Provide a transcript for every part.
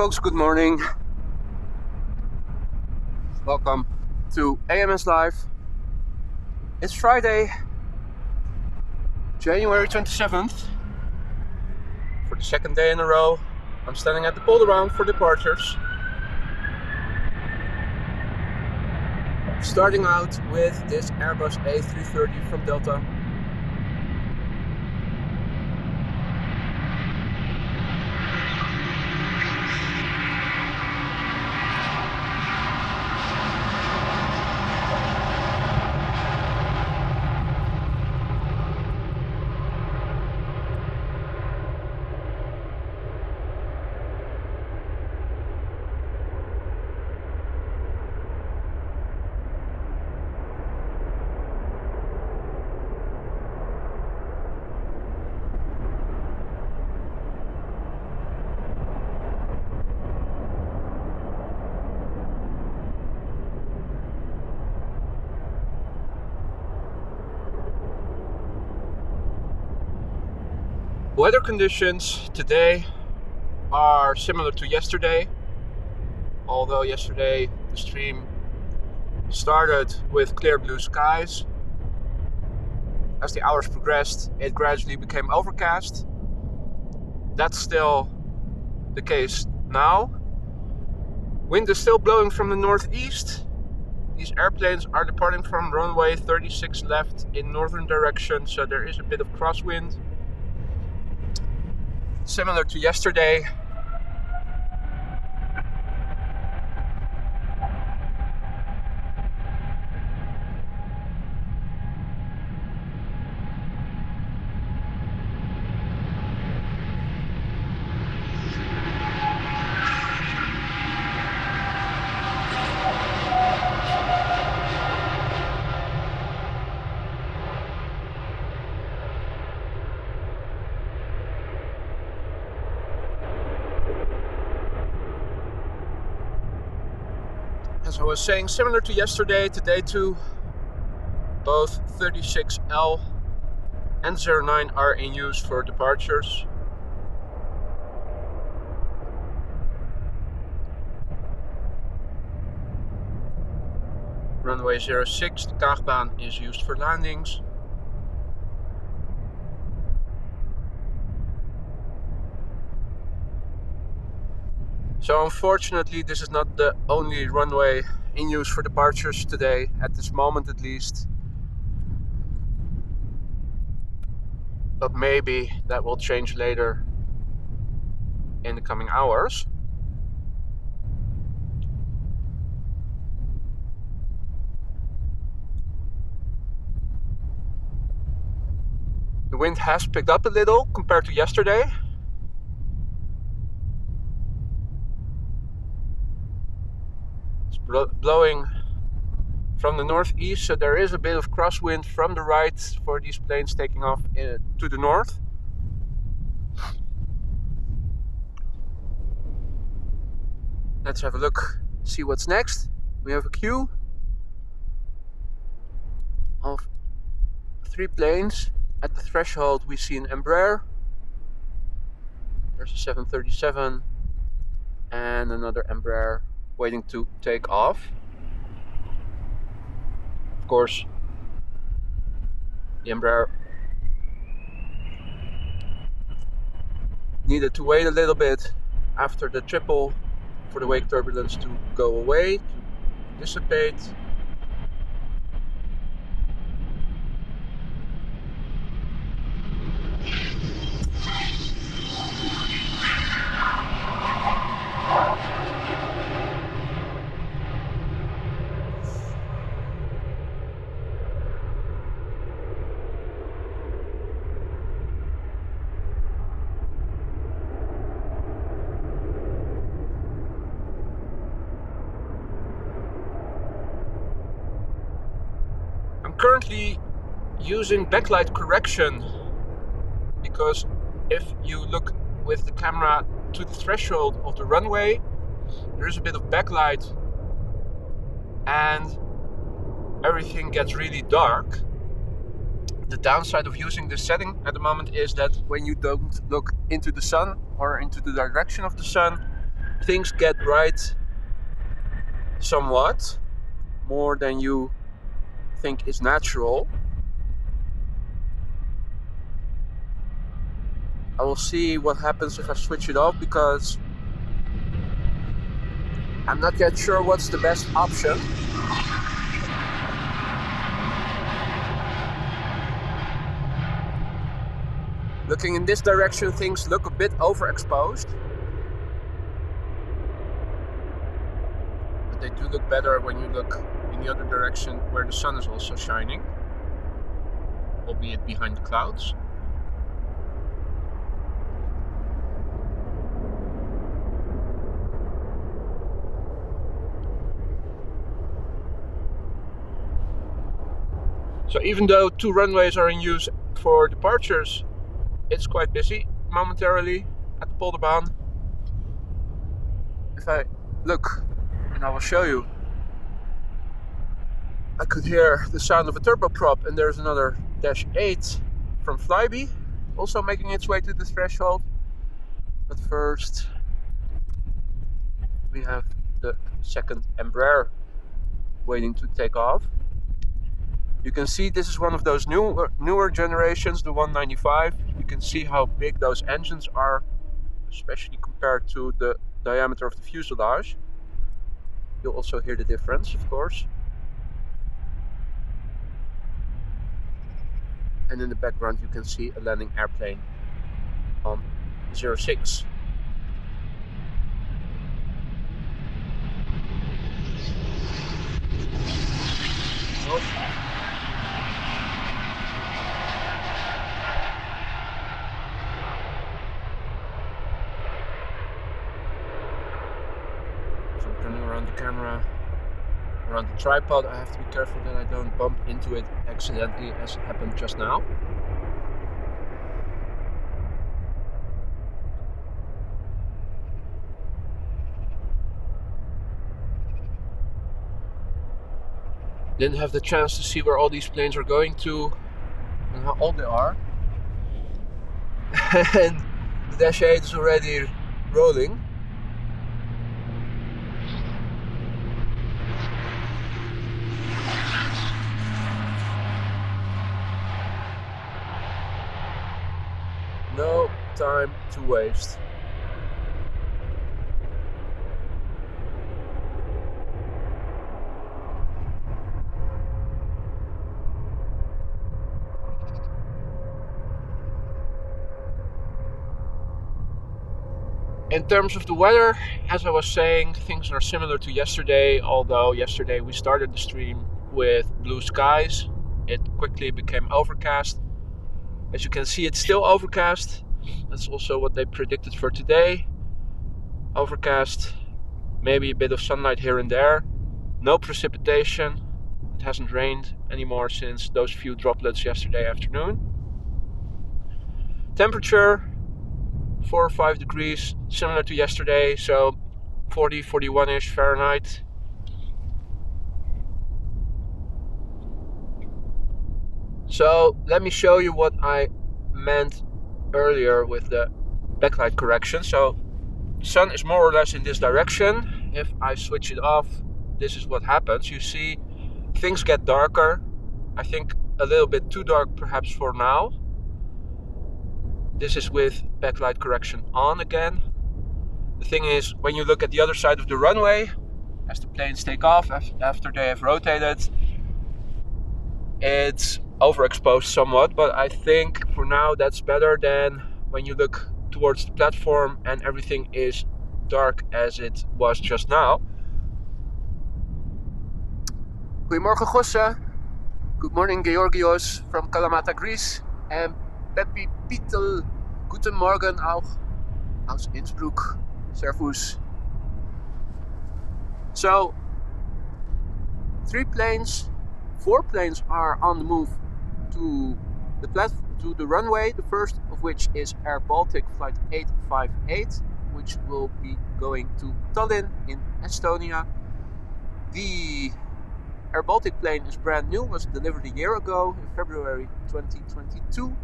Folks, good morning. Welcome to AMS Live. It's Friday, January 27th. For the second day in a row, I'm standing at the pull around for departures. Starting out with this Airbus A330 from Delta. Weather conditions today are similar to yesterday, although yesterday the stream started with clear blue skies. As the hours progressed, it gradually became overcast. That's still the case now. Wind is still blowing from the northeast. These airplanes are departing from runway 36 left in northern direction, so there is a bit of crosswind. Similar to yesterday. As I was saying, similar to yesterday, today too, both 36L and 09 are in use for departures. Runway 06, the Kaagbaan, is used for landings. So unfortunately, this is not the only runway in use for departures today, at this moment at least. But maybe that will change later in the coming hours. The wind has picked up a little compared to yesterday. Blowing from the northeast, so there is a bit of crosswind from the right for these planes taking off to the north. Let's have a look, see what's next. We have a queue of 3 planes. At the threshold we see an Embraer. There's a 737 and another Embraer waiting to take off. Of course, the Embraer needed to wait a little bit after the triple for the wake turbulence to go away, to dissipate. Currently using backlight correction, because if you look with the camera to the threshold of the runway, there is a bit of backlight and everything gets really dark. The downside of using this setting at the moment is that when you don't look into the sun or into the direction of the sun, things get bright somewhat more than you think is natural. I will see what happens if I switch it off, because I'm not yet sure what's the best option. Looking in this direction, things look a bit overexposed, but they do look better when you look in the other direction where the sun is also shining, albeit behind the clouds. So even though 2 runways are in use for departures, it's quite busy momentarily at the Polderbaan. If I look, and I will show you, I could hear the sound of a turboprop, and there's another Dash 8 from Flybe also making its way to the threshold. But first we have the second Embraer waiting to take off. You can see this is one of those newer generations, the 195. You can see how big those engines are, especially compared to the diameter of the fuselage. You'll also hear the difference, of course. And in the background you can see a landing airplane on 06. Turning around the camera, around the tripod, I have to be careful that I don't bump into it accidentally, as happened just now. Didn't have the chance to see where all these planes are going to and how old they are. And the Dash 8 is already rolling. No time to waste. In terms of the weather, as I was saying, things are similar to yesterday, although yesterday we started the stream with blue skies. It quickly became overcast. As you can see, it's still overcast. That's also what they predicted for today. Overcast, maybe a bit of sunlight here and there. No precipitation. It hasn't rained anymore since those few droplets yesterday afternoon. Temperature, 4 or 5 degrees, similar to yesterday, so 40, 41-ish Fahrenheit. So let me show you what I meant earlier with the backlight correction. So the sun is more or less in this direction. If I switch it off, this is what happens. You see things get darker. I think a little bit too dark perhaps for now. This is with backlight correction on again. The thing is, when you look at the other side of the runway, as the planes take off after they have rotated, it's overexposed somewhat, but I think for now that's better than when you look towards the platform and everything is dark as it was just now. Goedemorgen Gosse. Good morning Georgios from Kalamata, Greece. And Pepi Pietel. Guten Morgen auch aus Innsbruck. Servus. So, 4 planes are on the move to the runway. The first of which is Air Baltic flight 858, which will be going to Tallinn in Estonia. The Air Baltic plane is brand new, was delivered a year ago in February 2022.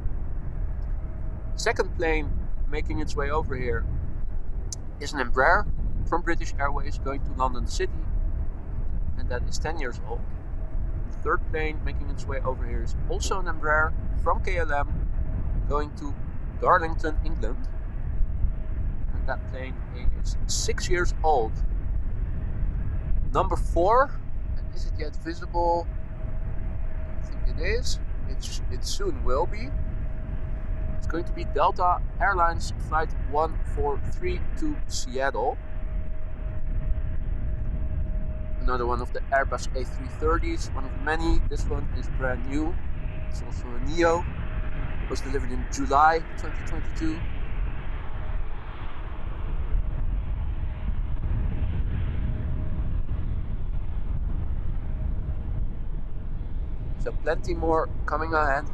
Second plane making its way over here is an Embraer from British Airways going to London City, and that is 10 years old. The third plane making its way over here is also an Embraer from KLM going to Darlington, England, and that plane is 6 years old. Number 4, and is it yet visible? I think it is. It soon will be. It's going to be Delta Airlines Flight 143 to Seattle. Another one of the Airbus A330s, one of the many. This one is brand new. It's also a Neo. It was delivered in July 2022. So plenty more coming ahead.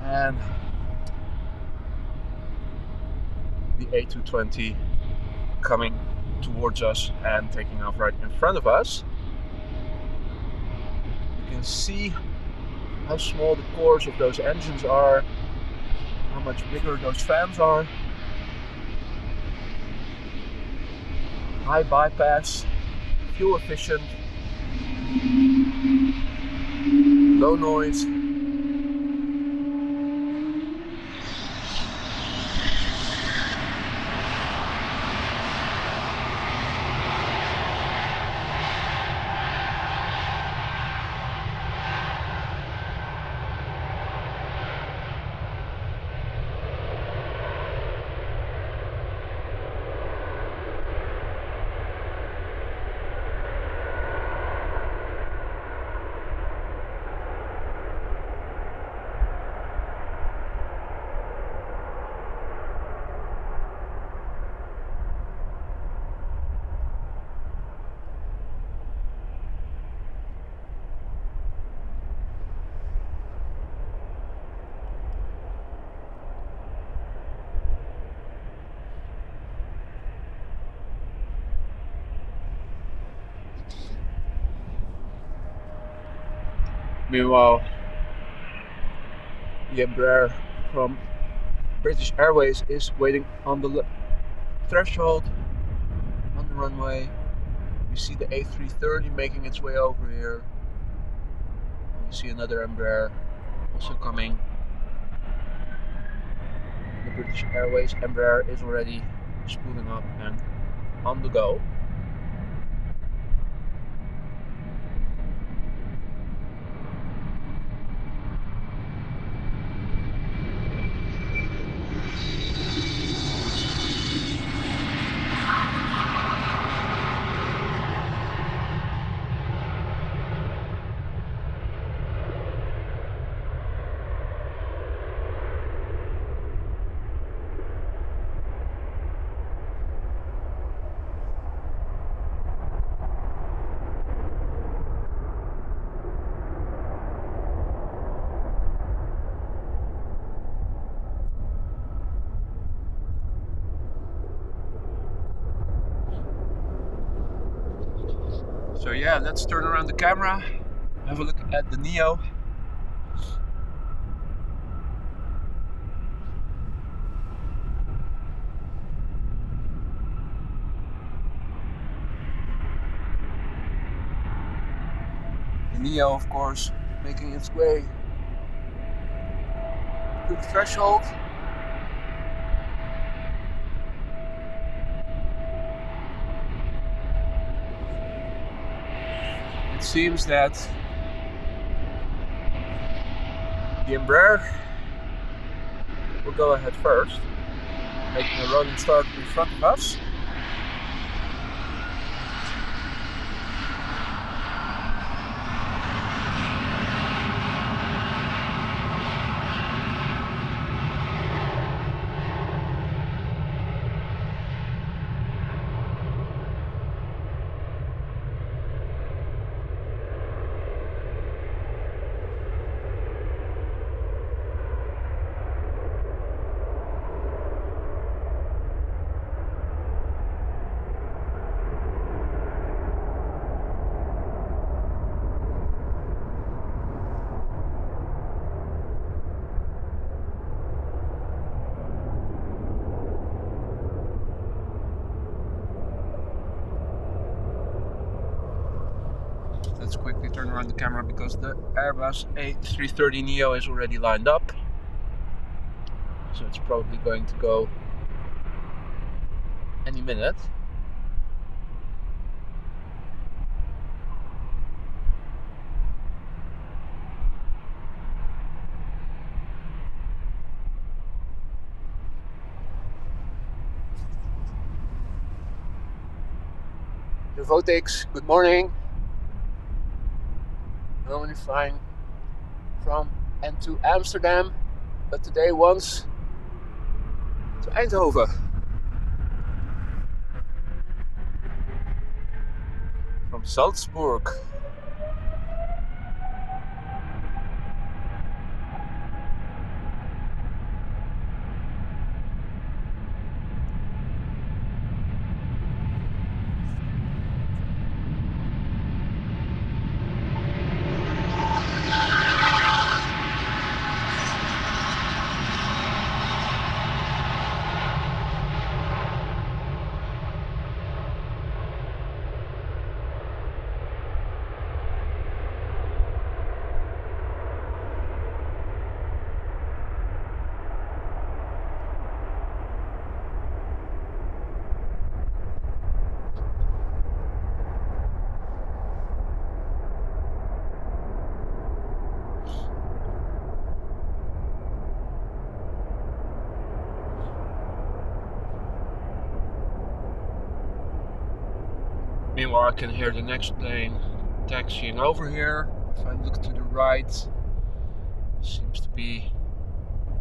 And the A220 coming towards us and taking off right in front of us. You can see how small the cores of those engines are, how much bigger those fans are. High bypass, fuel efficient, low noise. Meanwhile, the Embraer from British Airways is waiting on the threshold on the runway. You see the A330 making its way over here. You see another Embraer also coming. The British Airways Embraer is already spooling up and on the go. So yeah, let's turn around the camera, have a look at the Neo. The Neo, of course, making its way to the threshold. It seems that the Embraer will go ahead first, making a rolling start in front of us. turn around the camera because the Airbus A330neo is already lined up. So it's probably going to go any minute. The Votix, good morning. Normally flying from and to Amsterdam, but today once to Eindhoven. From Salzburg. Meanwhile, I can hear the next plane taxiing over here. If I look to the right, seems to be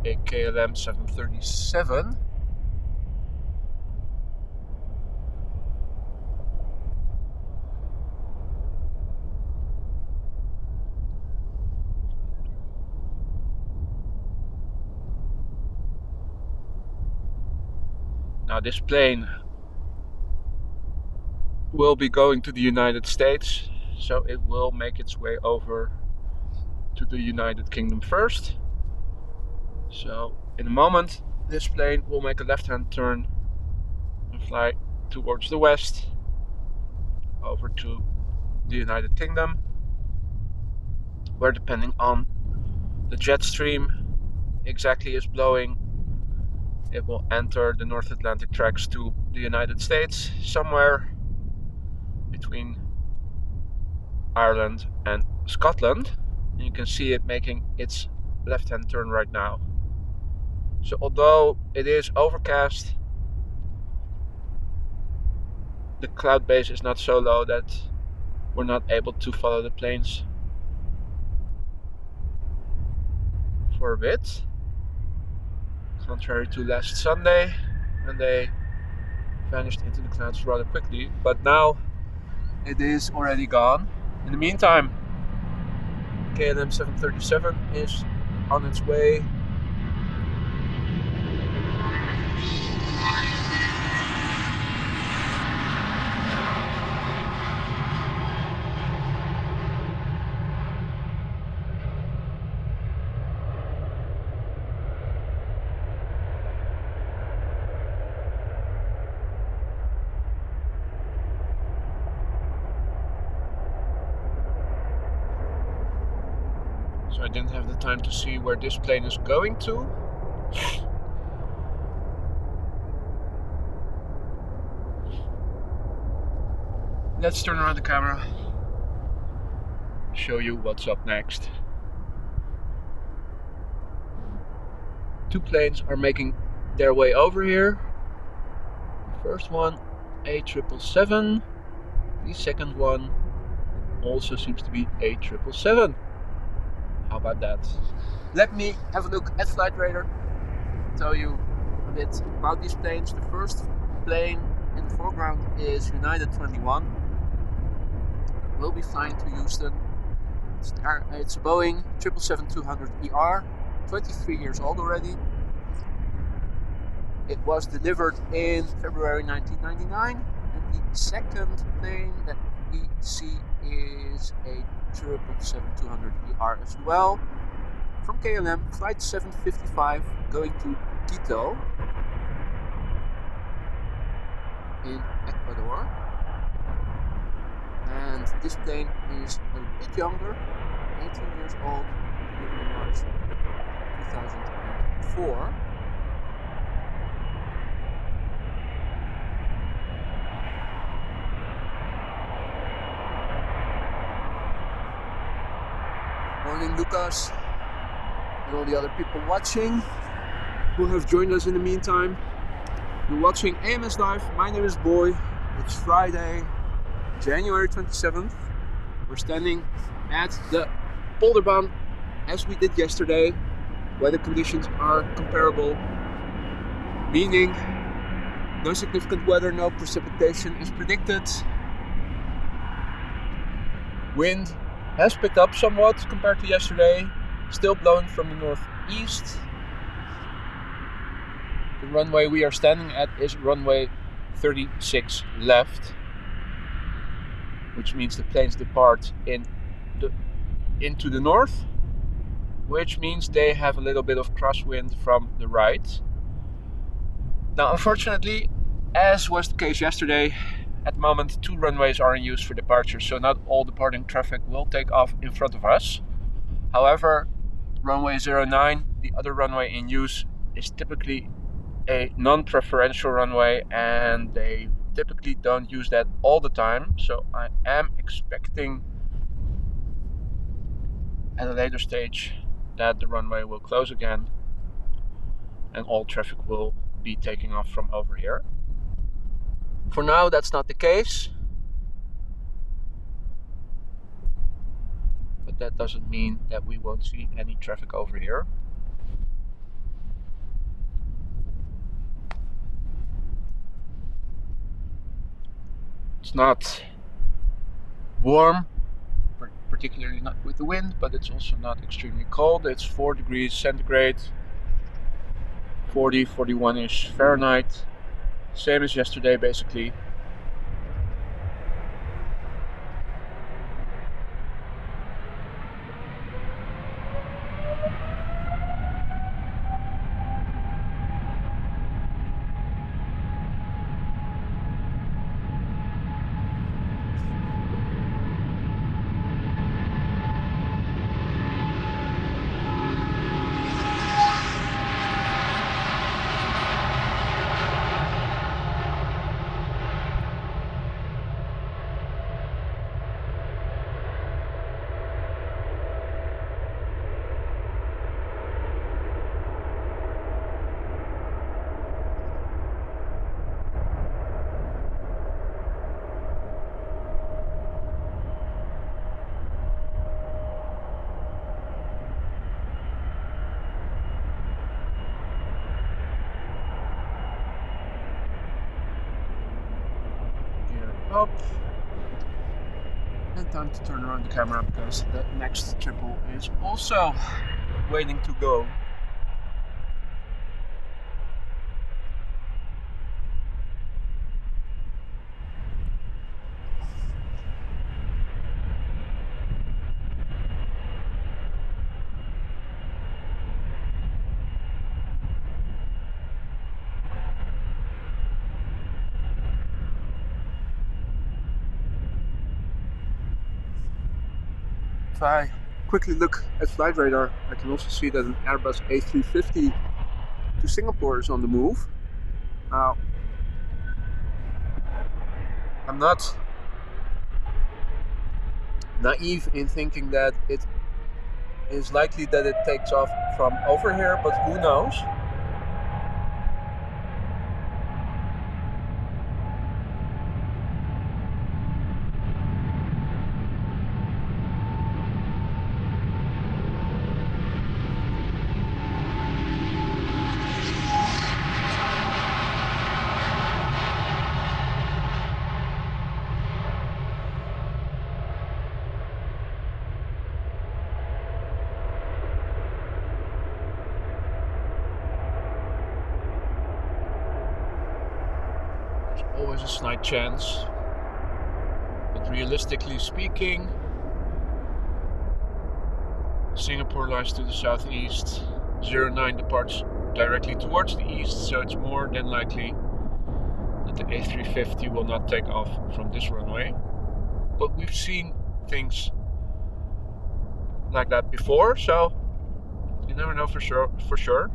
a KLM 737. Now this plane will be going to the United States, so it will make its way over to the United Kingdom first. So in a moment this plane will make a left-hand turn and fly towards the west over to the United Kingdom, where depending on the jet stream exactly is blowing, it will enter the North Atlantic tracks to the United States, somewhere between Ireland and Scotland. And you can see it making its left-hand turn right now. So although it is overcast, the cloud base is not so low that we're not able to follow the planes for a bit. Contrary to last Sunday, when they vanished into the clouds rather quickly, but now it is already gone. In the meantime, KLM 737 is on its way. So I didn't have the time to see where this plane is going to. Let's turn around the camera, show you what's up next. Two planes are making their way over here. The first one, A777. The second one also seems to be A777. How about that? Let me have a look at Flight Radar, tell you a bit about these planes. The first plane in the foreground is United 21. We'll be flying to Houston. It's a Boeing 777-200ER, 23 years old already. It was delivered in February 1999, and the second plane that we see is a 777-200ER as well, from KLM, flight 755, going to Quito in Ecuador. And this plane is a bit younger, 18 years old, delivered in March 2004. Morning, Lucas, and all the other people watching who have joined us in the meantime. You're watching AMS Live. My name is Boy. It's Friday, January 27th. We're standing at the Polderbaan as we did yesterday. Weather conditions are comparable, meaning no significant weather, no precipitation is predicted. Wind has picked up somewhat compared to yesterday, still blowing from the northeast. The runway we are standing at is runway 36 left, which means the planes depart into the north, which means they have a little bit of crosswind from the right. Now, unfortunately, as was the case yesterday, at the moment 2 runways are in use for departure, so not all departing traffic will take off in front of us. However, runway 09, the other runway in use, is typically a non-preferential runway, and they typically don't use that all the time. So I am expecting at a later stage that the runway will close again and all traffic will be taking off from over here. For now, that's not the case, but that doesn't mean that we won't see any traffic over here. It's not warm, particularly not with the wind, but it's also not extremely cold. It's 4 degrees centigrade, 40, 41-ish Fahrenheit. Same as yesterday, basically. Up, and time to turn around the camera because the next triple is also waiting to go. If I quickly look at flight radar, I can also see that an Airbus A350 to Singapore is on the move. Now, I'm not naive in thinking that it is likely that it takes off from over here, but who knows? Always a slight chance, but realistically speaking, Singapore lies to the southeast, 09 departs directly towards the east, so it's more than likely that the A350 will not take off from this runway. but we've seen things like that before, so you never know for sure.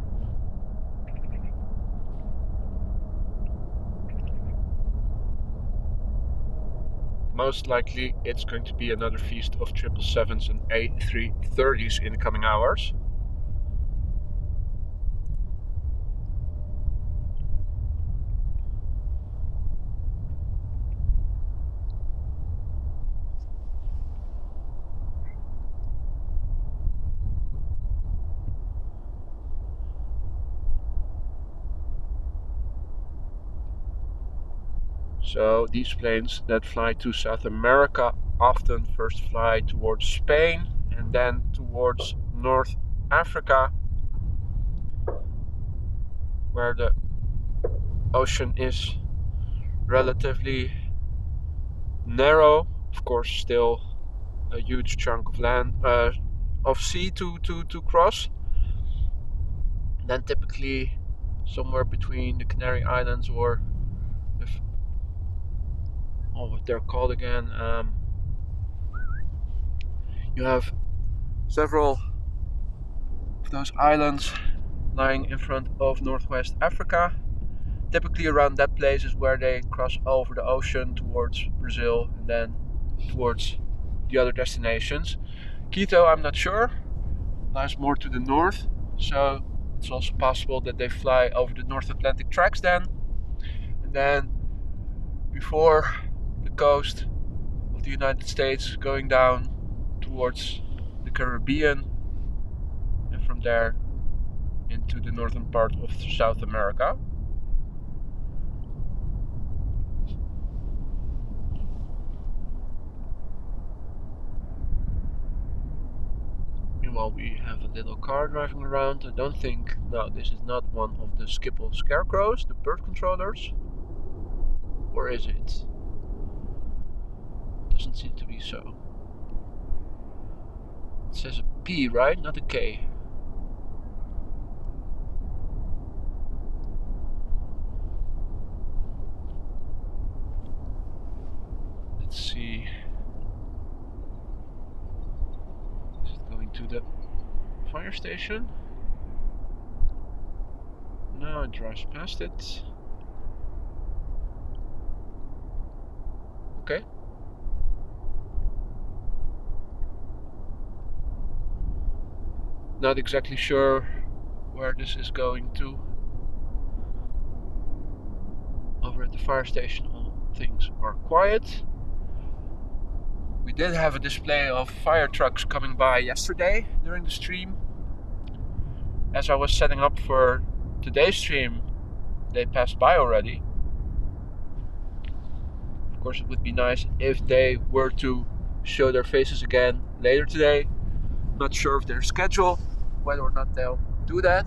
Most likely it's going to be another feast of 777s and A330s in the coming hours. So these planes that fly to South America often first fly towards Spain and then towards North Africa, where the ocean is relatively narrow. Of course, still a huge chunk of land, of sea to cross. Then typically somewhere between the Canary Islands or what they're called again. You have several of those islands lying in front of Northwest Africa. Typically around that place is where they cross over the ocean towards Brazil and then towards the other destinations. Quito, I'm not sure, lies more to the north, so it's also possible that they fly over the North Atlantic tracks then, and then before the coast of the United States going down towards the Caribbean, and from there into the northern part of South America. Meanwhile, we have a little car driving around. I don't think, no, this is not one of the Schiphol scarecrows, the bird controllers. Or is it? Doesn't seem to be so. It says a P, right? Not a K. Let's see. Is it going to the fire station? No, it drives past it. Okay. Not exactly sure where this is going to. Over at the fire station, all things are quiet. We did have a display of fire trucks coming by yesterday during the stream. As I was setting up for today's stream, they passed by already. Of course, it would be nice if they were to show their faces again later today. Not sure of their schedule, whether or not they'll do that.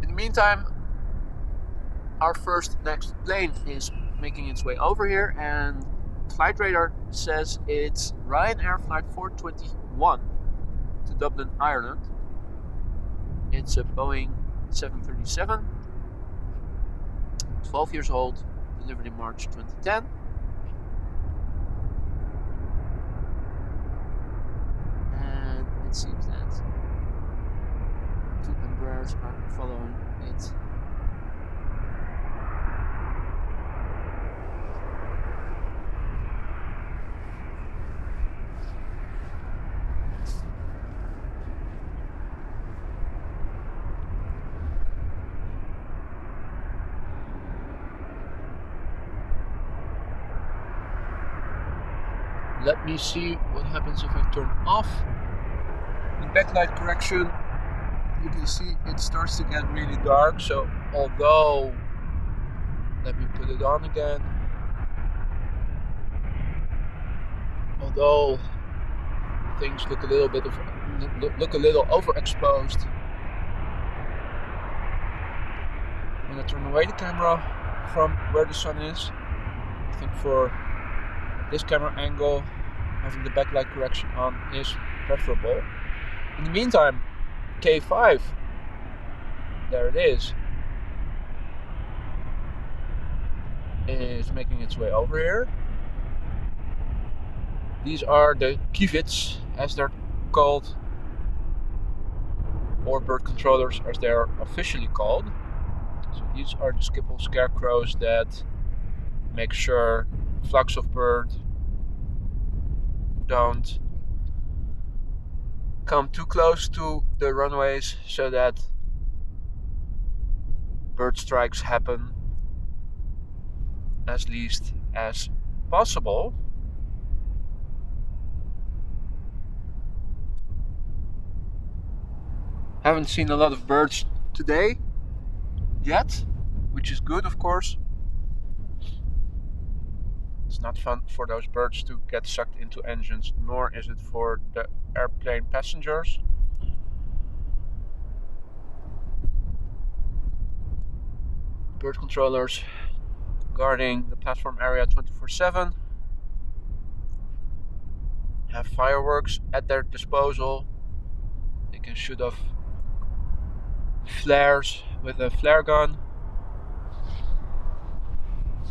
In the meantime, our next plane is making its way over here, and flight radar says it's Ryanair flight 421 to Dublin, Ireland. It's a Boeing 737, 12 years old, delivered in March 2010. And it seems that 2 Embraers are following it. Let me see what happens if I turn off the backlight correction. You can see it starts to get really dark, so although, let me put it on again. Although things look a little overexposed, when I turn away the camera from where the sun is, I think for this camera angle, having the backlight correction on is preferable. In the meantime, K5, there it is. is making its way over here. These are the kivits, as they're called, or bird controllers as they are officially called. So these are the Schiphol scarecrows that make sure flocks of birds don't come too close to the runways so that bird strikes happen as least as possible. Haven't seen a lot of birds today yet, which is good, of course. It's not fun for those birds to get sucked into engines, nor is it for the airplane passengers. Bird controllers guarding the platform area 24/7 have fireworks at their disposal. They can shoot off flares with a flare gun.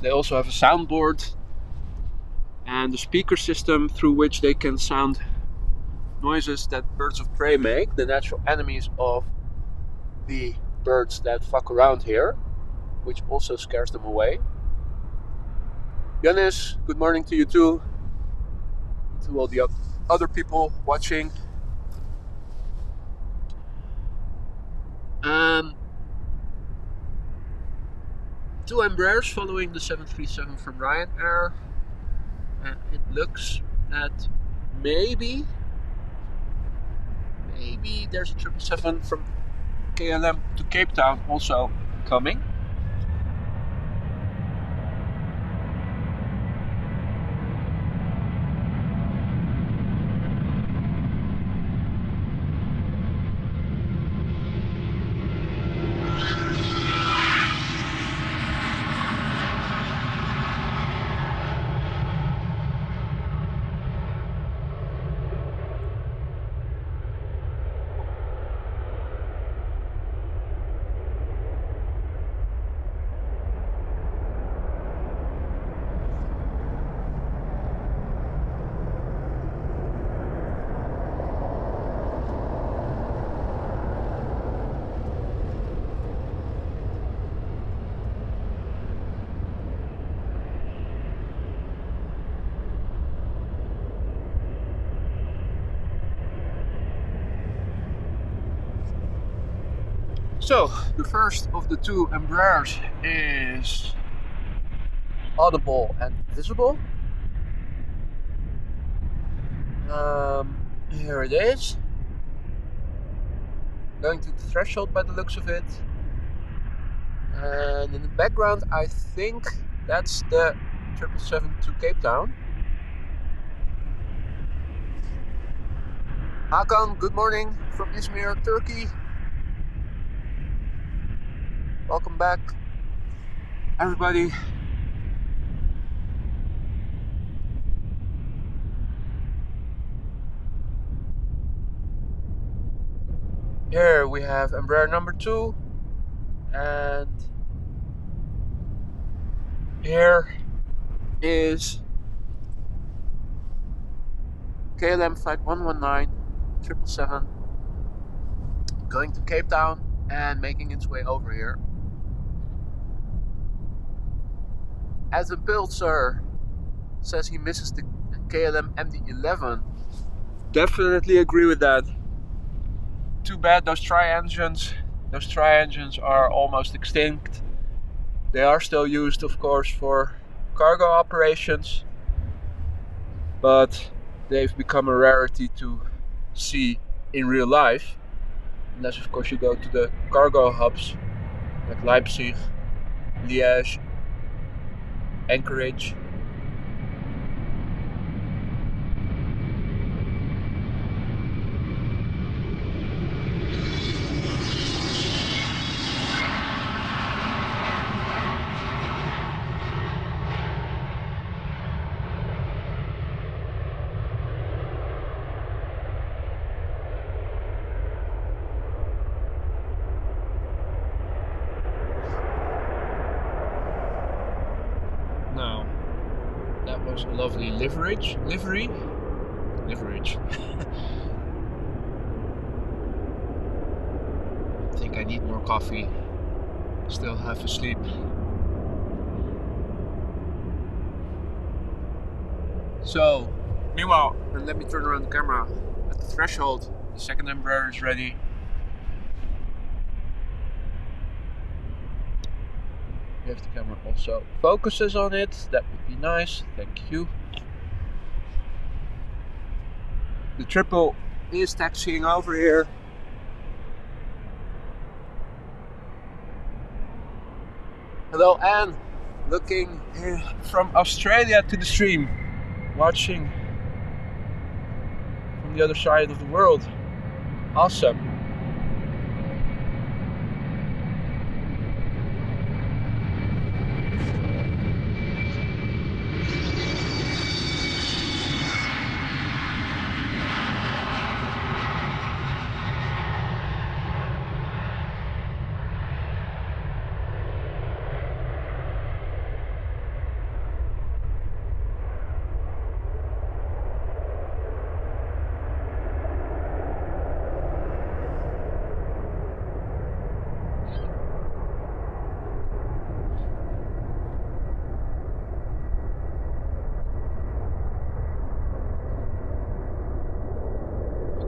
They also have a soundboard and a speaker system through which they can sound noises that birds of prey make, the natural enemies of the birds that fuck around here, which also scares them away. Yannis, good morning to you too, to all the other people watching. Two Embraers following the 737 from Ryanair, and it looks that maybe there's a 777 from KLM to Cape Town also coming. So, the first of the two Embraers is audible and visible. Here it is. Going to the threshold by the looks of it. And in the background, I think that's the 777 to Cape Town. Hakan, good morning from Izmir, Turkey. Welcome back, everybody. Here we have Embraer number 2, and here is KLM flight 119 777 going to Cape Town and making its way over here. Adam Pilzer says he misses the KLM MD-11. Definitely agree with that. Too bad those tri-engines are almost extinct. They are still used, of course, for cargo operations, but they've become a rarity to see in real life, unless of course you go to the cargo hubs like Leipzig, Liège, Anchorage. There's a lovely livery. I think I need more coffee. Still half asleep. So, meanwhile, and let me turn around the camera. At the threshold, the second Embraer is ready. If the camera also focuses on it, that would be nice. Thank you. The triple is taxiing over here. Hello, Anne. Looking from Australia to the stream. Watching from the other side of the world. Awesome.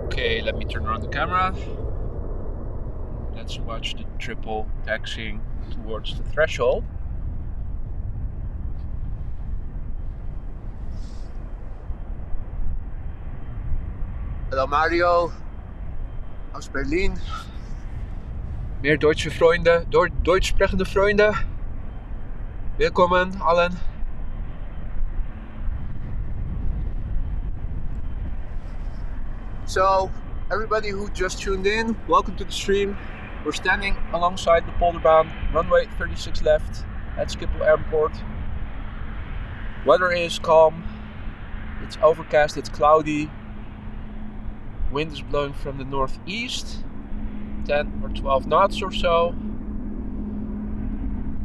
Okay, let me turn around the camera. Let's watch the triple taxiing towards the threshold. Hello Mario, aus Berlin. Meer deutsche Freunde, Deutsch sprechende Freunde. Willkommen allen. So, everybody who just tuned in, welcome to the stream. We're standing alongside the Polderbaan, runway 36 left at Schiphol Airport. Weather is calm, it's overcast, it's cloudy. Wind is blowing from the northeast, 10 or 12 knots or so.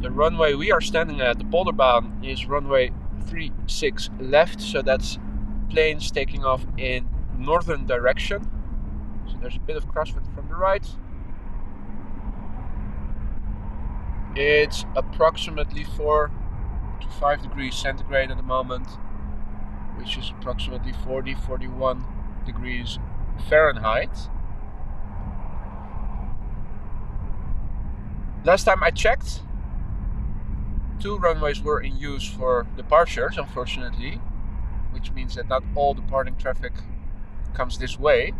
The runway we are standing at, the Polderbaan, is runway 36 left, so that's planes taking off in northern direction. So there's a bit of crosswind from the right. It's approximately 4 to 5 degrees centigrade at the moment, which is approximately 41 degrees Fahrenheit. Last time I checked, 2 runways were in use for departures, unfortunately, which means that not all departing traffic comes this way.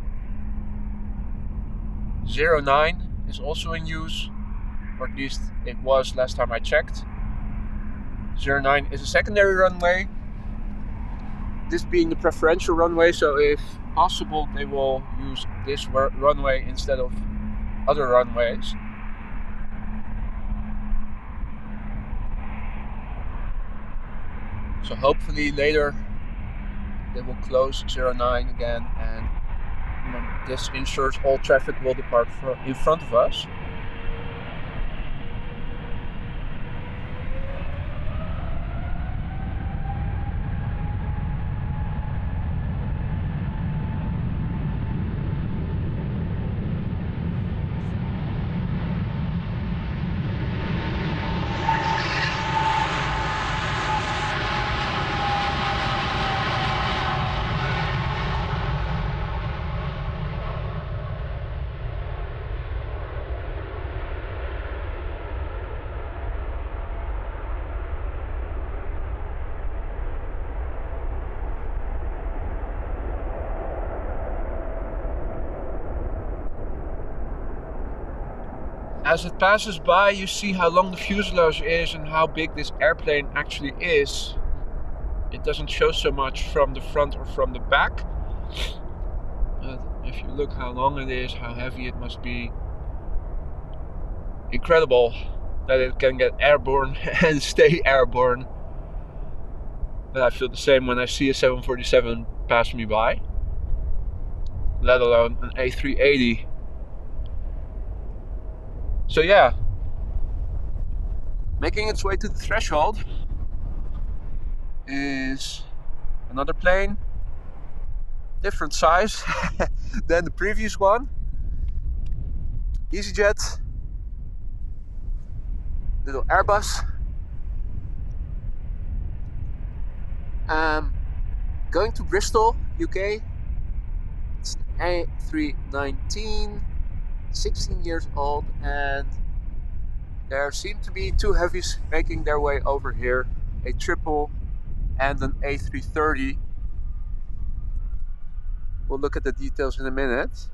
09 is also in use, or at least it was last time I checked. 09 is a secondary runway, this being the preferential runway, so if possible they will use this runway instead of other runways. So hopefully later they will close 09 again, and this ensures all traffic will depart in front of us. As it passes by, you see how long the fuselage is and how big this airplane actually is. It doesn't show so much from the front or from the back. But if you look how long it is, how heavy it must be. Incredible that it can get airborne and stay airborne. But I feel the same when I see a 747 pass me by, let alone an A380. So yeah, making its way to the threshold is Another plane, different size than the previous one. EasyJet, little Airbus. Going to Bristol, UK. It's an A319, 16 years old, and there seem to be two heavies making their way over here, a triple and an A330. We'll look at the details in a minute.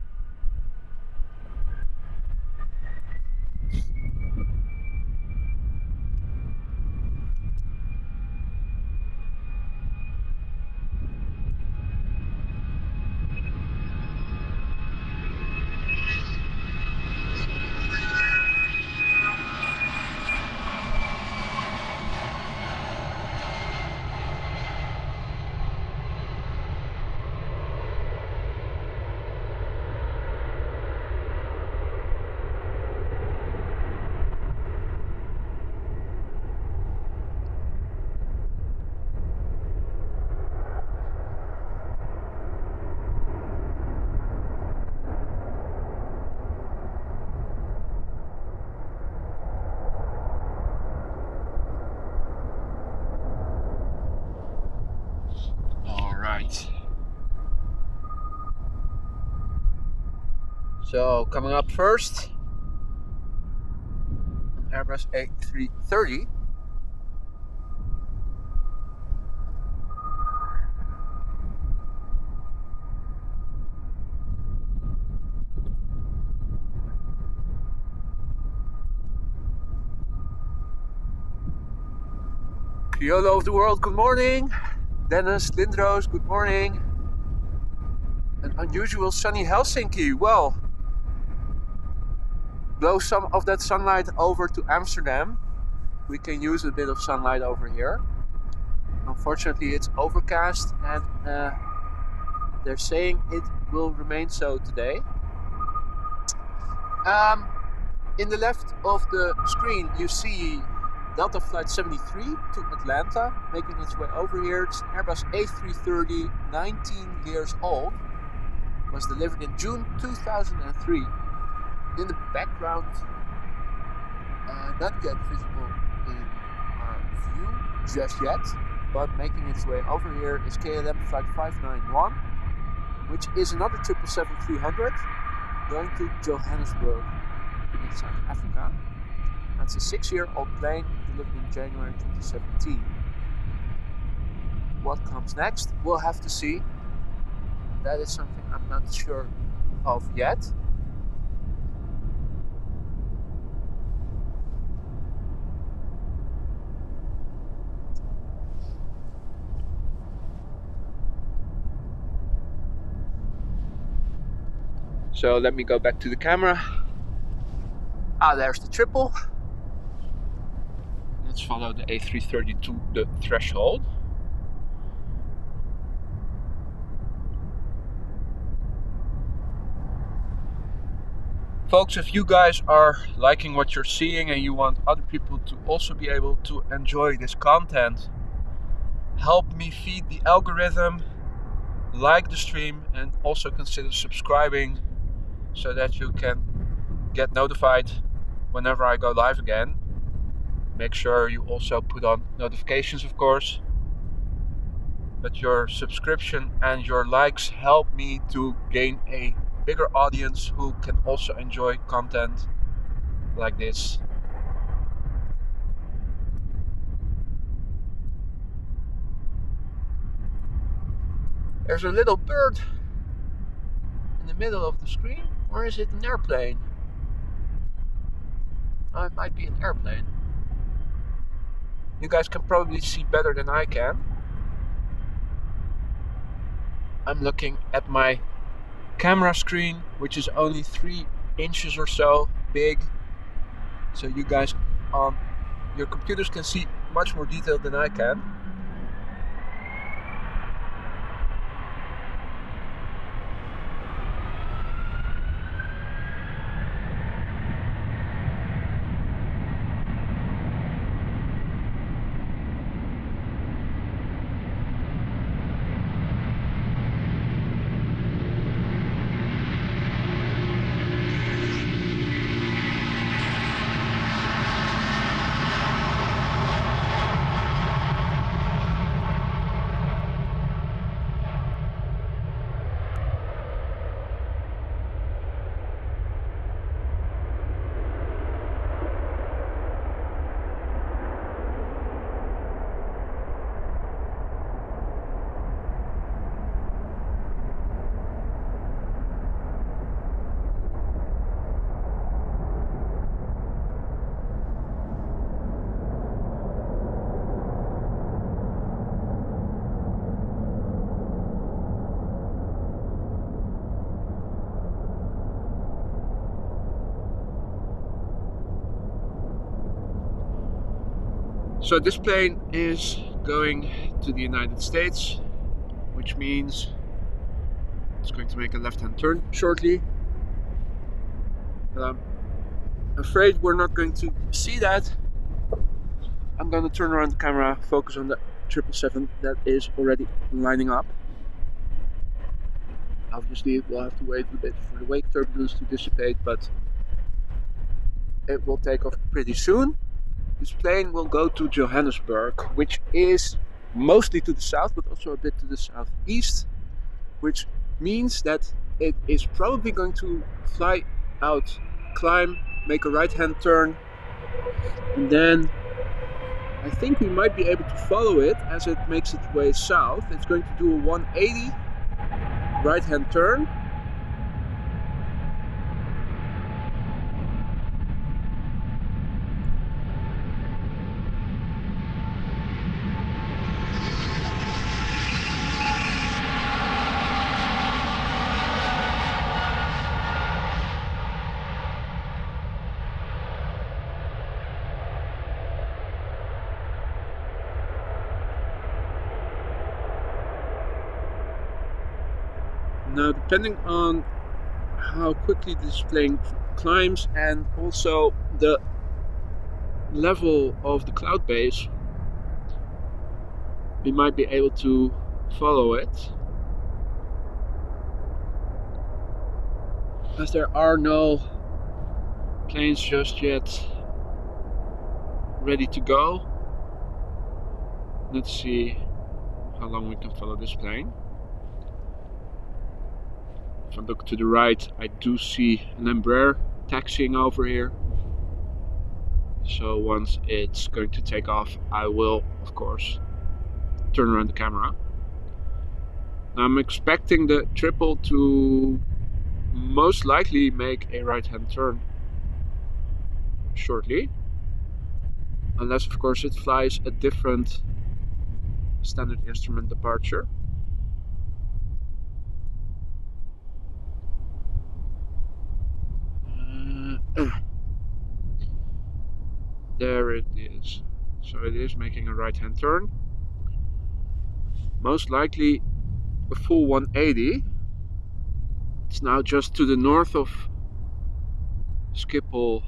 So coming up first, an Airbus A330. YOLO of the world, good morning. Dennis, Lindroos, good morning. An unusual sunny Helsinki. Well, blow some of that sunlight over to Amsterdam. We can use a bit of sunlight over here. Unfortunately, it's overcast and they're saying it will remain so today. In the left of the screen, you see Delta Flight 73 to Atlanta, making its way over here. It's an Airbus A330, 19 years old. Was delivered in June 2003. In the background, not yet visible in our view just yet, but making its way over here is KLM Flight 591, which is another 777-300 going to Johannesburg in South Africa. That's a 6-year-old plane delivered in January 2017. What comes next? We'll have to see. That is something I'm not sure of yet. So let me go back to the camera. There's the triple. Let's follow the A330 to the threshold. Folks, if you guys are liking what you're seeing and you want other people to also be able to enjoy this content, help me feed the algorithm, like the stream, and also consider subscribing so that you can get notified whenever I go live again. Make sure you also put on notifications, of course. But your subscription and your likes help me to gain a bigger audience who can also enjoy content like this. There's a little bird in the middle of the screen, or is it an airplane? Oh, it might be an airplane. You guys can probably see better than I can. I'm looking at my camera screen, which is only 3 inches or so big, so you guys on your computers can see much more detail than I can. So this plane is going to the United States, which means it's going to make a left-hand turn shortly. I'm afraid we're not going to see that. I'm going to turn around the camera, focus on the 777 that is already lining up. Obviously, we'll have to wait a bit for the wake turbulence to dissipate, but it will take off pretty soon. This plane will go to Johannesburg, which is mostly to the south, but also a bit to the southeast, which means that it is probably going to fly out, climb, make a right-hand turn, and then I think we might be able to follow it as it makes its way south. It's going to do a 180 right-hand turn. Now, depending on how quickly this plane climbs and also the level of the cloud base, we might be able to follow it. As there are no planes just yet ready to go. Let's see how long we can follow this plane. If I look to the right, I do see an Embraer taxiing over here. So once it's going to take off, I will, of course, turn around the camera. Now I'm expecting the triple to most likely make a right-hand turn shortly. Unless, of course, it flies a different standard instrument departure. There it is. So it is making a right-hand turn. Most likely a full 180. It's now just to the north of Schiphol,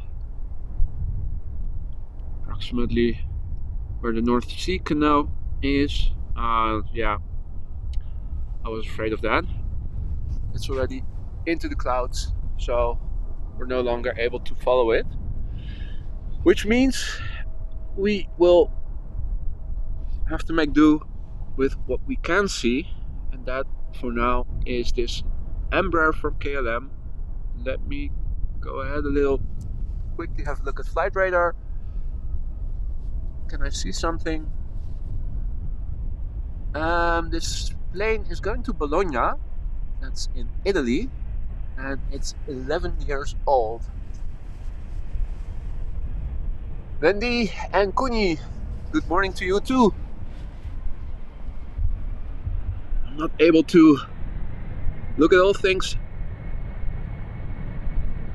approximately where the North Sea Canal is. Yeah, I was afraid of that. It's already into the clouds, so we're no longer able to follow it. Which means we will have to make do with what we can see, and that for now is this Embraer from KLM. Let me go ahead a little, quickly have a look at flight radar. Can I see something? This plane is going to Bologna, that's in Italy, and it's 11 years old. Wendy and Kuni, good morning to you too. I'm not able to look at all things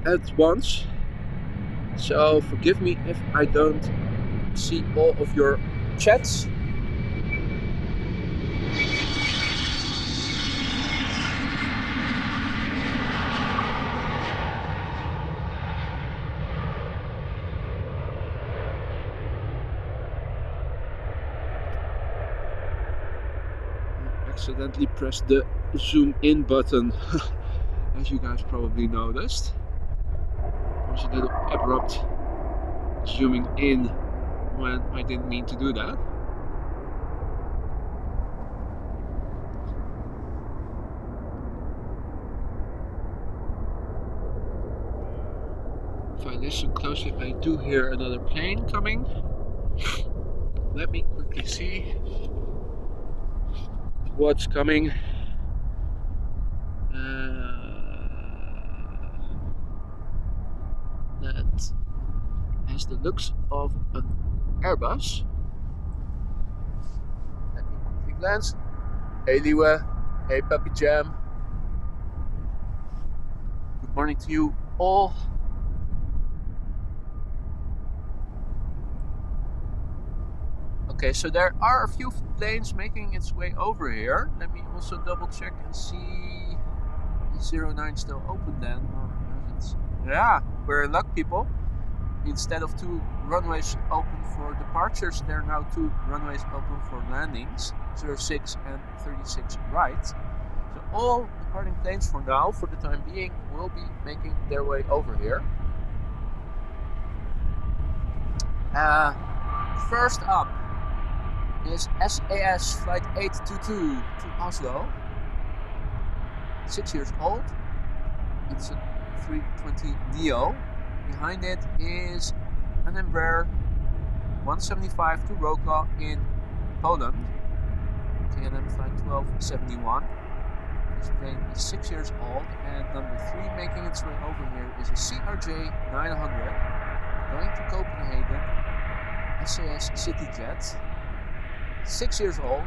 at once, so forgive me if I don't see all of your chats. Accidentally pressed the zoom in button, as you guys probably noticed. There's a little abrupt zooming in when I didn't mean to do that. If I listen closely, I do hear another plane coming. Let me quickly see what's coming. That has the looks of an Airbus. Let me quickly glance. Hey Liwe, hey Puppy Jam. Good morning to you all. Okay, so there are a few planes making its way over here. Let me also double check and see. Is 09 still open then? Or is it? Yeah, we're in luck, people. Instead of 2 runways open for departures, there are now 2 runways open for landings, 06 and 36 right. So all departing planes for now, for the time being, will be making their way over here. First up is SAS Flight 822 to Oslo. 6 years old. It's a 320 Neo. Behind it is an Embraer 175 to Wrocław in Poland. KLM Flight 1271. This plane is 6 years old, and number 3 making its way over here is a CRJ 900 going to Copenhagen. SAS CityJet. 6 years old.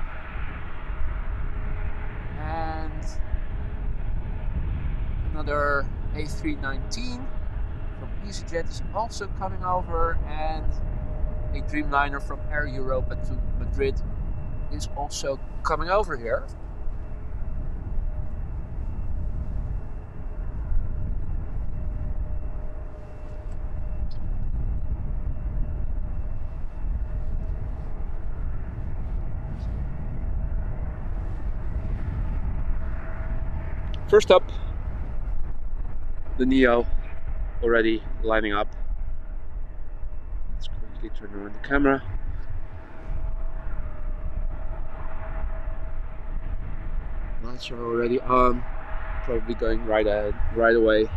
And another A319 from EasyJet is also coming over, and a Dreamliner from Air Europa to Madrid is also coming over here. First up, the Neo already lining up. Let's quickly turn around the camera. Lights are already on, probably going right ahead, right away.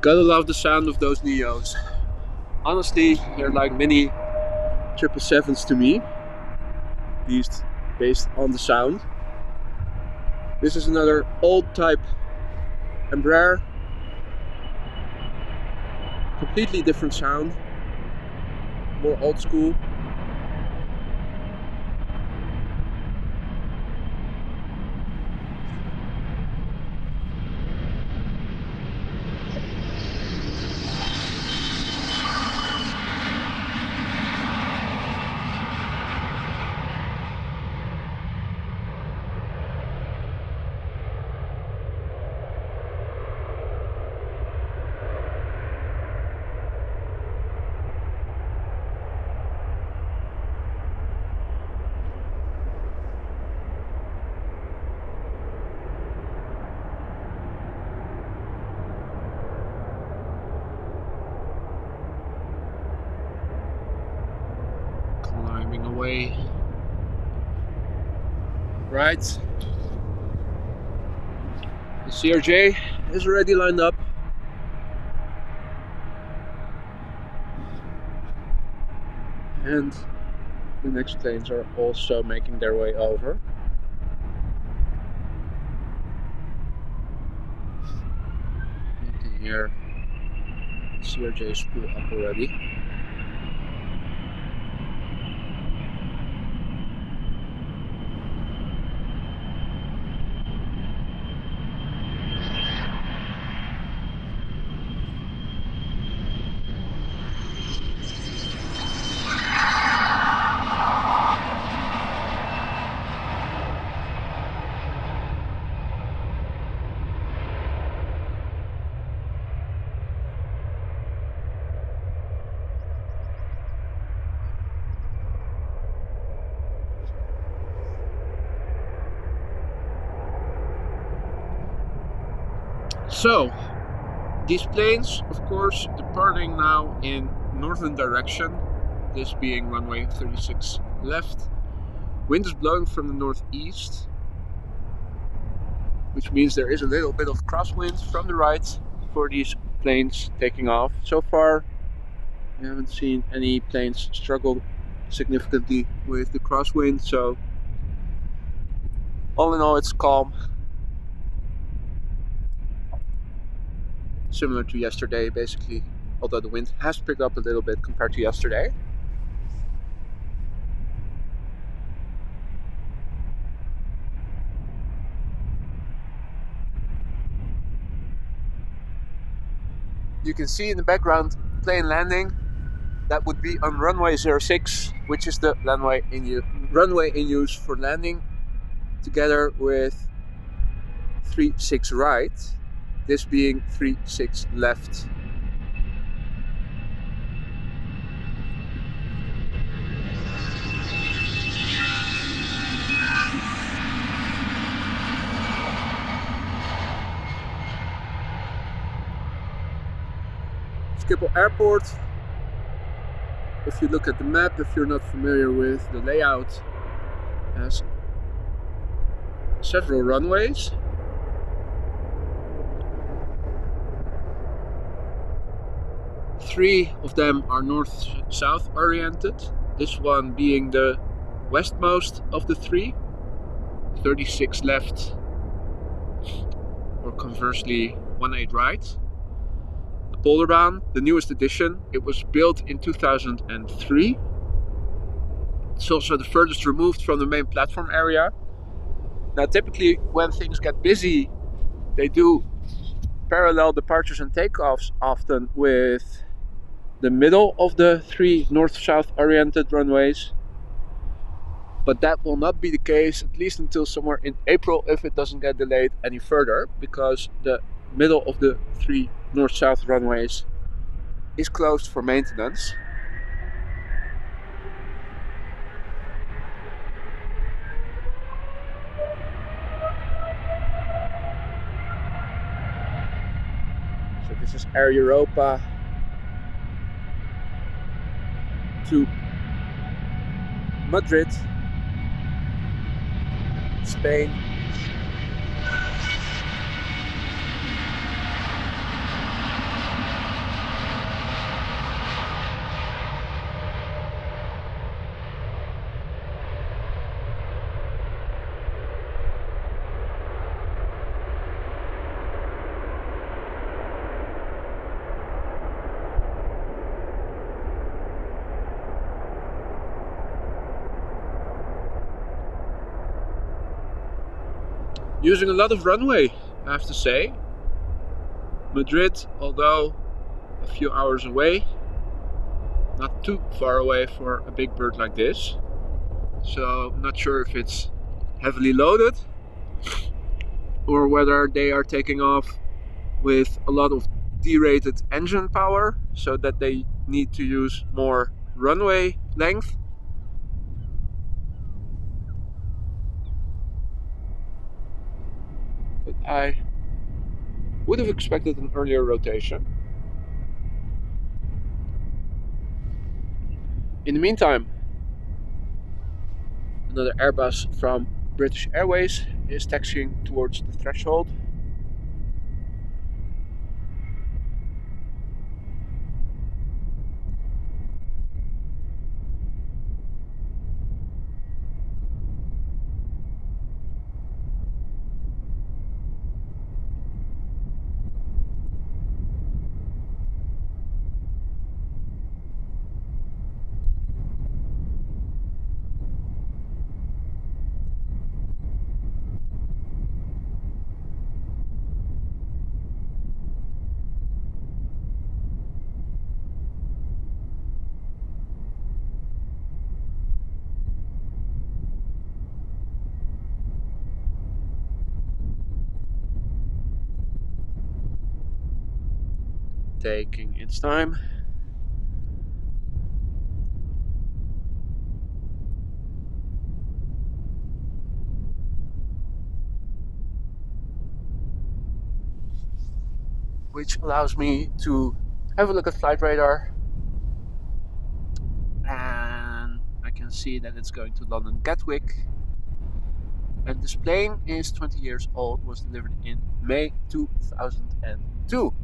Gotta love the sound of those Neos. Honestly, they're like mini 777s to me, at least based on the sound. This is another old type Embraer. Completely different sound, more old school. Climbing away. Right. The CRJ is already lined up. And the next planes are also making their way over. You can hear the CRJ spool up already. So, These planes, of course, departing now in northern direction, this being runway 36 left. Wind is blowing from the northeast, which means there is a little bit of crosswind from the right for these planes taking off. So far, we haven't seen any planes struggle significantly with the crosswind, so all in all it's calm. Similar to yesterday, basically, although the wind has picked up a little bit compared to yesterday. You can see in the background plane landing. That would be on runway 06, which is the runway in use for landing, together with 36 right, this being 36 left. Schiphol Airport, if you look at the map, if you're not familiar with the layout, has several runways. Three of them are north-south oriented, this one being the westmost of the three, 36 left, or conversely 18 right. The Polderbaan, the newest edition, it was built in 2003. It's also the furthest removed from the main platform area. Now typically when things get busy, they do parallel departures and takeoffs often with the middle of the three north-south oriented runways. But that will not be the case, at least until somewhere in April, if it doesn't get delayed any further, because the middle of the three north-south runways is closed for maintenance. So this is Air Europa to Madrid, Spain. Using a lot of runway, I have to say. Madrid, although a few hours away, not too far away for a big bird like this. So I'm not sure if it's heavily loaded or whether they are taking off with a lot of derated engine power so that they need to use more runway length. But I would have expected an earlier rotation. In the meantime, another Airbus from British Airways is taxiing towards the threshold. Taking its time. which allows me to have a look at flight radar, and I can see that it's going to London Gatwick. And this plane is 20 years old, was delivered in May 2002.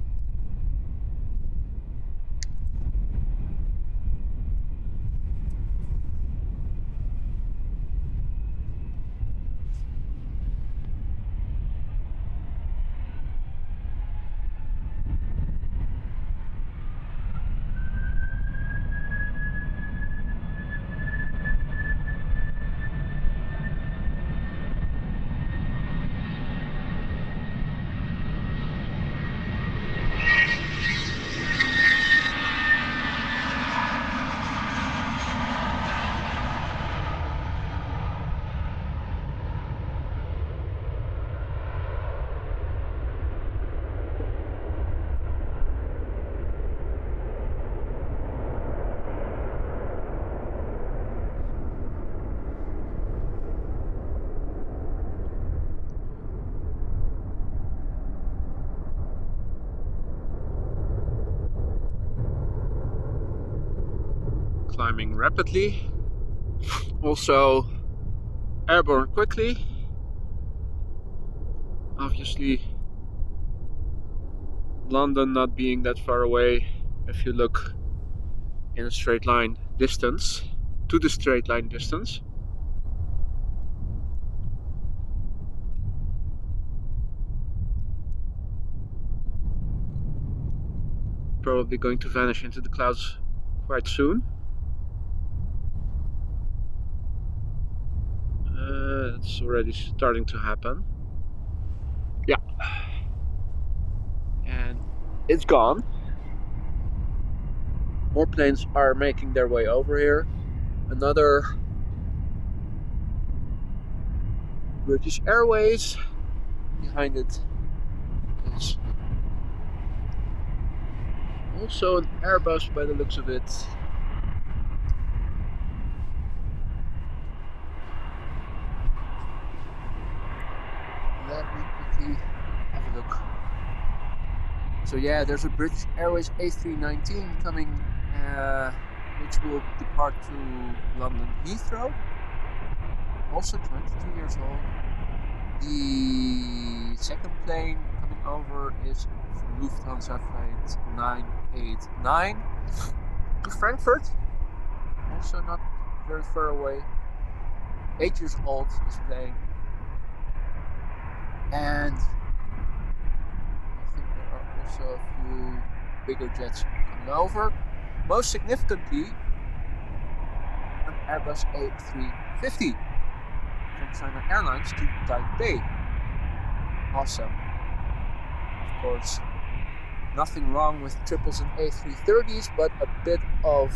Climbing rapidly, also airborne quickly. Obviously, London not being that far away if you look in a straight line distance to the straight line distance. Probably going to vanish into the clouds quite soon. It's already starting to happen. Yeah. And it's gone. More planes are making their way over here. Another British Airways. Behind it is also an Airbus by the looks of it. Let me quickly have a look. So yeah, there's a British Airways A319 coming, which will depart to London Heathrow. Also 22 years old. The second plane coming over is from Lufthansa flight 989 to Frankfurt. Also not very far away. 8 years old, this plane. And I think there are also a few bigger jets coming over. Most significantly, an Airbus A350 from China Airlines to Taipei. Awesome. Of course, nothing wrong with triples and A330s, but a bit of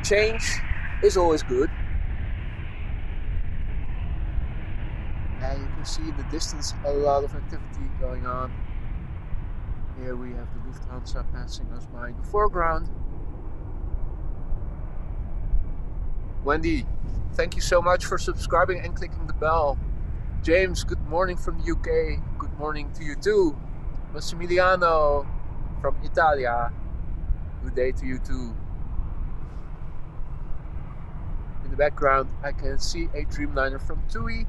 change is always good. And you can see in the distance a lot of activity going on. Here we have the Lufthansa passing us by in the foreground. Wendy, thank you so much for subscribing and clicking the bell. James, good morning from the UK. Good morning to you too. Massimiliano from Italia. Good day to you too. In the background I can see a Dreamliner from TUI.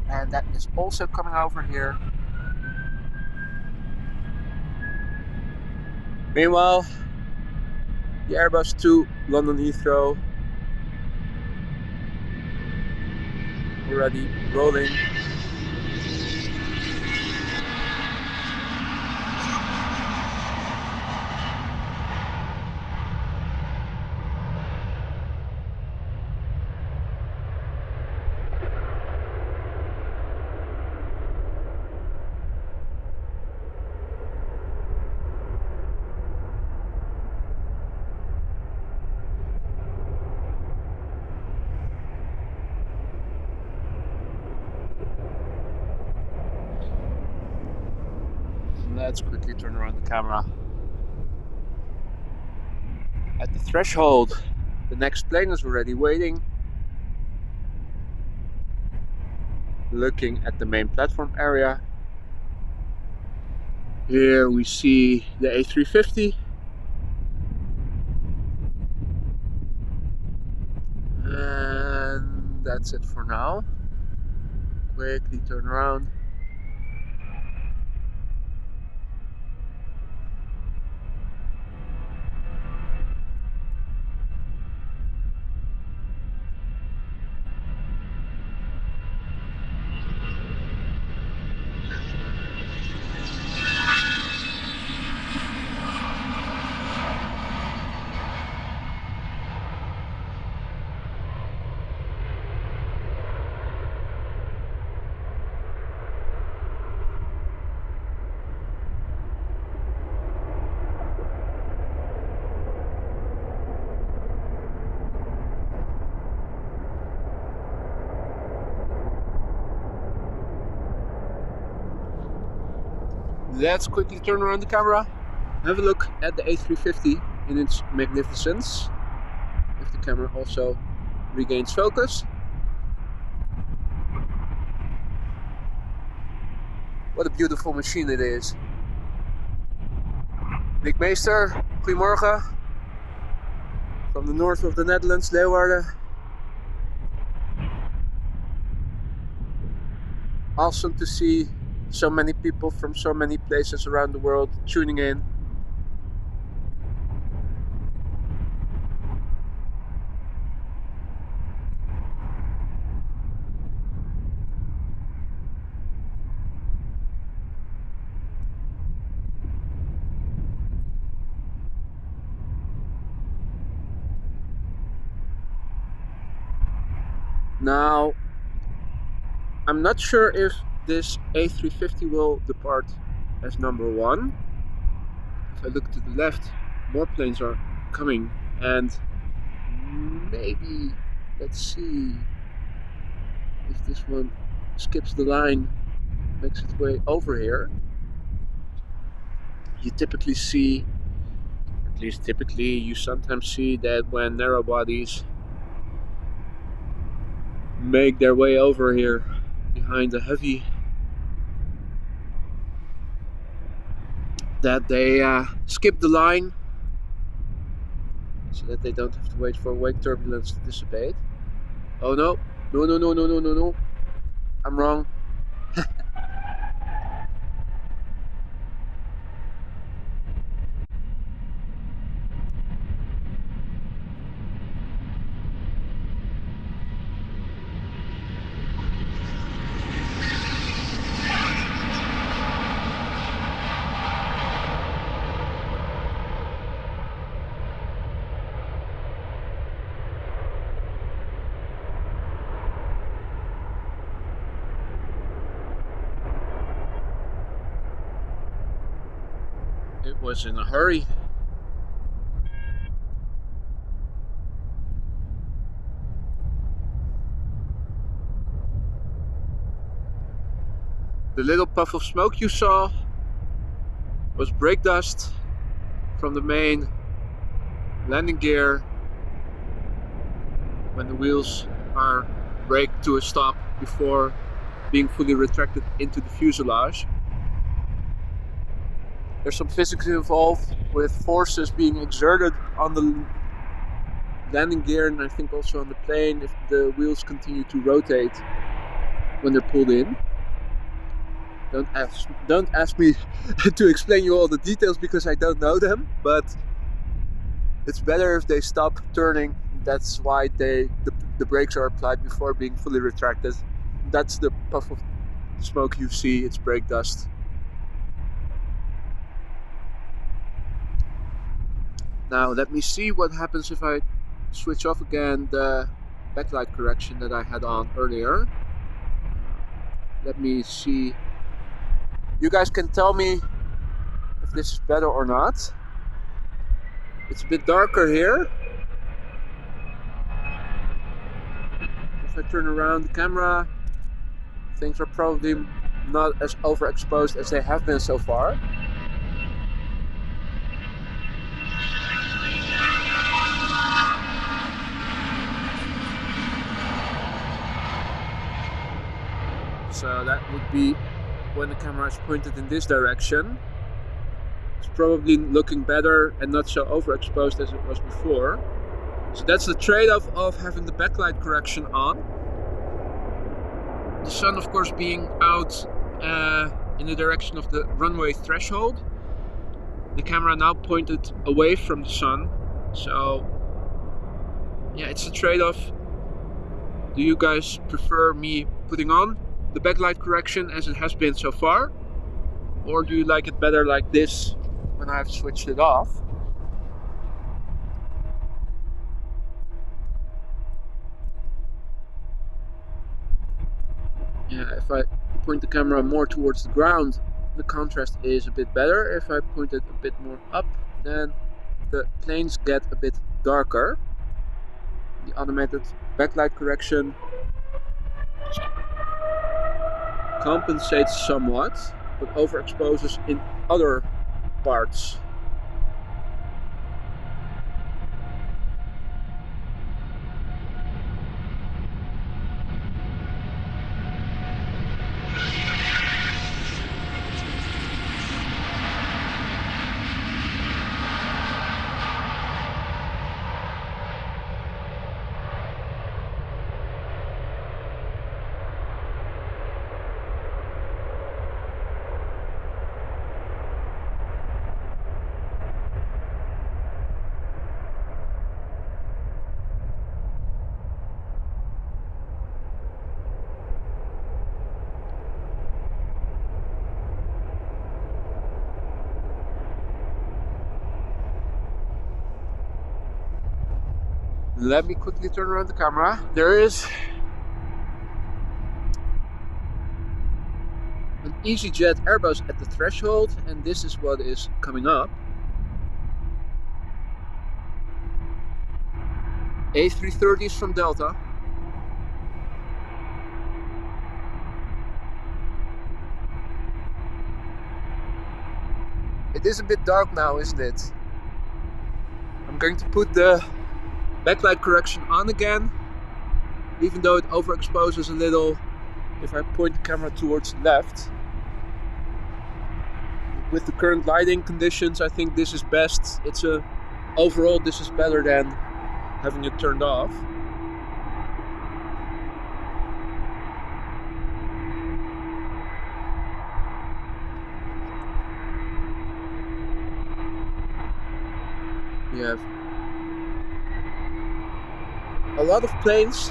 And that is also coming over here. Meanwhile, the Airbus to London Heathrow already rolling. Let's quickly turn around the camera. At the threshold, the next plane is already waiting. Looking at the main platform area. Here we see the A350. And that's it for now. Quickly turn around. Let's quickly turn around the camera. Have a look at the A350 in its magnificence. If the camera also regains focus. What a beautiful machine it is. Nick Meester, goedemorgen. From the north of the Netherlands, Leeuwarden. Awesome to see so many people from so many places around the world tuning in. Now, I'm not sure if this A350 will depart as number one. If I look to the left, more planes are coming, and maybe, let's see if this one skips the line, makes its way over here. You typically see, at least typically, you sometimes see that when narrow bodies make their way over here behind the heavy, that they skip the line so that they don't have to wait for wake turbulence to dissipate. Oh no, no, I'm wrong. It was in a hurry. The little puff of smoke you saw was brake dust from the main landing gear when the wheels are braked to a stop before being fully retracted into the fuselage. There's some physics involved with forces being exerted on the landing gear and I think also on the plane if the wheels continue to rotate when they're pulled in. Don't ask me to explain you all the details because I don't know them, but it's better if they stop turning. That's why the brakes are applied before being fully retracted. That's the puff of smoke you see, it's brake dust. Now let me see what happens if I switch off again the backlight correction that I had on earlier. Let me see. You guys can tell me if this is better or not. It's a bit darker here. If I turn around the camera, things are probably not as overexposed as they have been so far. So that would be when the camera is pointed in this direction. It's probably looking better and not so overexposed as it was before. So that's the trade-off of having the backlight correction on. The sun, of course, being out in the direction of the runway threshold. The camera now pointed away from the sun. So yeah, it's a trade-off. Do you guys prefer me putting on the backlight correction as it has been so far? Or do you like it better like this when I've switched it off? Yeah, if I point the camera more towards the ground, the contrast is a bit better. If I point it a bit more up, then the planes get a bit darker. The automated backlight correction compensates somewhat, but overexposes in other parts. Let me quickly turn around the camera. There is an EasyJet Airbus at the threshold, and this is what is coming up. A330s from Delta. It is a bit dark now, isn't it? I'm going to put the backlight correction on again, even though it overexposes a little if I point the camera towards the left. With the current lighting conditions, I think this is best. Overall, this is better than having it turned off. We have a lot of planes.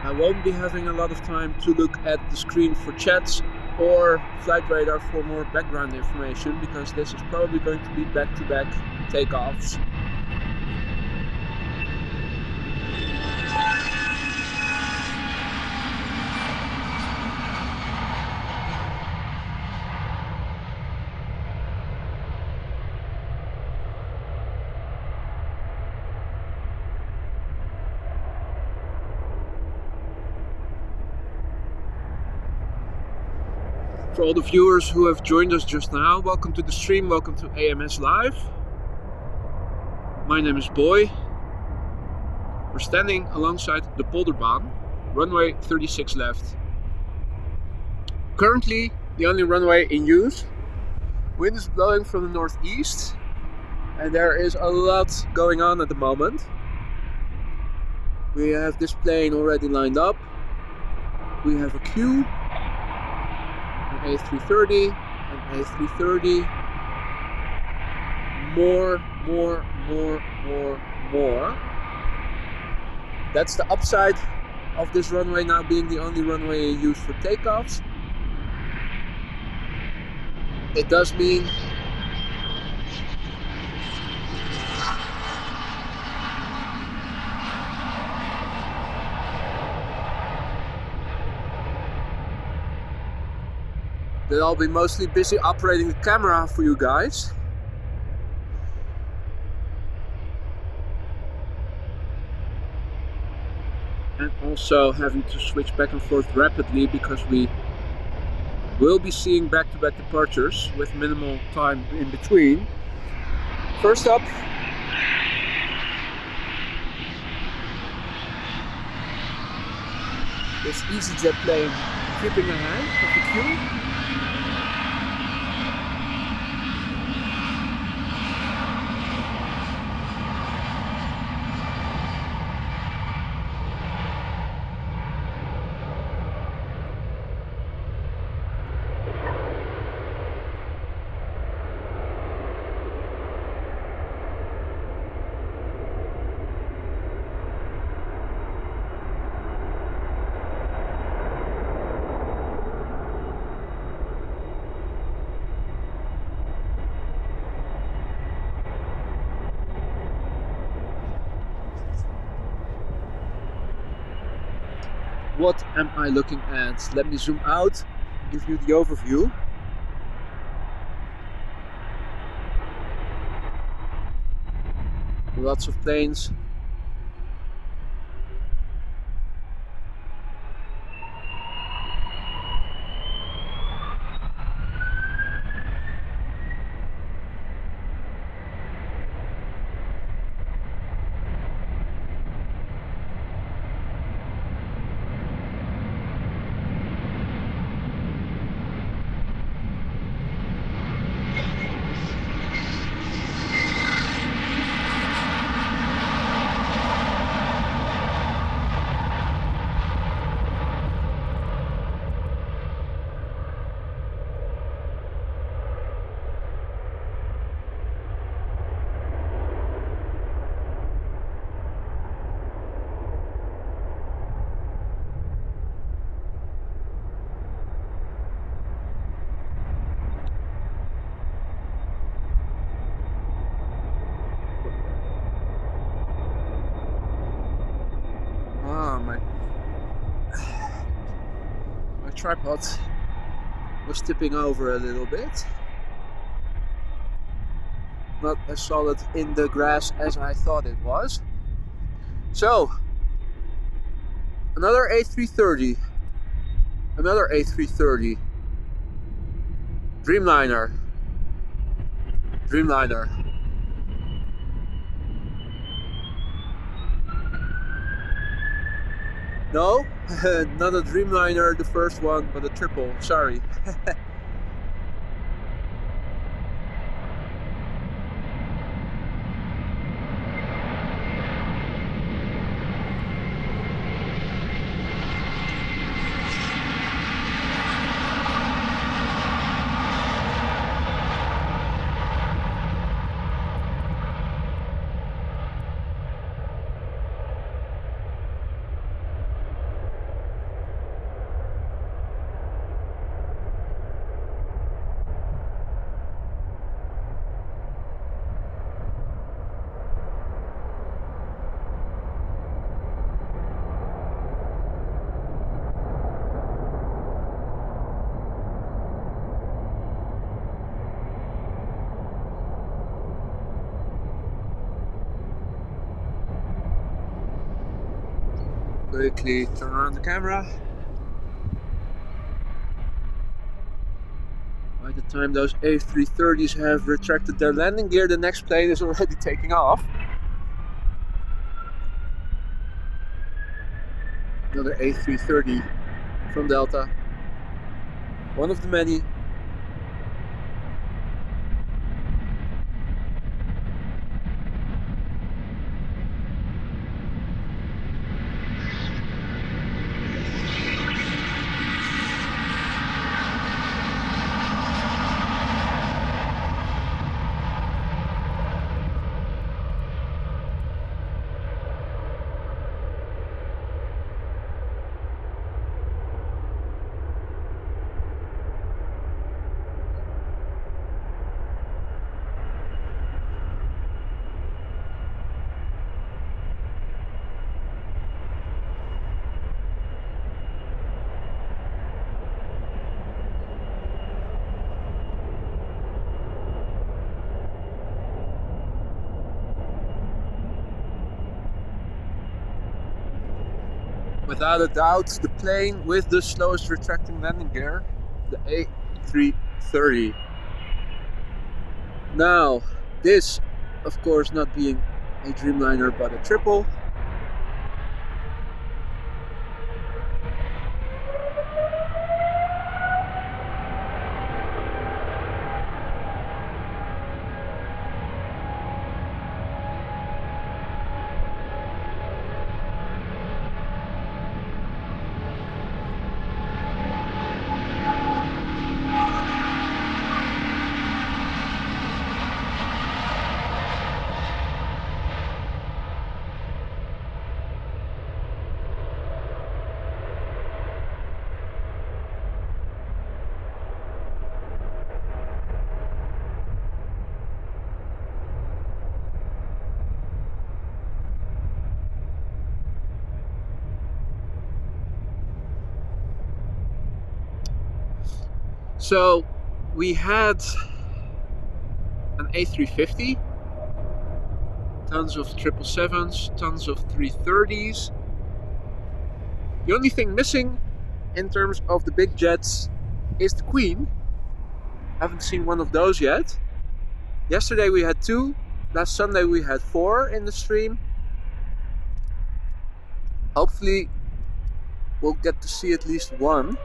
I won't be having a lot of time to look at the screen for chats or flight radar for more background information, because this is probably going to be back-to-back takeoffs. For all the viewers who have joined us just now, welcome to the stream, welcome to AMS Live. My name is Boy. We're standing alongside the Polderbaan, runway 36 left. Currently the only runway in use. Wind is blowing from the northeast, and there is a lot going on at the moment. We have this plane already lined up. We have a queue. An A330, an A330, more. That's the upside of this runway now being the only runway used for takeoffs. It does mean that I'll be mostly busy operating the camera for you guys. And also having to switch back and forth rapidly, because we will be seeing back-to-back departures with minimal time in between. First up, this EasyJet plane creeping ahead of the queue. what am I looking at? Let me zoom out, give you the overview. Lots of planes. My tripod was tipping over a little bit. Not as solid in the grass as I thought it was. So, another A330. Another A330. Dreamliner. Dreamliner. No, not a Dreamliner, the first one, but a triple, sorry. Quickly turn around the camera. By the time those A330s have retracted their landing gear, the next plane is already taking off. Another A330 from Delta. One of the many. Without a doubt, the plane with the slowest retracting landing gear, the A330. Now, this, of course, not being a Dreamliner but a triple. So we had an A350, tons of 777s, tons of 330s. The only thing missing in terms of the big jets is the Queen. Haven't seen one of those yet. Yesterday we had 2, last Sunday we had 4 in the stream. Hopefully we'll get to see at least one.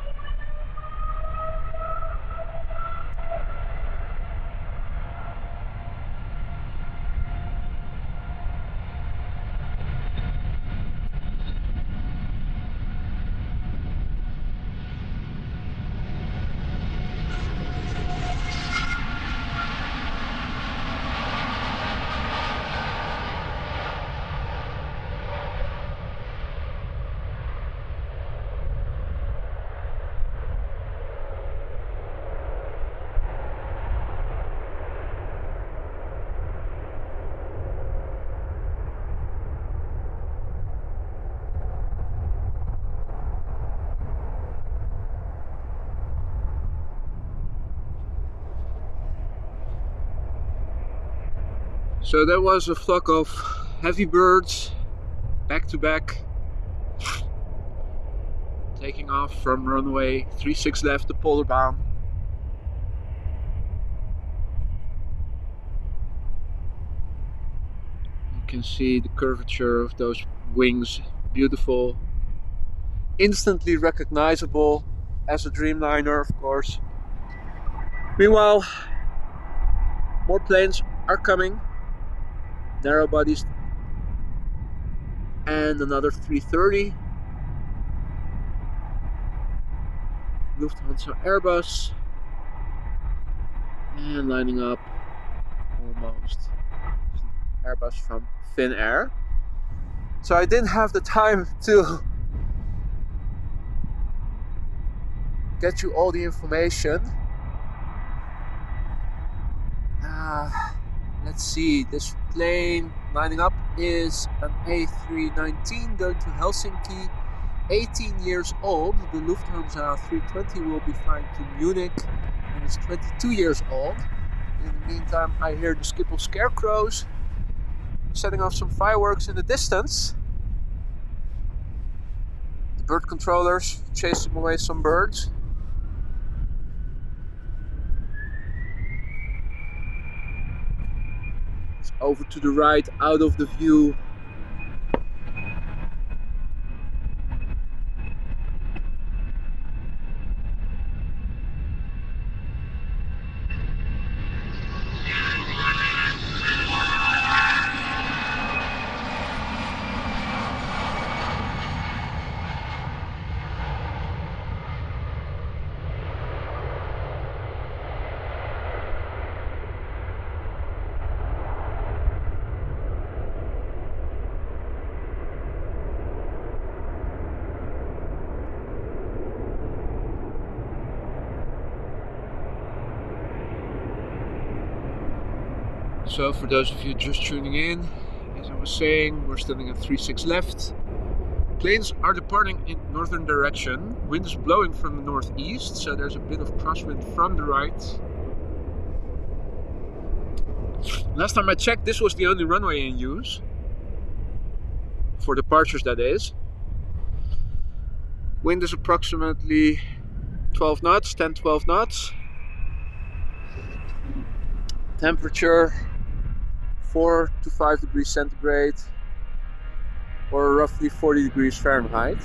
So there was a flock of heavy birds, back to back, taking off from runway 36 left, the polar bound. You can see the curvature of those wings, beautiful, instantly recognizable as a Dreamliner, of course. Meanwhile, more planes are coming. Narrow bodies and another 330. Lufthansa Airbus. And lining up almost Airbus from Finnair. So I didn't have the time to get you all the information. Let's see, this plane lining up is an A319 going to Helsinki, 18 years old. The Lufthansa 320 will be flying to Munich and it's 22 years old. In the meantime, I hear the Schiphol scarecrows setting off some fireworks in the distance. The bird controllers chasing away some birds. Over to the right, out of the view. So for those of you just tuning in, as I was saying, we're standing at 36 left. Planes are departing in northern direction. Wind is blowing from the northeast, so there's a bit of crosswind from the right. Last time I checked, this was the only runway in use. For departures, that is. Wind is approximately 12 knots, 10-12 knots. Temperature 4 to 5 degrees centigrade or roughly 40 degrees Fahrenheit.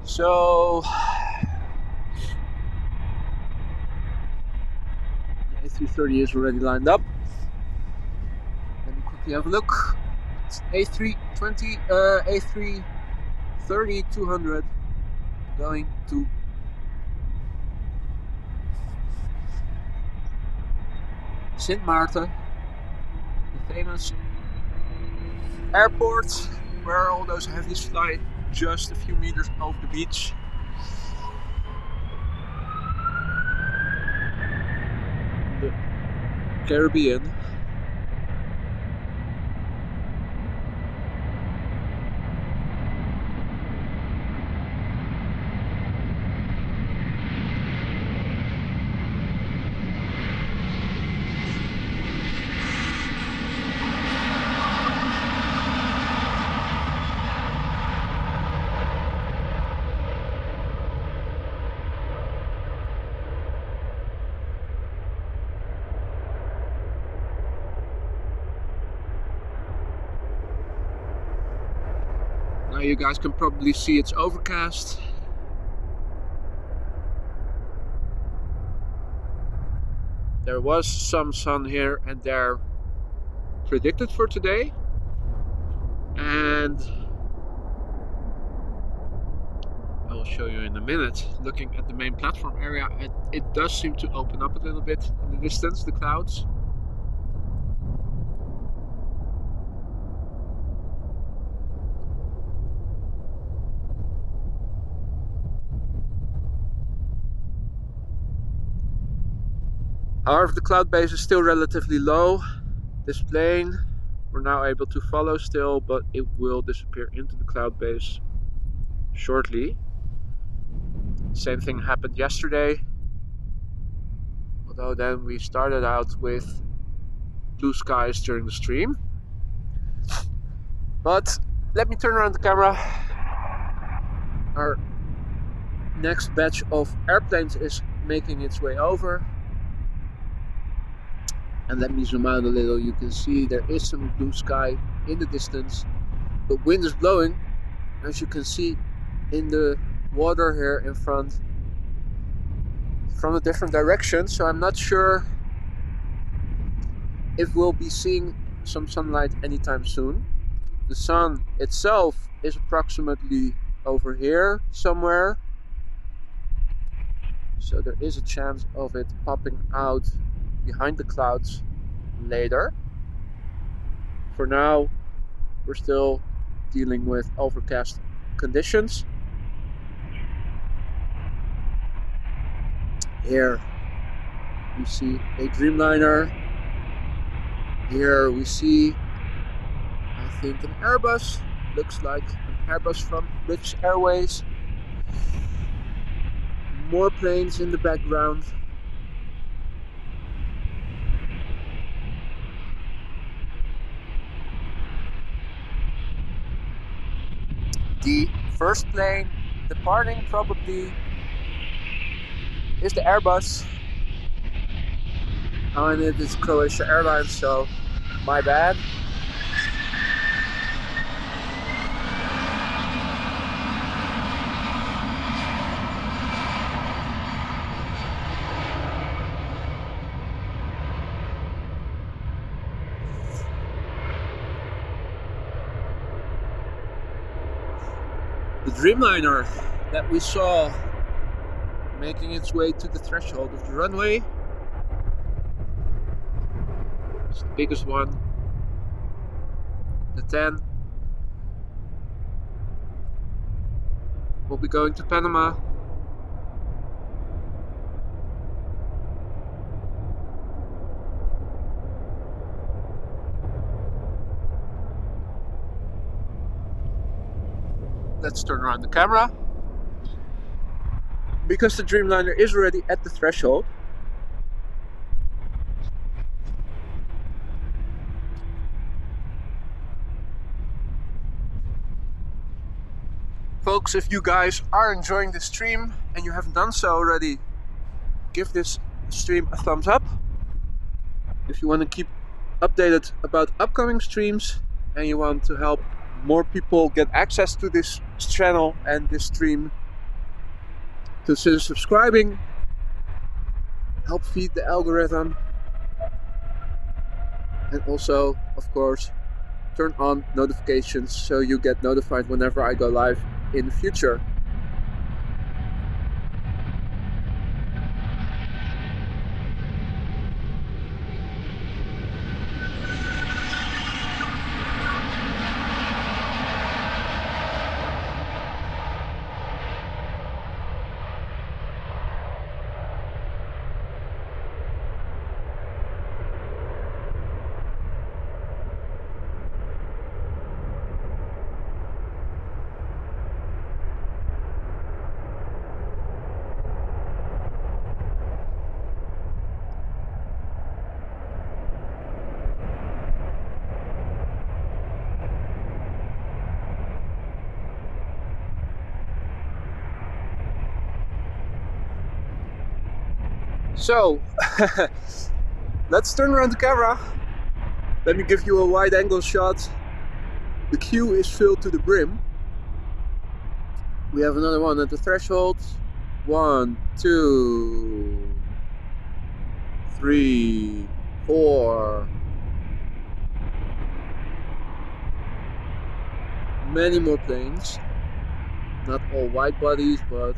So the A330 is already lined up. Let me quickly If you have a look, it's A330-200 going to Sint Maarten, the famous airport where all those heavies fly just a few meters off the beach. The Caribbean. Now you guys can probably see it's overcast. There was some sun here and there predicted for today, and I will show you in a minute. Looking at the main platform area, it does seem to open up a little bit in the distance, the clouds. However, the cloud base is still relatively low. This plane we're now able to follow still, but it will disappear into the cloud base shortly. Same thing happened yesterday, although then we started out with blue skies during the stream. But let me turn around the camera. Our next batch of airplanes is making its way over. And let me zoom out a little. You can see there is some blue sky in the distance, but wind is blowing, as you can see in the water here in front, from a different direction. So I'm not sure if we'll be seeing some sunlight anytime soon. The sun itself is approximately over here somewhere, so there is a chance of it popping out behind the clouds later. For now, we're still dealing with overcast conditions. Here we see a Dreamliner. Here we see, I think, an Airbus. Looks like an Airbus from British Airways. More planes in the background. The first plane departing probably is the Airbus. Oh, and it is Croatia Airlines, so my bad. The Dreamliner that we saw making its way to the threshold of the runway. It's the biggest one, the 10. We'll be going to Panama. Let's turn around the camera, because the Dreamliner is already at the threshold. Folks, if you guys are enjoying this stream and you haven't done so already, give this stream a thumbs up. If you want to keep updated about upcoming streams and you want to help more people get access to this channel and this stream, consider subscribing. Help feed the algorithm. And also, of course, turn on notifications so you get notified whenever I go live in the future. So, let's turn around the camera. Let me give you a wide angle shot. The queue is filled to the brim. We have another one at the threshold. 1, 2, 3, 4. Many more planes. Not all wide bodies, but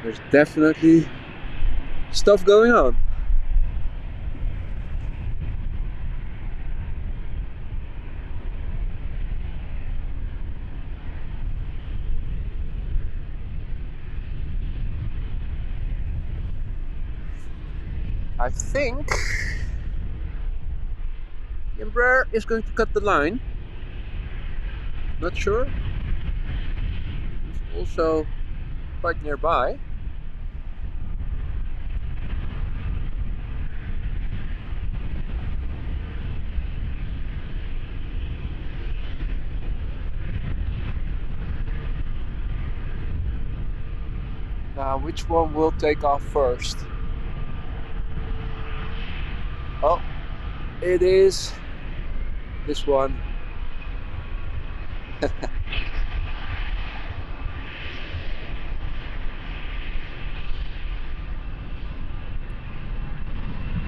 there's definitely stuff going on. I think the Embraer is going to cut the line. Not sure. It's also quite nearby. Now, which one will take off first? Oh, it is this one.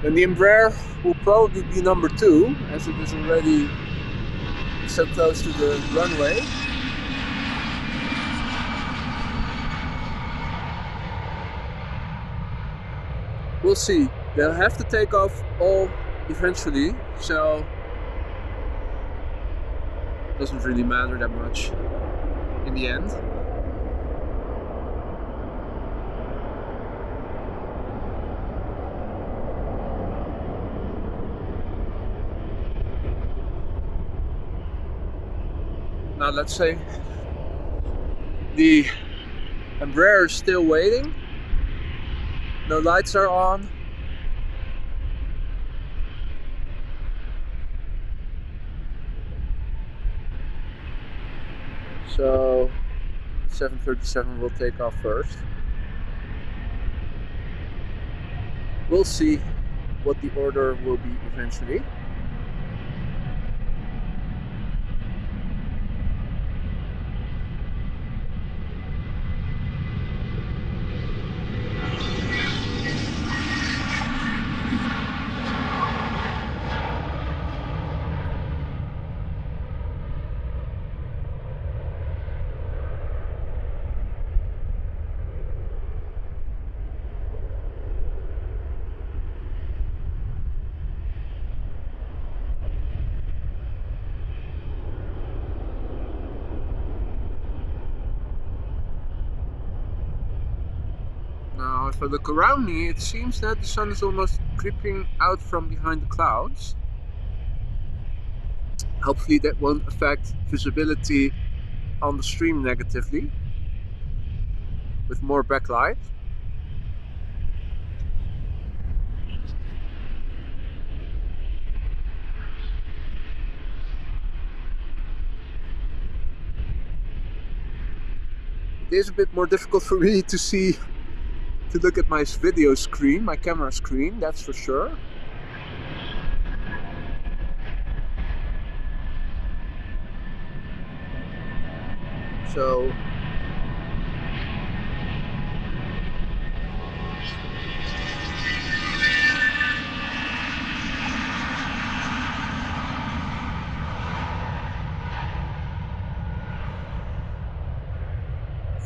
And the Embraer will probably be number 2, as it is already so close to the runway. We'll see. They'll have to take off all eventually, so it doesn't really matter that much in the end. Now let's say the Embraer is still waiting. No lights are on. So 737 will take off first. We'll see what the order will be eventually. Now, if I look around me, it seems that the sun is almost creeping out from behind the clouds. Hopefully that won't affect visibility on the stream negatively with more backlight. It is a bit more difficult for me to look at my video screen, my camera screen, that's for sure. So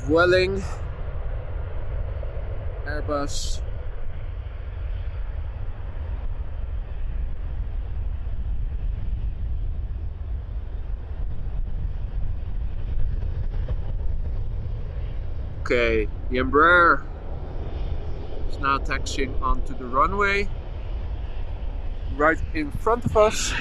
Vueling, Airbus. Okay, the Embraer is now taxiing onto the runway right in front of us.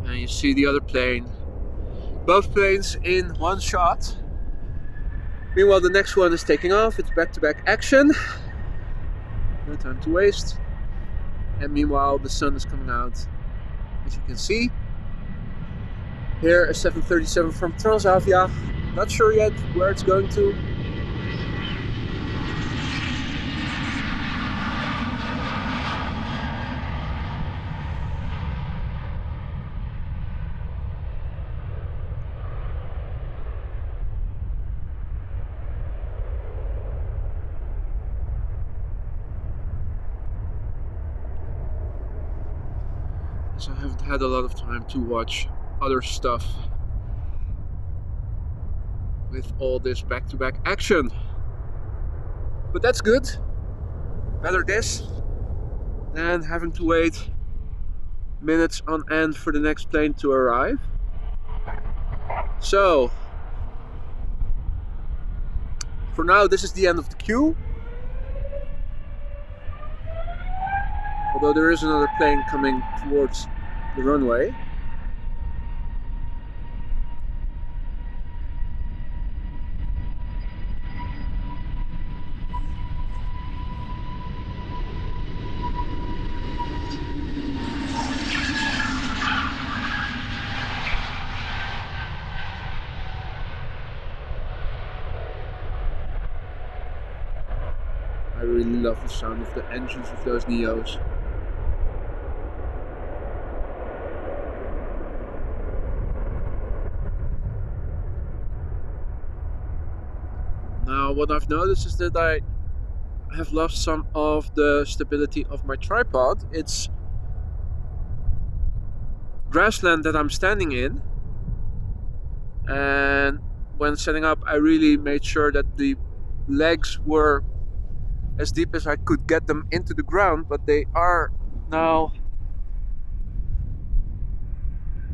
And you see the other plane. Both planes in one shot. Meanwhile, the next one is taking off. It's back-to-back action. No time to waste. And meanwhile, the sun is coming out, as you can see. Here, a 737 from Transavia. Not sure yet where it's going to. So I haven't had a lot of time to watch other stuff with all this back-to-back action. But that's good. Better this than having to wait minutes on end for the next plane to arrive. So, for now this is the end of the queue. Although there is another plane coming towards the runway. I really love the sound of the engines of those Neos. Now what I've noticed is that I have lost some of the stability of my tripod. It's grassland that I'm standing in, and when setting up I really made sure that the legs were as deep as I could get them into the ground, but they are now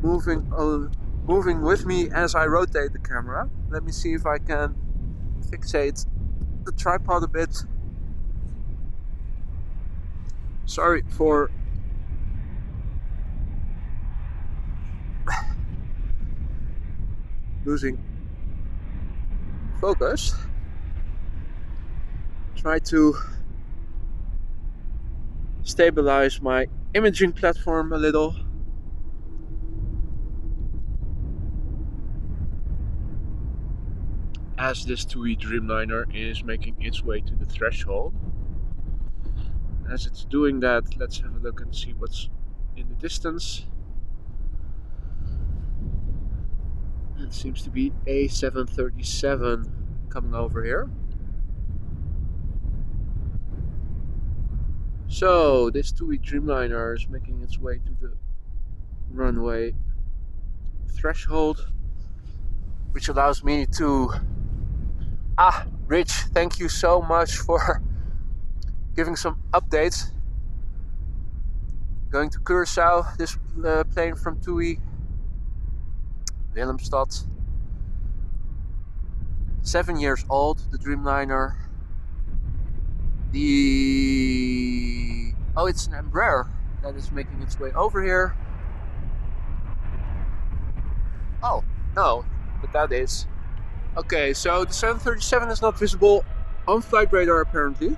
moving with me as I rotate the camera. Let me see if I can fixate the tripod a bit. Sorry for losing focus. Try to stabilize my imaging platform a little. As this TUI Dreamliner is making its way to the threshold. As it's doing that, let's have a look and see what's in the distance. It seems to be a 737 coming over here. So this TUI Dreamliner is making its way to the runway threshold. which allows me to... Rich, thank you so much for giving some updates. Going to Curacao, this plane from TUI, Willemstad. 7 years old, the Dreamliner. It's an Embraer that is making its way over here. Oh, no, but that is. Okay, so the 737 is not visible on flight radar apparently.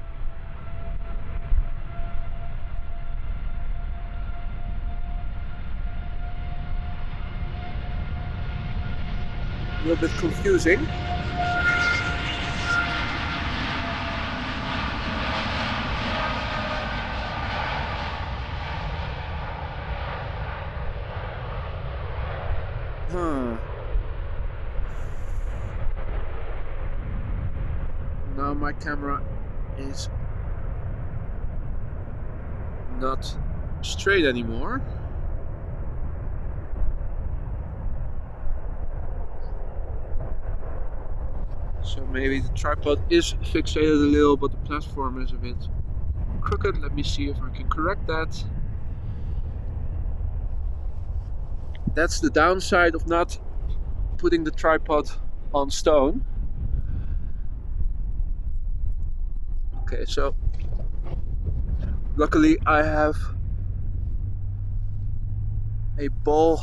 A little bit confusing. Now my camera is not straight anymore. So maybe the tripod is fixated a little, but the platform is a bit crooked. Let me see if I can correct that. That's the downside of not putting the tripod on stone. Okay, so luckily I have a ball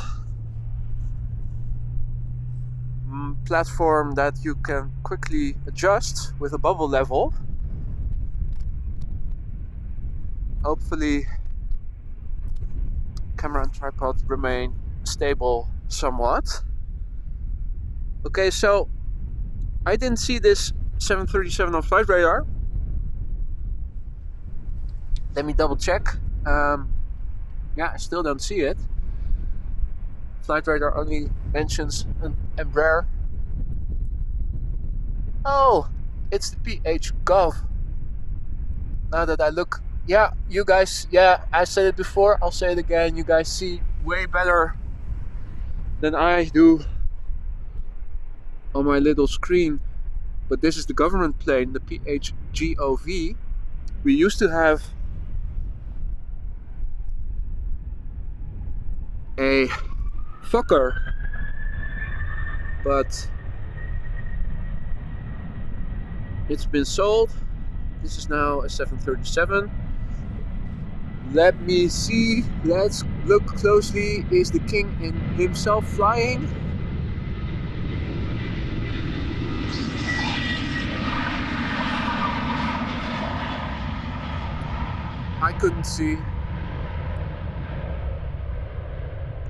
platform that you can quickly adjust with a bubble level. Hopefully camera and tripod remain stable somewhat. Okay, so I didn't see this 737 on flight radar. Let me double check. Yeah, I still don't see it. Flight radar only mentions an Embraer. Oh, it's the PH-Gov. Now that I look, yeah, you guys, yeah, I said it before, I'll say it again. You guys see way better than I do on my little screen. But this is the government plane, the PH-GOV. We used to have a Fokker, but it's been sold. This is now a 737. Let me see, let's look closely. Is the king himself flying? I couldn't see.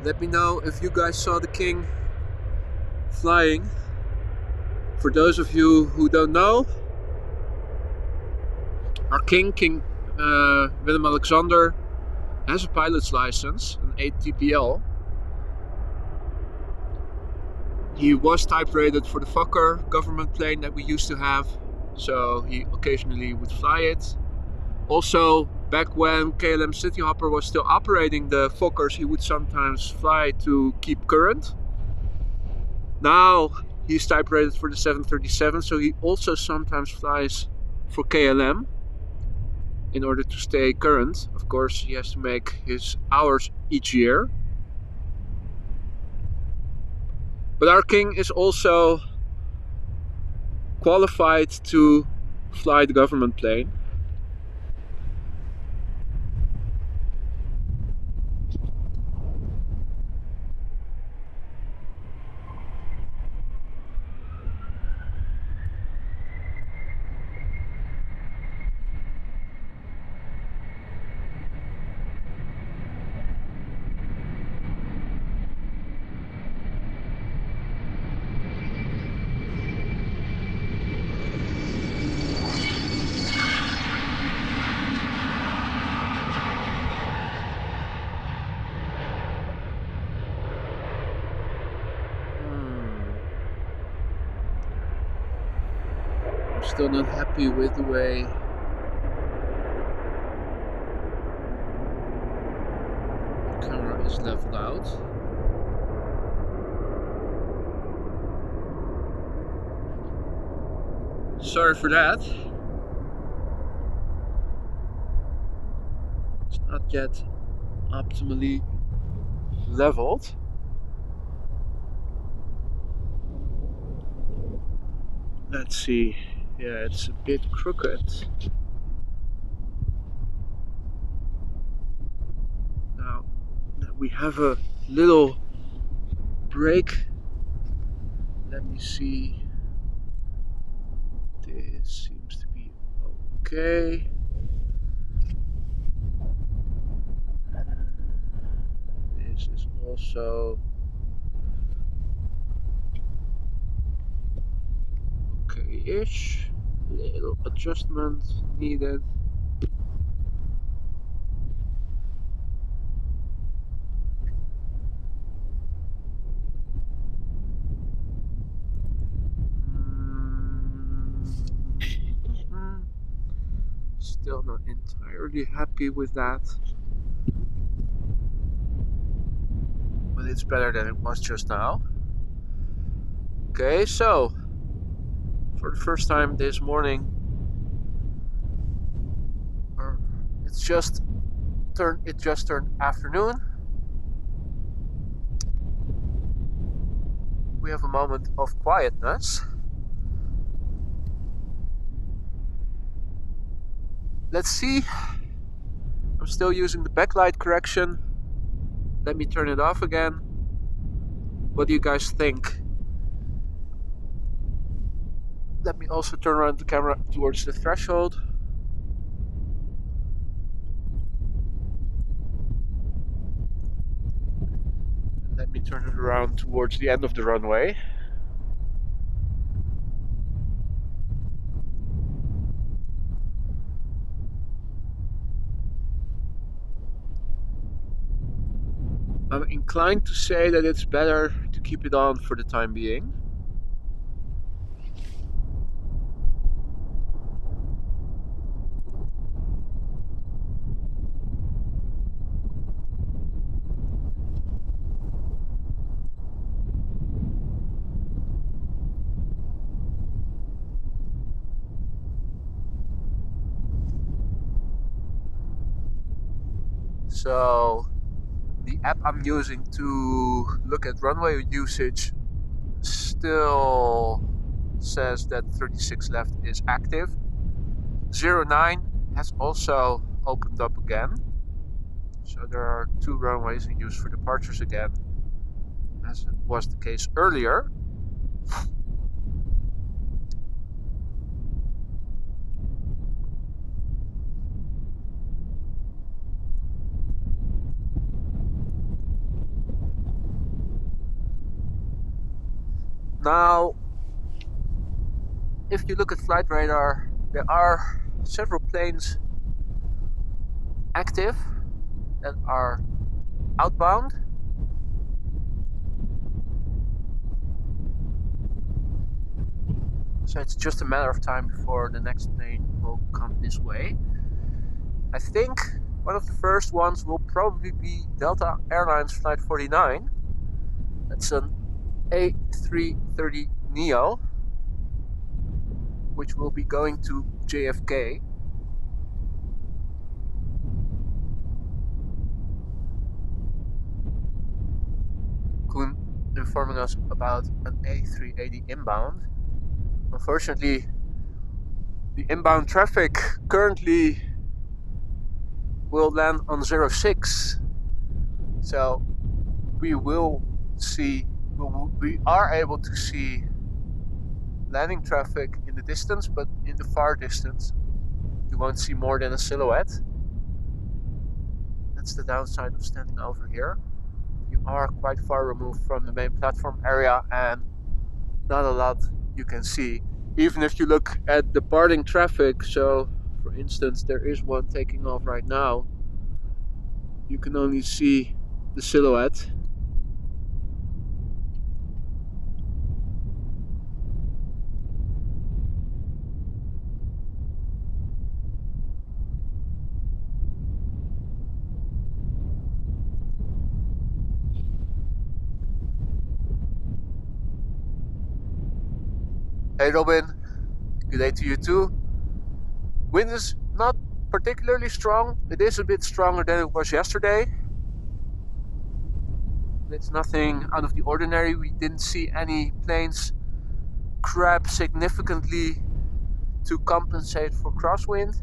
Let me know if you guys saw the king flying. For those of you who don't know, our King Willem-Alexander, has a pilot's license, an ATPL. He was type rated for the Fokker government plane that we used to have, so he occasionally would fly it. Also, back when KLM Cityhopper was still operating the Fokkers, he would sometimes fly to keep current. Now he's type rated for the 737, so he also sometimes flies for KLM. In order to stay current, of course, he has to make his hours each year. But our king is also qualified to fly the government plane. Still not happy with the way the camera is leveled out. sorry for that. It's not yet optimally leveled. Let's see. Yeah, it's a bit crooked. Now that we have a little break, let me see. This seems to be okay. This is also okay-ish. Little adjustment needed. Still not entirely happy with that, but it's better than it was just now. Okay, so for the first time this morning, it just turned afternoon. We have a moment of quietness. Let's see. I'm still using the backlight correction. Let me turn it off again. What do you guys think? Let me also turn around the camera towards the threshold. Let me turn it around towards the end of the runway. I'm inclined to say that it's better to keep it on for the time being. So the app I'm using to look at runway usage still says that 36 left is active. 09 has also opened up again. So there are 2 runways in use for departures again, as it was the case earlier. Now, if you look at flight radar, there are several planes active that are outbound. So it's just a matter of time before the next plane will come this way. I think one of the first ones will probably be Delta Airlines Flight 49. That's an A330neo, which will be going to JFK. Koen informing us about an A380 inbound. Unfortunately, the inbound traffic currently will land on 06. So we are able to see landing traffic in the distance, but in the far distance you won't see more than a silhouette. That's the downside of standing over here. You are quite far removed from the main platform area and not a lot you can see, even if you look at departing traffic. So for instance, there is one taking off right now. You can only see the silhouette. Hey Robin, Good day to you too. Wind is not particularly strong. It is a bit stronger than it was yesterday. It's nothing out of the ordinary. We didn't see any planes crab significantly to compensate for crosswind.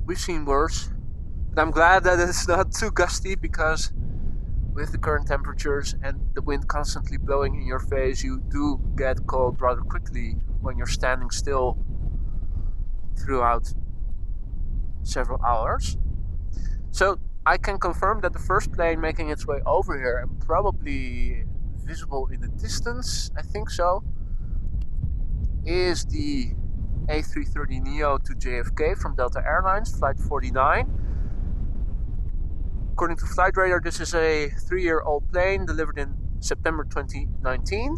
We've seen worse, but I'm glad that it's not too gusty, because with the current temperatures and the wind constantly blowing in your face, you do get cold rather quickly when you're standing still throughout several hours. So I can confirm that the first plane making its way over here, and probably visible in the distance, I think so, is the A330neo to JFK from Delta Airlines, flight 49. According to Flight Radar, this is a 3-year-old plane delivered in September 2019.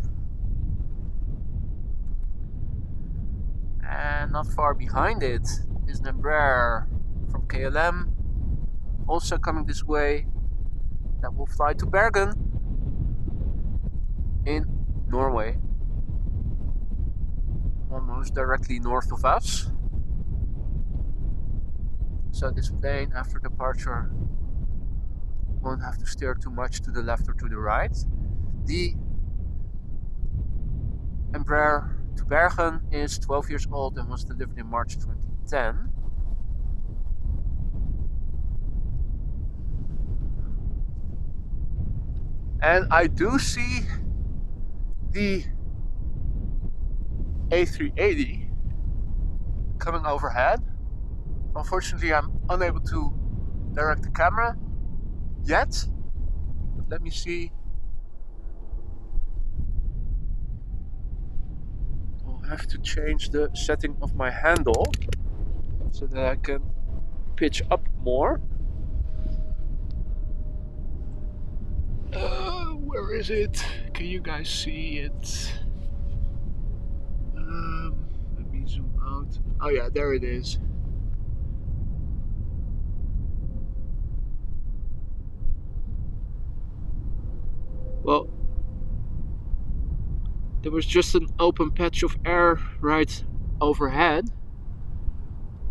And not far behind it is an Embraer from KLM, also coming this way, that will fly to Bergen in Norway, almost directly north of us. So this plane, after departure, won't have to steer too much to the left or to the right. The Embraer to Bergen is 12 years old and was delivered in March 2010. And I do see the A380 coming overhead. Unfortunately, I'm unable to direct the camera yet. But let me see. I'll have to change the setting of my handle so that I can pitch up more. Where is it? Can you guys see it? Let me zoom out. Oh yeah, there it is. Well, there was just an open patch of air right overhead.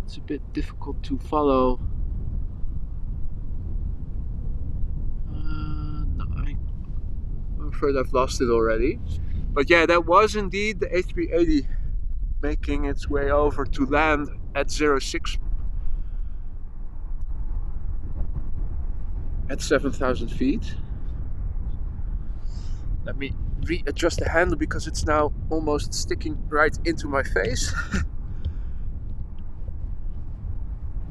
It's a bit difficult to follow. No, I'm afraid I've lost it already. But yeah, that was indeed the A380 making its way over to land at 06 at 7,000 feet. Let me readjust the handle because it's now almost sticking right into my face.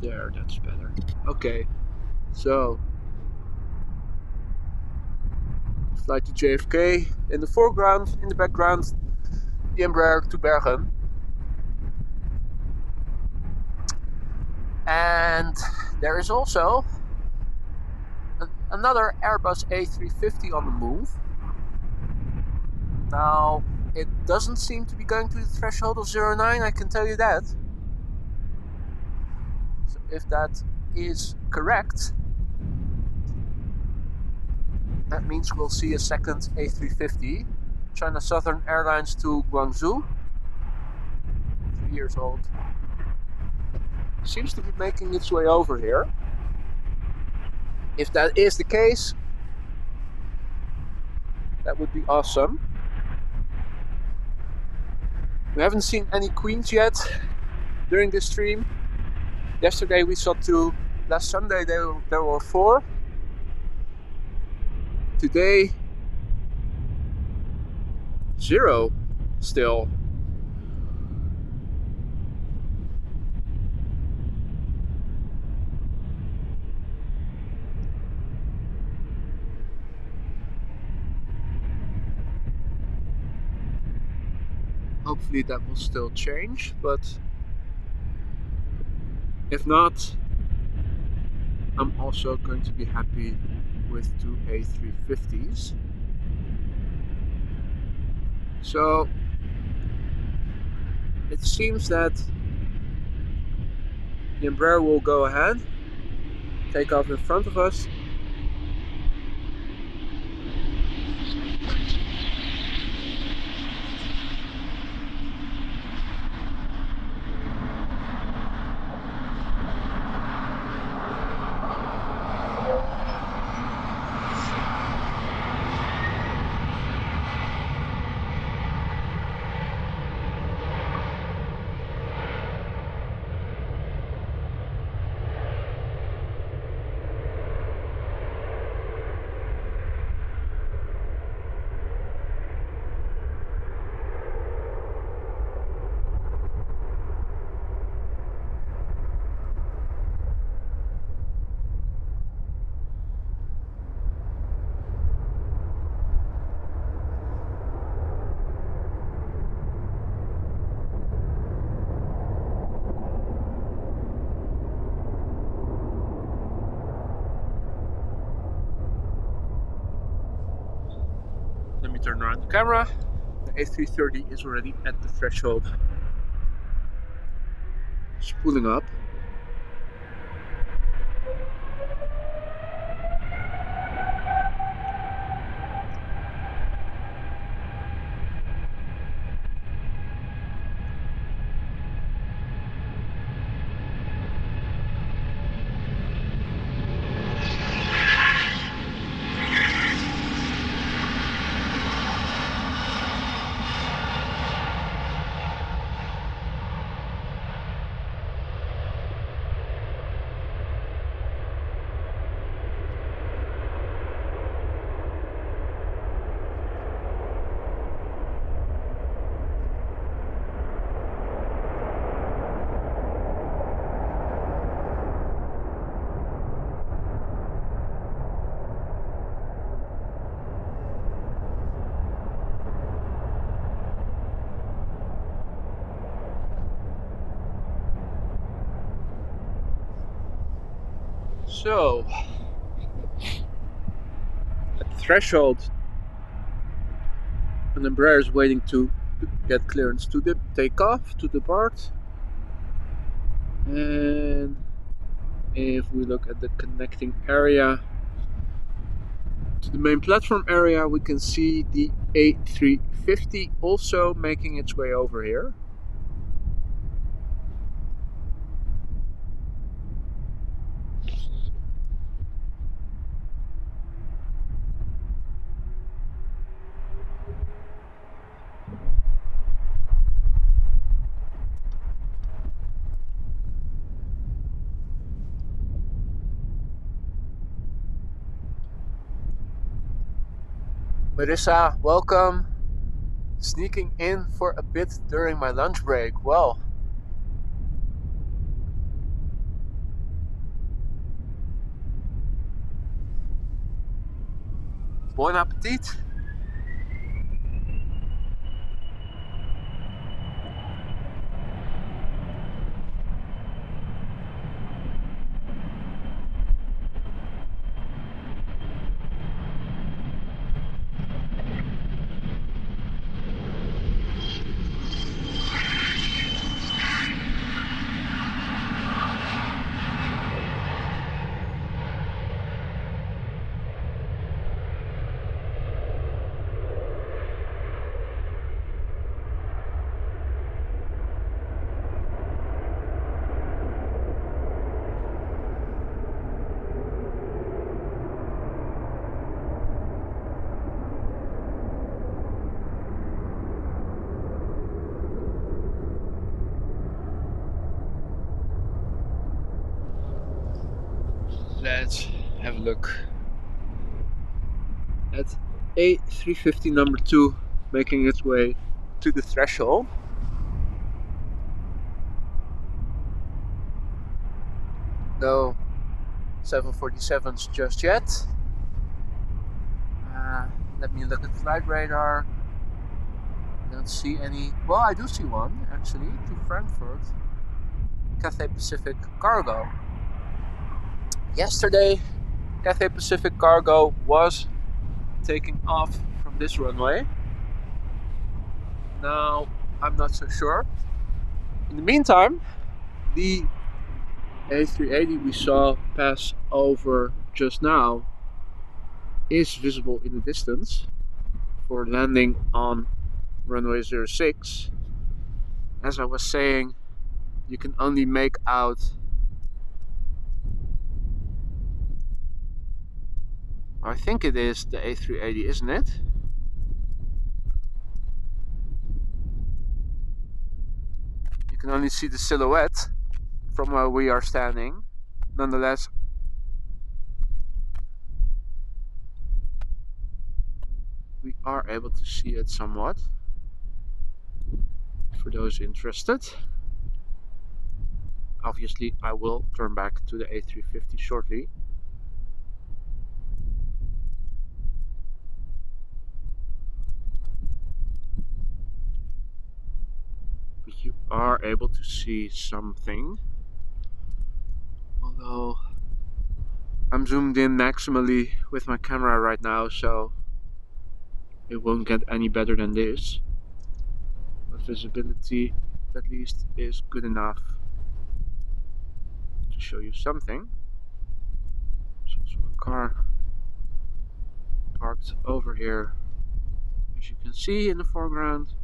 There, that's better. Okay, so flight to JFK in the foreground, in the background the Embraer to Bergen. And there is also another Airbus A350 on the move. Now, it doesn't seem to be going to the threshold of 09, I can tell you that. So if that is correct, that means we'll see a second A350, China Southern Airlines to Guangzhou, 3 years old. Seems to be making its way over here. If that is the case, that would be awesome. We haven't seen any queens yet during this stream. Yesterday we saw 2, last Sunday there were 4. Today, 0 still. Hopefully that will still change, but if not, I'm also going to be happy with 2 A350s. So it seems that the Embraer will go ahead, take off in front of us. turn around the camera. The A330 is already at the threshold. Spooling up. So, at the threshold, an Embraer is waiting to get clearance to take off, to depart. And if we look at the connecting area to the main platform area, we can see the A350 also making its way over here. Marissa, welcome. Sneaking in for a bit during my lunch break. Well, bon appetit. Let's have a look at A350 number 2 making its way to the threshold. No 747s just yet. Let me look at flight radar. I don't see any. Well, I do see one actually to Frankfurt. Cathay Pacific Cargo. Yesterday, Cathay Pacific Cargo was taking off from this runway. Now, I'm not so sure. In the meantime, the A380 we saw pass over just now is visible in the distance for landing on runway 06. As I was saying, you can only make out, I think it is the A380, isn't it? You can only see the silhouette from where we are standing. Nonetheless, we are able to see it somewhat for those interested. Obviously, I will turn back to the A350 shortly. But you are able to see something. Although I'm zoomed in maximally with my camera right now, so it won't get any better than this. But visibility at least is good enough to show you something. There's also a car parked over here, as you can see in the foreground.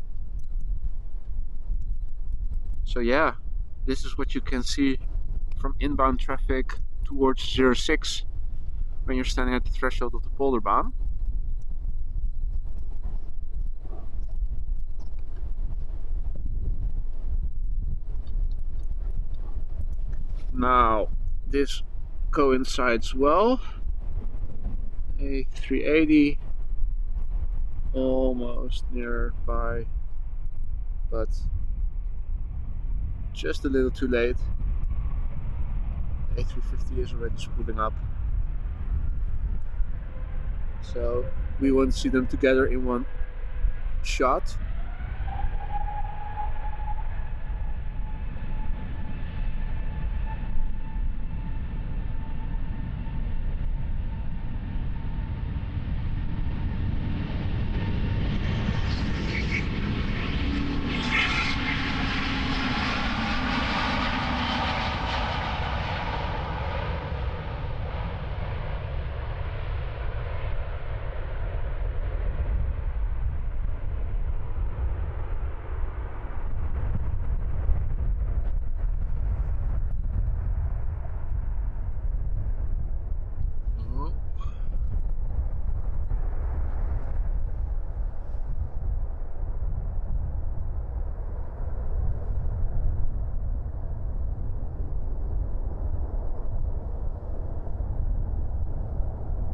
So yeah, this is what you can see from inbound traffic towards 06 when you're standing at the threshold of the Polderbaan. Now this coincides well. A380 almost nearby, but just a little too late. A350 is already spooling up, so we won't see them together in one shot.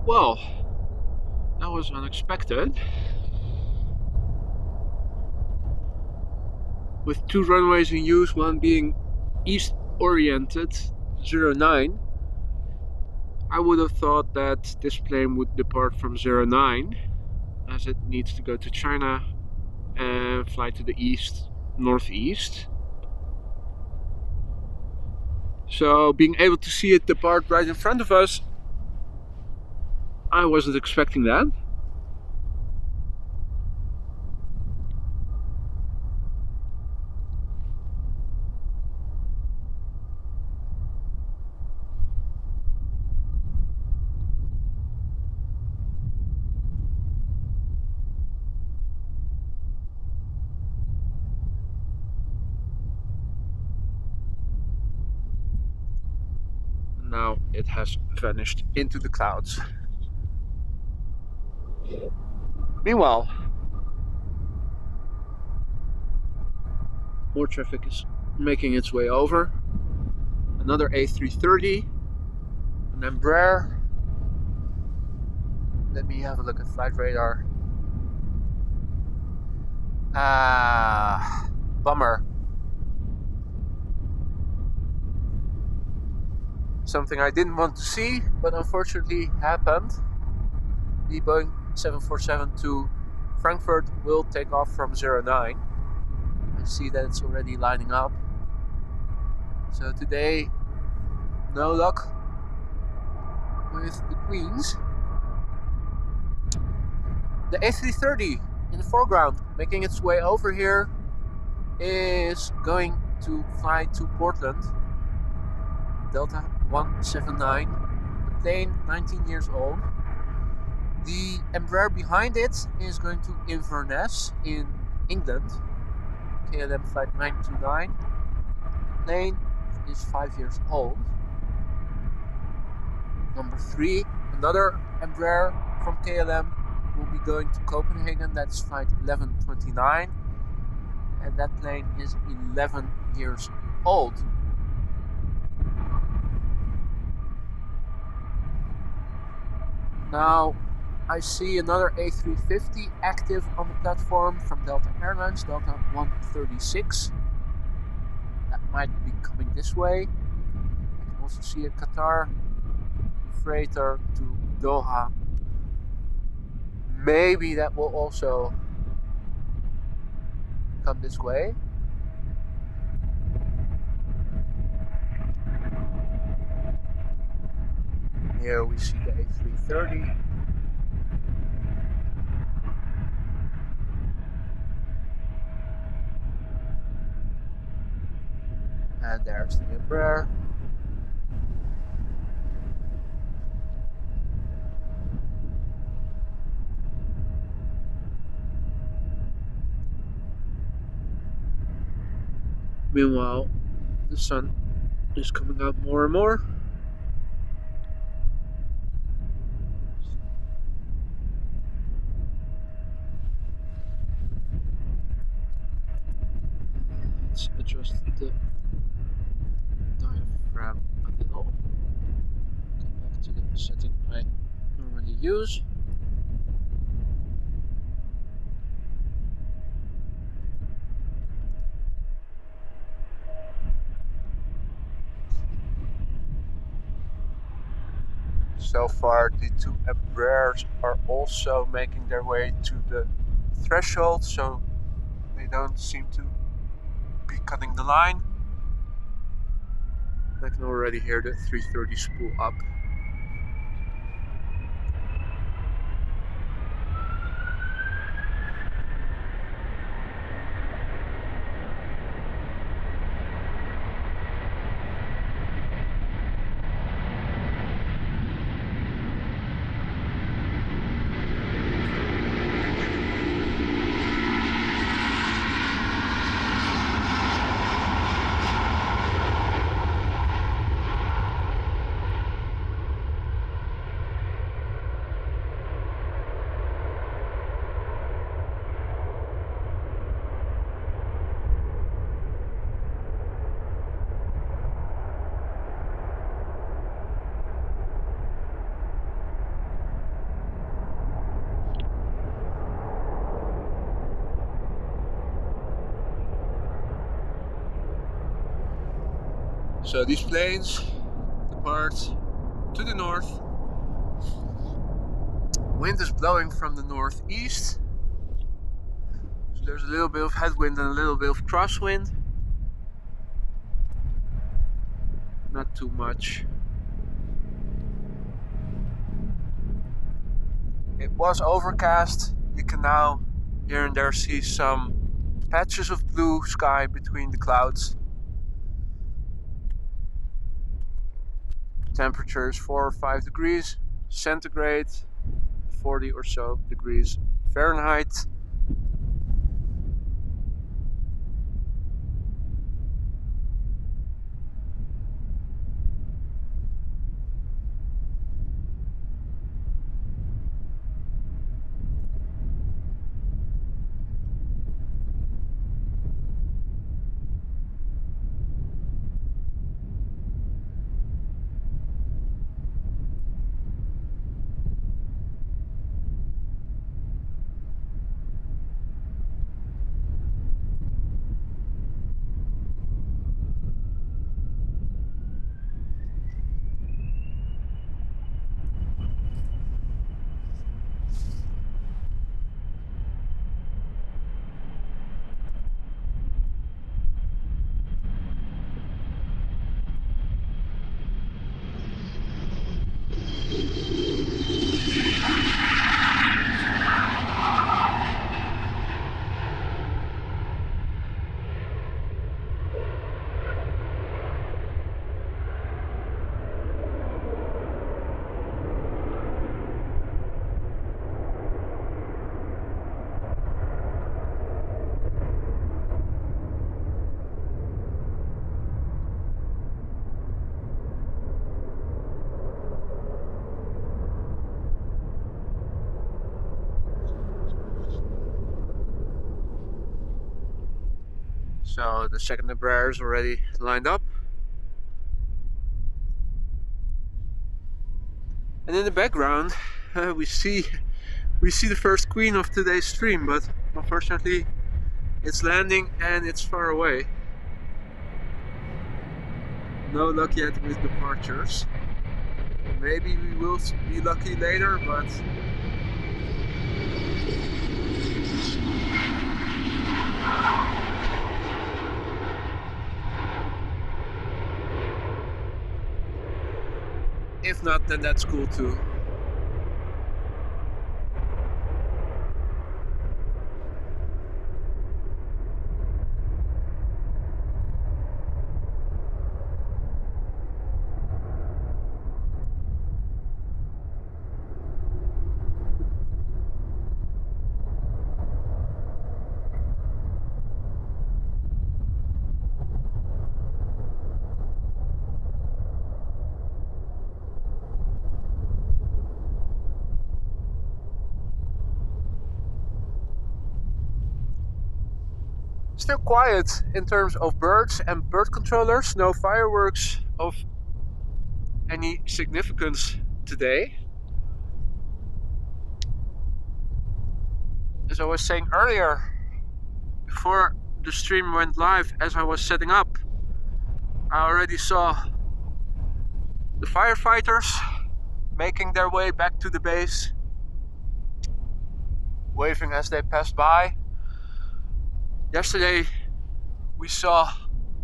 Well, that was unexpected. With two runways in use, one being east oriented, 09, I would have thought that this plane would depart from 09, as it needs to go to China and fly to the east northeast. So being able to see it depart right in front of us, I wasn't expecting that. Now it has vanished into the clouds. Meanwhile, more traffic is making its way over. Another A330, an Embraer. Let me have a look at flight radar. Bummer. Something I didn't want to see, but unfortunately happened. The Boeing 747 to Frankfurt will take off from 09. I see that it's already lining up. So today, no luck with the Queens. The A330 in the foreground, making its way over here, is going to fly to Portland. Delta 179, the plane 19 years old. The Embraer behind it is going to Inverness in England, KLM flight 929. The plane is 5 years old. Number 3, another Embraer from KLM will be going to Copenhagen, that's flight 1129, and that plane is 11 years old. Now I see another A350 active on the platform from Delta Airlines, Delta 136. That might be coming this way. I can also see a Qatar freighter to Doha. Maybe that will also come this way. Here we see the A330. And there's the Embraer. Meanwhile, the sun is coming out more and more. Let's adjust the diaphragm a little. Get back to the setting I normally use. So far, the two Embraers are also making their way to the threshold, so they don't seem to be cutting the line. I can already hear the 330 spool up. So these planes depart to the north. Wind is blowing from the northeast. So there's a little bit of headwind and a little bit of crosswind. Not too much. It was overcast. You can now here and there see some patches of blue sky between the clouds. Temperature is 4 or 5 degrees centigrade, 40 or so degrees Fahrenheit. So the second Embraer is already lined up. And in the background we see the first queen of today's stream, but unfortunately it's landing and it's far away. No luck yet with departures. Maybe we will be lucky later, but if not, then that's cool too. Still quiet in terms of birds and bird controllers. No fireworks of any significance today. As I was saying earlier, before the stream went live, as I was setting up, I already saw the firefighters making their way back to the base, waving as they passed by. Yesterday we saw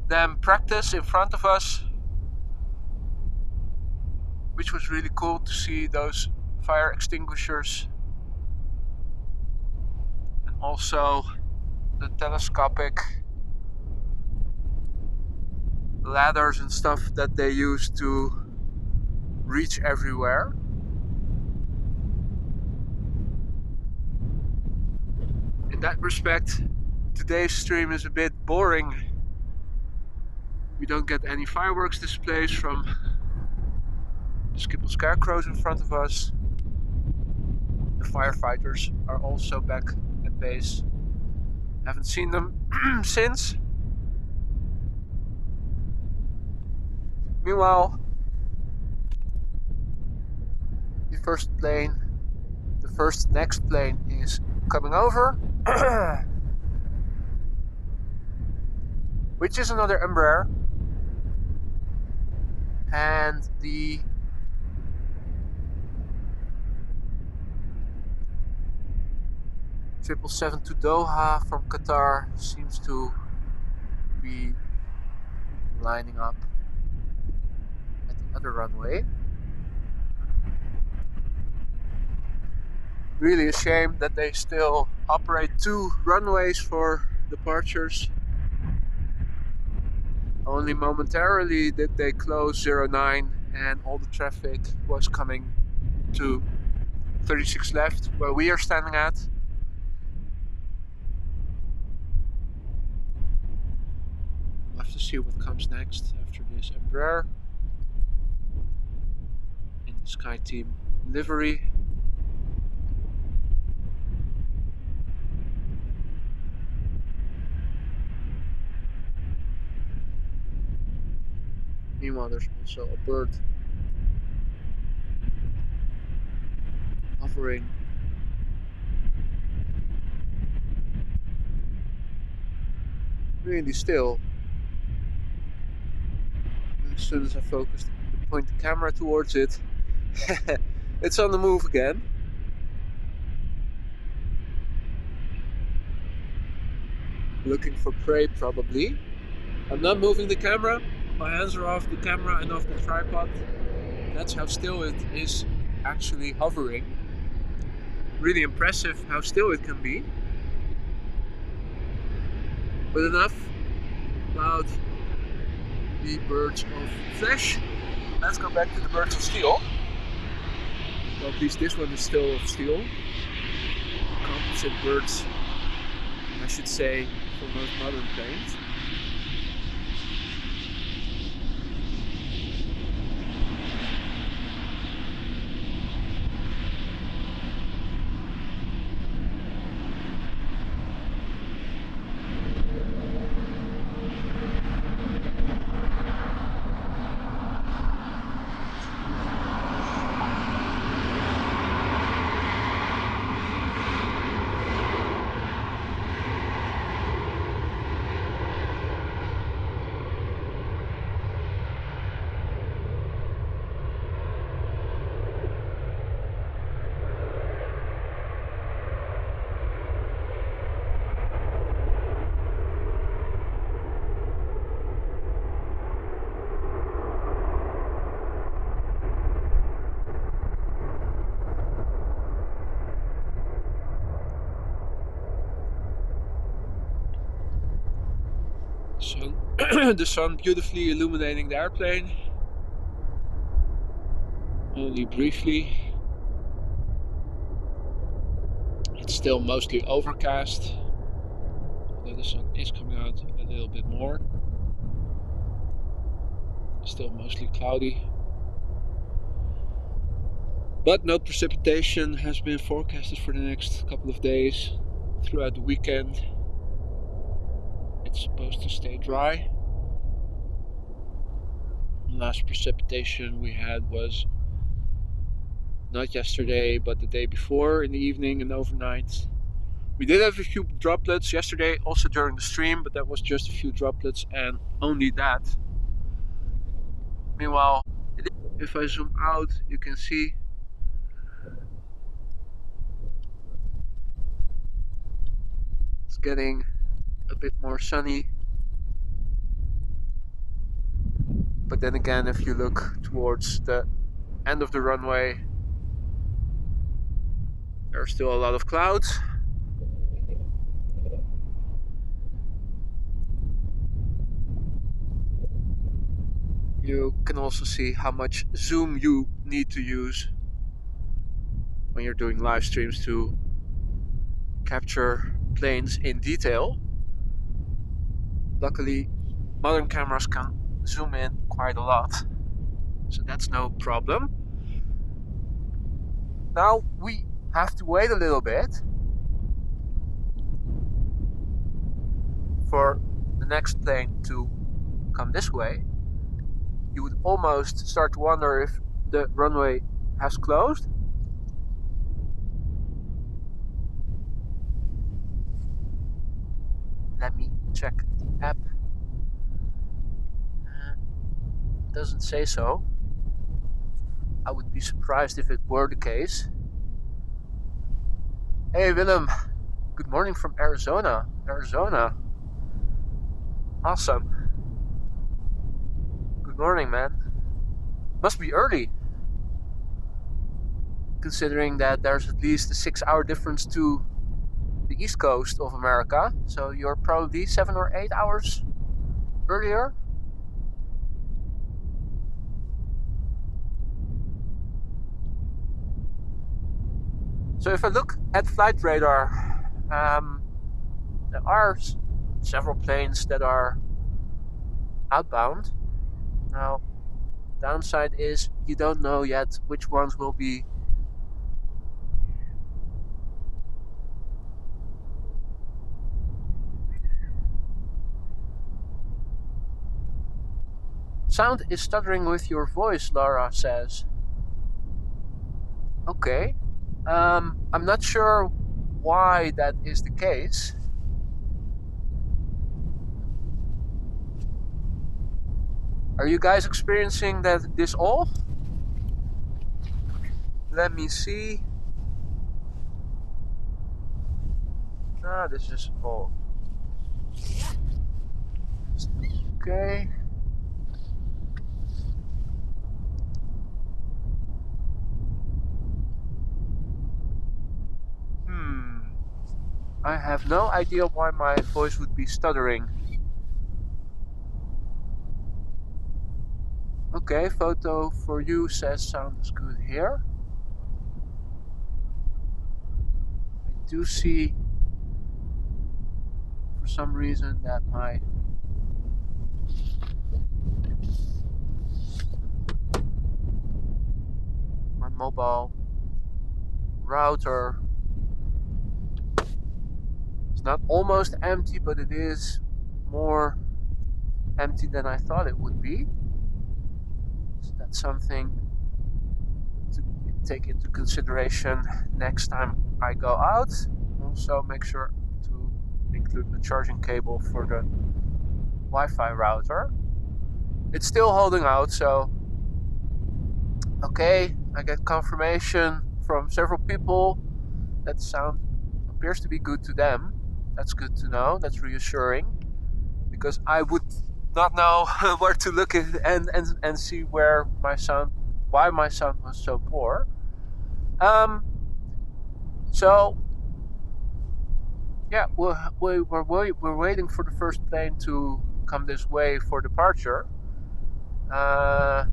them practice in front of us, which was really cool to see those fire extinguishers, and also the telescopic ladders and stuff that they use to reach everywhere. In that respect, today's stream is a bit boring. We don't get any fireworks displays from the Schiphol scarecrows in front of us. The firefighters are also back at base. Haven't seen them since. Meanwhile, the next plane is coming over, which is another Embraer, and the Triple 7 to Doha from Qatar seems to be lining up at the other runway. Really a shame that they still operate 2 runways for departures. Only momentarily did they close 09 and all the traffic was coming to 36 left, where we are standing at. We'll have to see what comes next after this Embraer in the SkyTeam livery. Meanwhile, there's also a bird hovering really still. As soon as I point the camera towards it, it's on the move again. Looking for prey, probably. I'm not moving the camera. My hands are off the camera and off the tripod. That's how still it is actually hovering. Really impressive how still it can be. But enough about the birds of flesh. Let's go back to the birds of steel. Well, at least this one is still of steel. Composite birds, I should say, for most modern planes. The sun beautifully illuminating the airplane. Only briefly. It's still mostly overcast, although the sun is coming out a little bit more. Still mostly cloudy. But no precipitation has been forecasted for the next couple of days throughout the weekend. It's supposed to stay dry. The last precipitation we had was not yesterday, but the day before in the evening and overnight. We did have a few droplets yesterday, also during the stream, but that was just a few droplets and only that. Meanwhile, if I zoom out, you can see it's getting a bit more sunny. But then again, if you look towards the end of the runway, there are still a lot of clouds. You can also see how much zoom you need to use when you're doing live streams to capture planes in detail. Luckily, modern cameras can zoom in quite a lot, so that's no problem. Now we have to wait a little bit for the next plane to come this way. You would almost start to wonder if the runway has closed. Let me check the app. Doesn't say so. I would be surprised if it were the case. Hey Willem, good morning from Arizona. Awesome. Good morning, man. Must be early, considering that there's at least a 6-hour difference to the east coast of America. So you're probably 7 or 8 hours earlier. So if I look at flight radar, there are several planes that are outbound. Now, downside is you don't know yet which ones will be Sound is stuttering with your voice, Lara says. Okay. I'm not sure why that is the case. Are you guys experiencing this all? Let me see. This is all. Okay. I have no idea why my voice would be stuttering. Okay, photo for you says sound is good here. I do see for some reason that my mobile router is not almost empty, but it is more empty than I thought it would be. So that's something to take into consideration next time I go out. Also make sure to include the charging cable for the Wi-Fi router. It's still holding out, so okay, I get confirmation from several people that sound appears to be good to them. That's good to know, that's reassuring, because I would not know where to look at and see why my sound was so poor. So yeah, we're waiting for the first plane to come this way for departure. The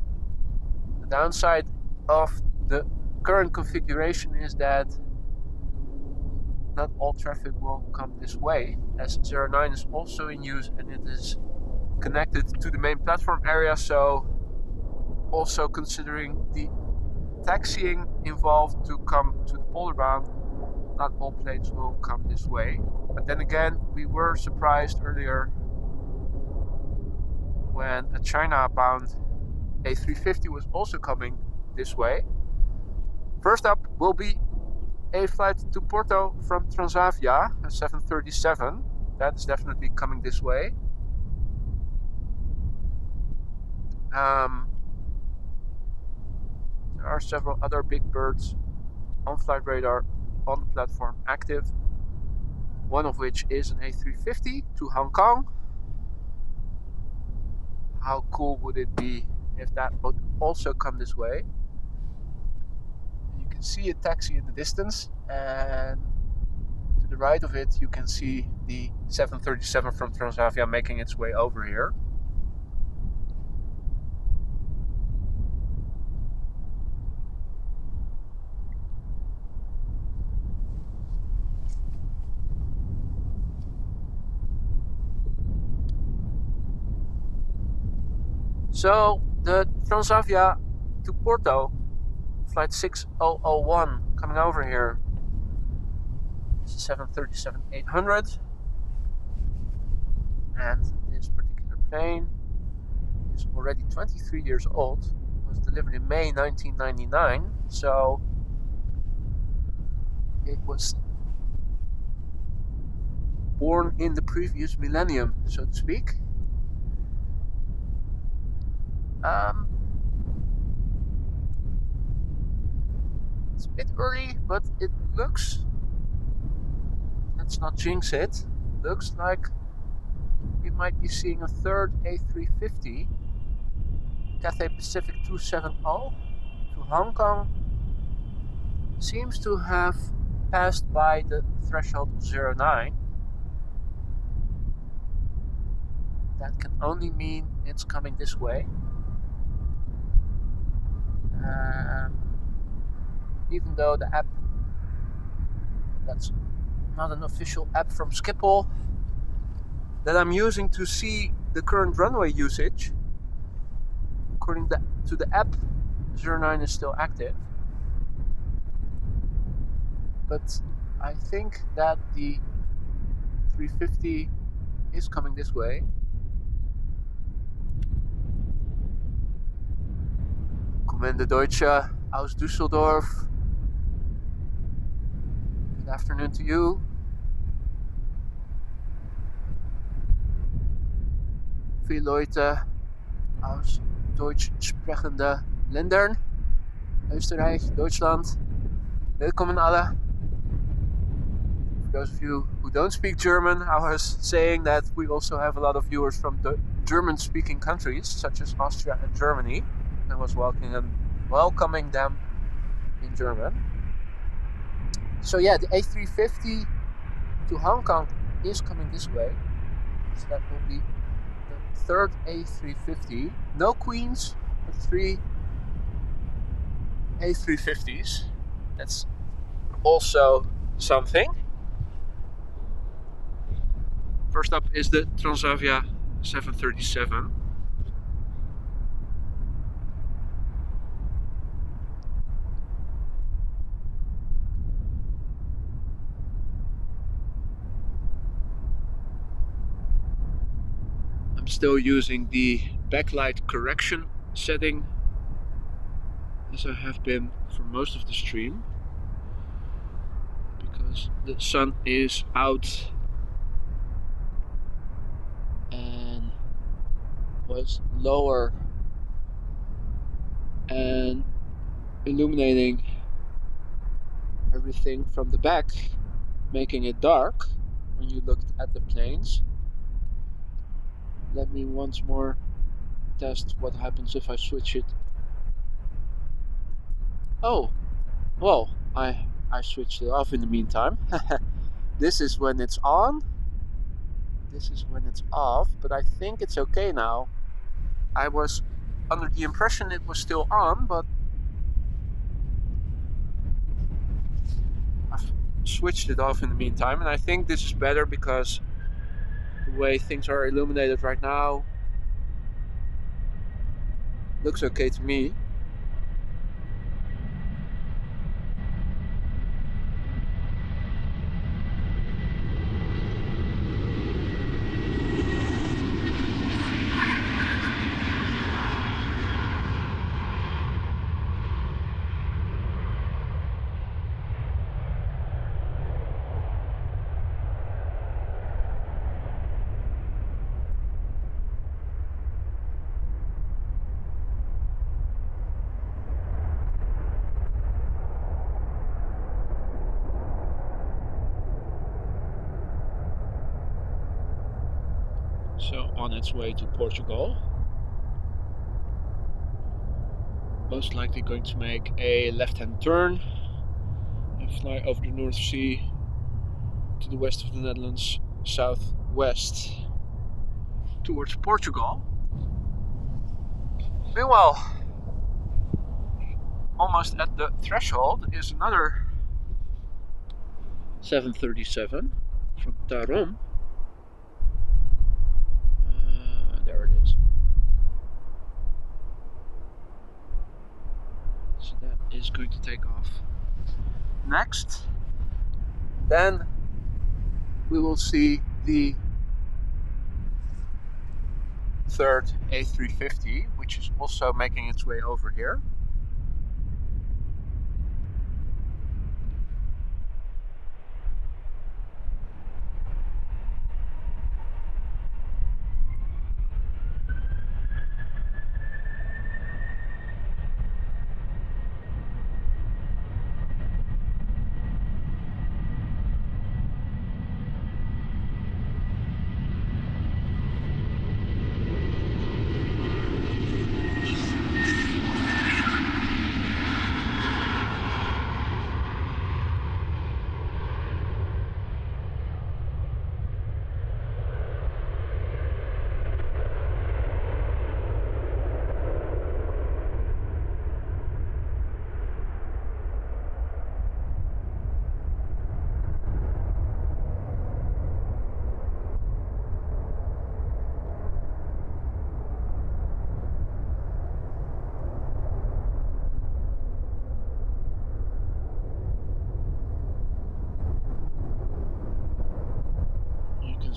downside of the current configuration is that not all traffic will come this way, as 09 is also in use and it is connected to the main platform area, so also considering the taxiing involved to come to the polar bound, not all planes will come this way. But then again, we were surprised earlier when a China-bound A350 was also coming this way. First up will be a flight to Porto from Transavia, a 737. That is definitely coming this way. There are several other big birds on flight radar on the platform active. One of which is an A350 to Hong Kong. How cool would it be if that would also come this way? You can see a taxi in the distance, and to the right of it you can see the 737 from Transavia making its way over here. So the Transavia to Porto, flight 6001, coming over here. This is 737-800, and this particular plane is already 23 years old. It was delivered in May 1999, so it was born in the previous millennium, so to speak. It's a bit early, but it looks, let's not jinx it, looks like we might be seeing a third A350, Cathay Pacific 270 to Hong Kong. Seems to have passed by the threshold of 09. That can only mean it's coming this way. Even though the app, that's not an official app from Schiphol that I'm using to see the current runway usage, according to the app, 09 is still active. But I think that the 350 is coming this way. Kommende Deutsche aus Düsseldorf. Good afternoon to you. Viele Leute aus deutsch sprechende Ländern. Österreich, Deutschland. Willkommen alle. For those of you who don't speak German, I was saying that we also have a lot of viewers from the German-speaking countries, such as Austria and Germany. I was welcoming them in German. So yeah, the A350 to Hong Kong is coming this way. So that will be the third A350. No Queens, but 3 A350s. That's also something. First up is the Transavia 737. I'm still using the backlight correction setting, as I have been for most of the stream, because the sun is out and was lower and illuminating everything from the back, making it dark when you looked at the planes. Let me once more test what happens if I switch it. Oh, well, I switched it off in the meantime. This is when it's on. This is when it's off, but I think it's okay now. I was under the impression it was still on, but I've switched it off in the meantime, and I think this is better because the way things are illuminated right now looks okay to me. So on its way to Portugal. Most likely going to make a left-hand turn and fly over the North Sea to the west of the Netherlands, southwest towards Portugal. Meanwhile, almost at the threshold is another 737 from Tarom. There it is. So that is going to take off next. Then we will see the third A350, which is also making its way over here.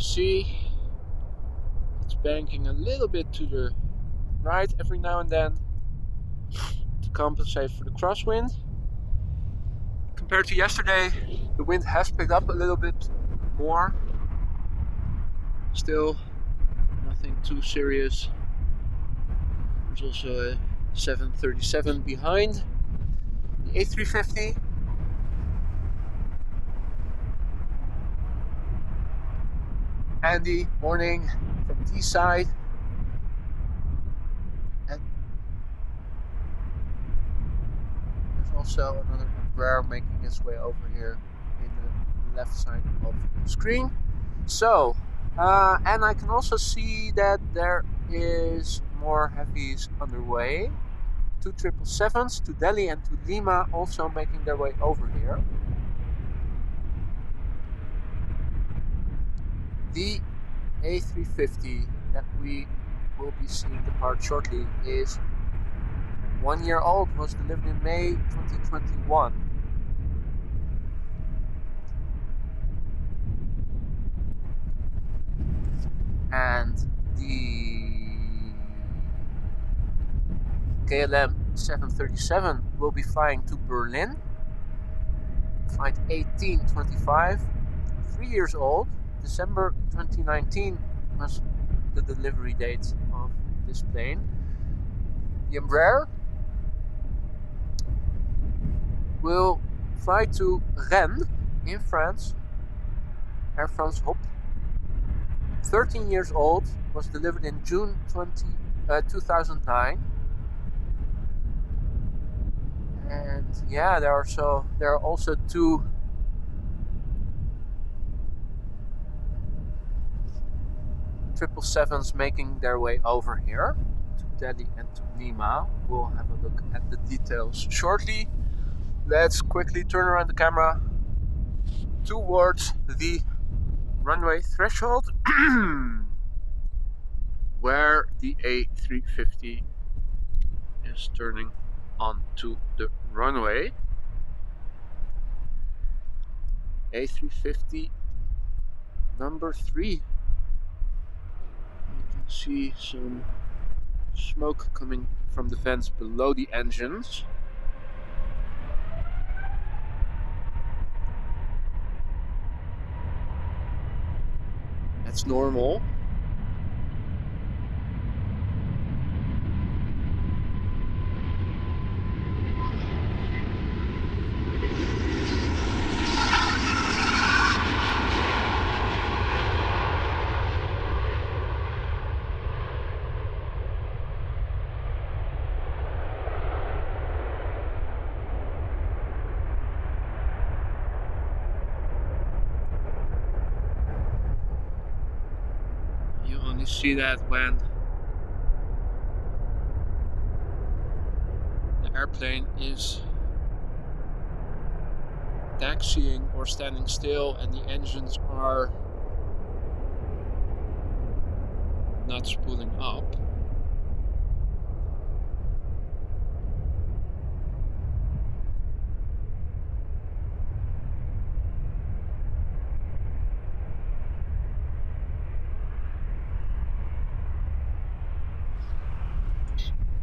See, it's banking a little bit to the right every now and then to compensate for the crosswind. Compared to yesterday, the wind has picked up a little bit more. Still nothing too serious. There's also a 737 behind the A350. Andy, morning from the side. And there's also another Embraer making its way over here in the left side of the screen. So, and I can also see that there is more heavies underway. 2 777s to Delhi and to Lima also making their way over here. The A350 that we will be seeing depart shortly is 1 year old, was delivered in May 2021. And the KLM 737 will be flying to Berlin. Flight 1825, 3 years old. December 2019 was the delivery date of this plane. The Embraer will fly to Rennes in France, Air France Hop. 13 years old, was delivered in June 2009. And yeah, there are also 2 777s making their way over here to Delhi and to Lima. We'll have a look at the details shortly. Let's quickly turn around the camera towards the runway threshold where the A350 is turning onto the runway. A350 number 3. See some smoke coming from the vents below the engines. That's normal. see that when the airplane is taxiing or standing still and the engines are not spooling up.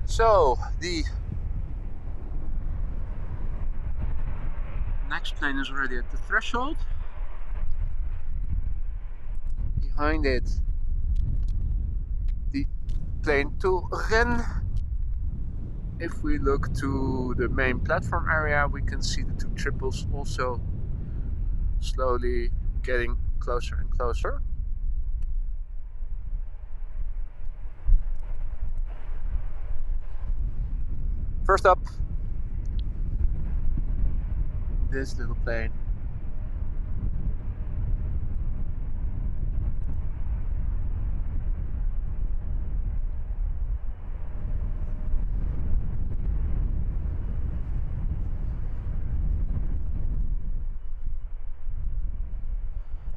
So the next plane is already at the threshold. Behind it, the plane to Rennes. If we look to the main platform area, we can see the two triples also slowly getting closer and closer. First up, this little plane.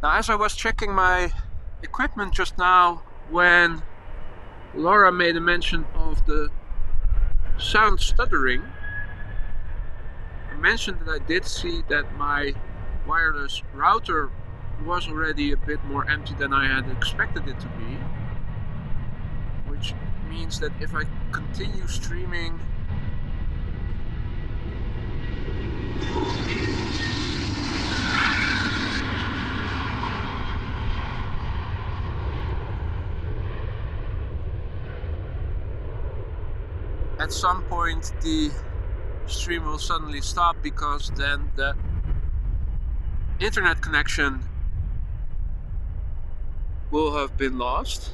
Now, as I was checking my equipment just now, when Laura made a mention of the sound stuttering, I mentioned that I did see that my wireless router was already a bit more empty than I had expected it to be, which means that if I continue streaming at some point the stream will suddenly stop, because then the internet connection will have been lost.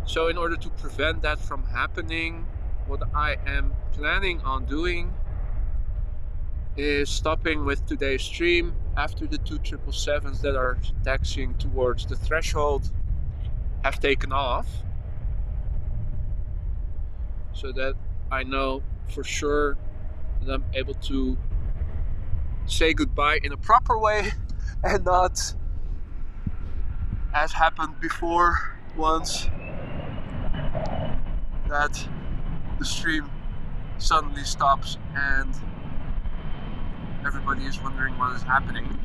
So in order to prevent that from happening, what I am planning on doing is stopping with today's stream after the two 777s that are taxiing towards the threshold have taken off, so that I know for sure that I'm able to say goodbye in a proper way and not, as happened before once, that the stream suddenly stops and everybody is wondering what is happening.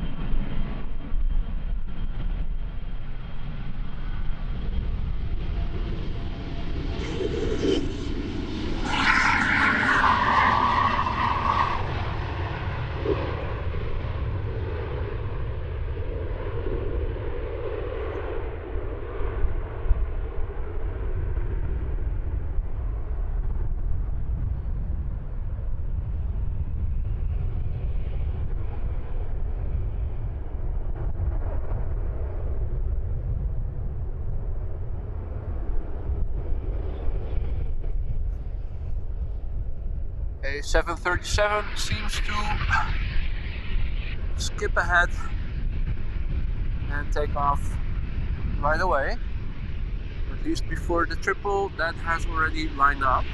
A 737 seems to skip ahead and take off right away, or at least before the triple that has already lined up.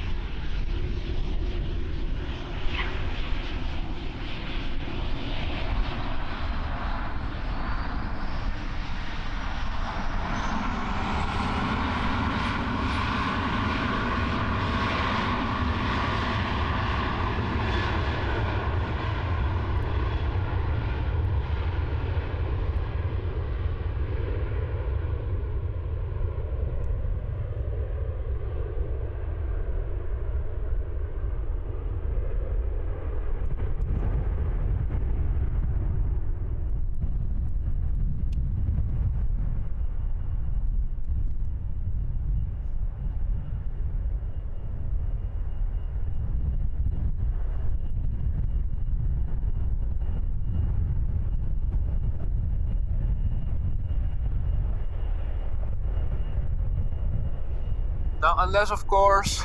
Now, unless of course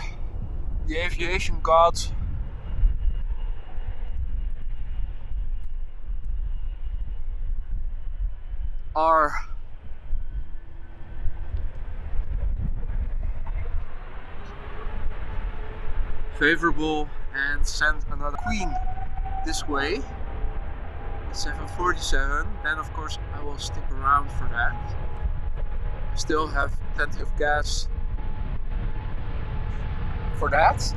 the aviation gods are favorable and send another Queen this way at 7:47. Then of course I will stick around for that. I still have plenty of gas for that.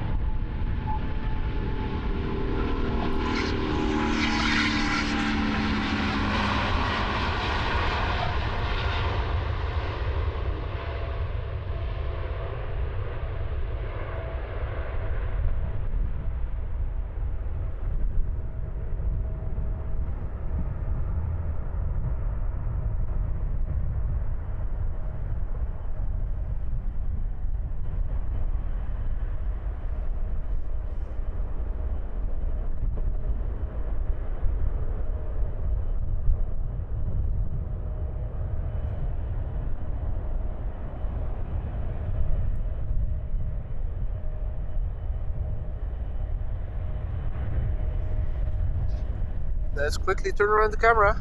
Let's quickly turn around the camera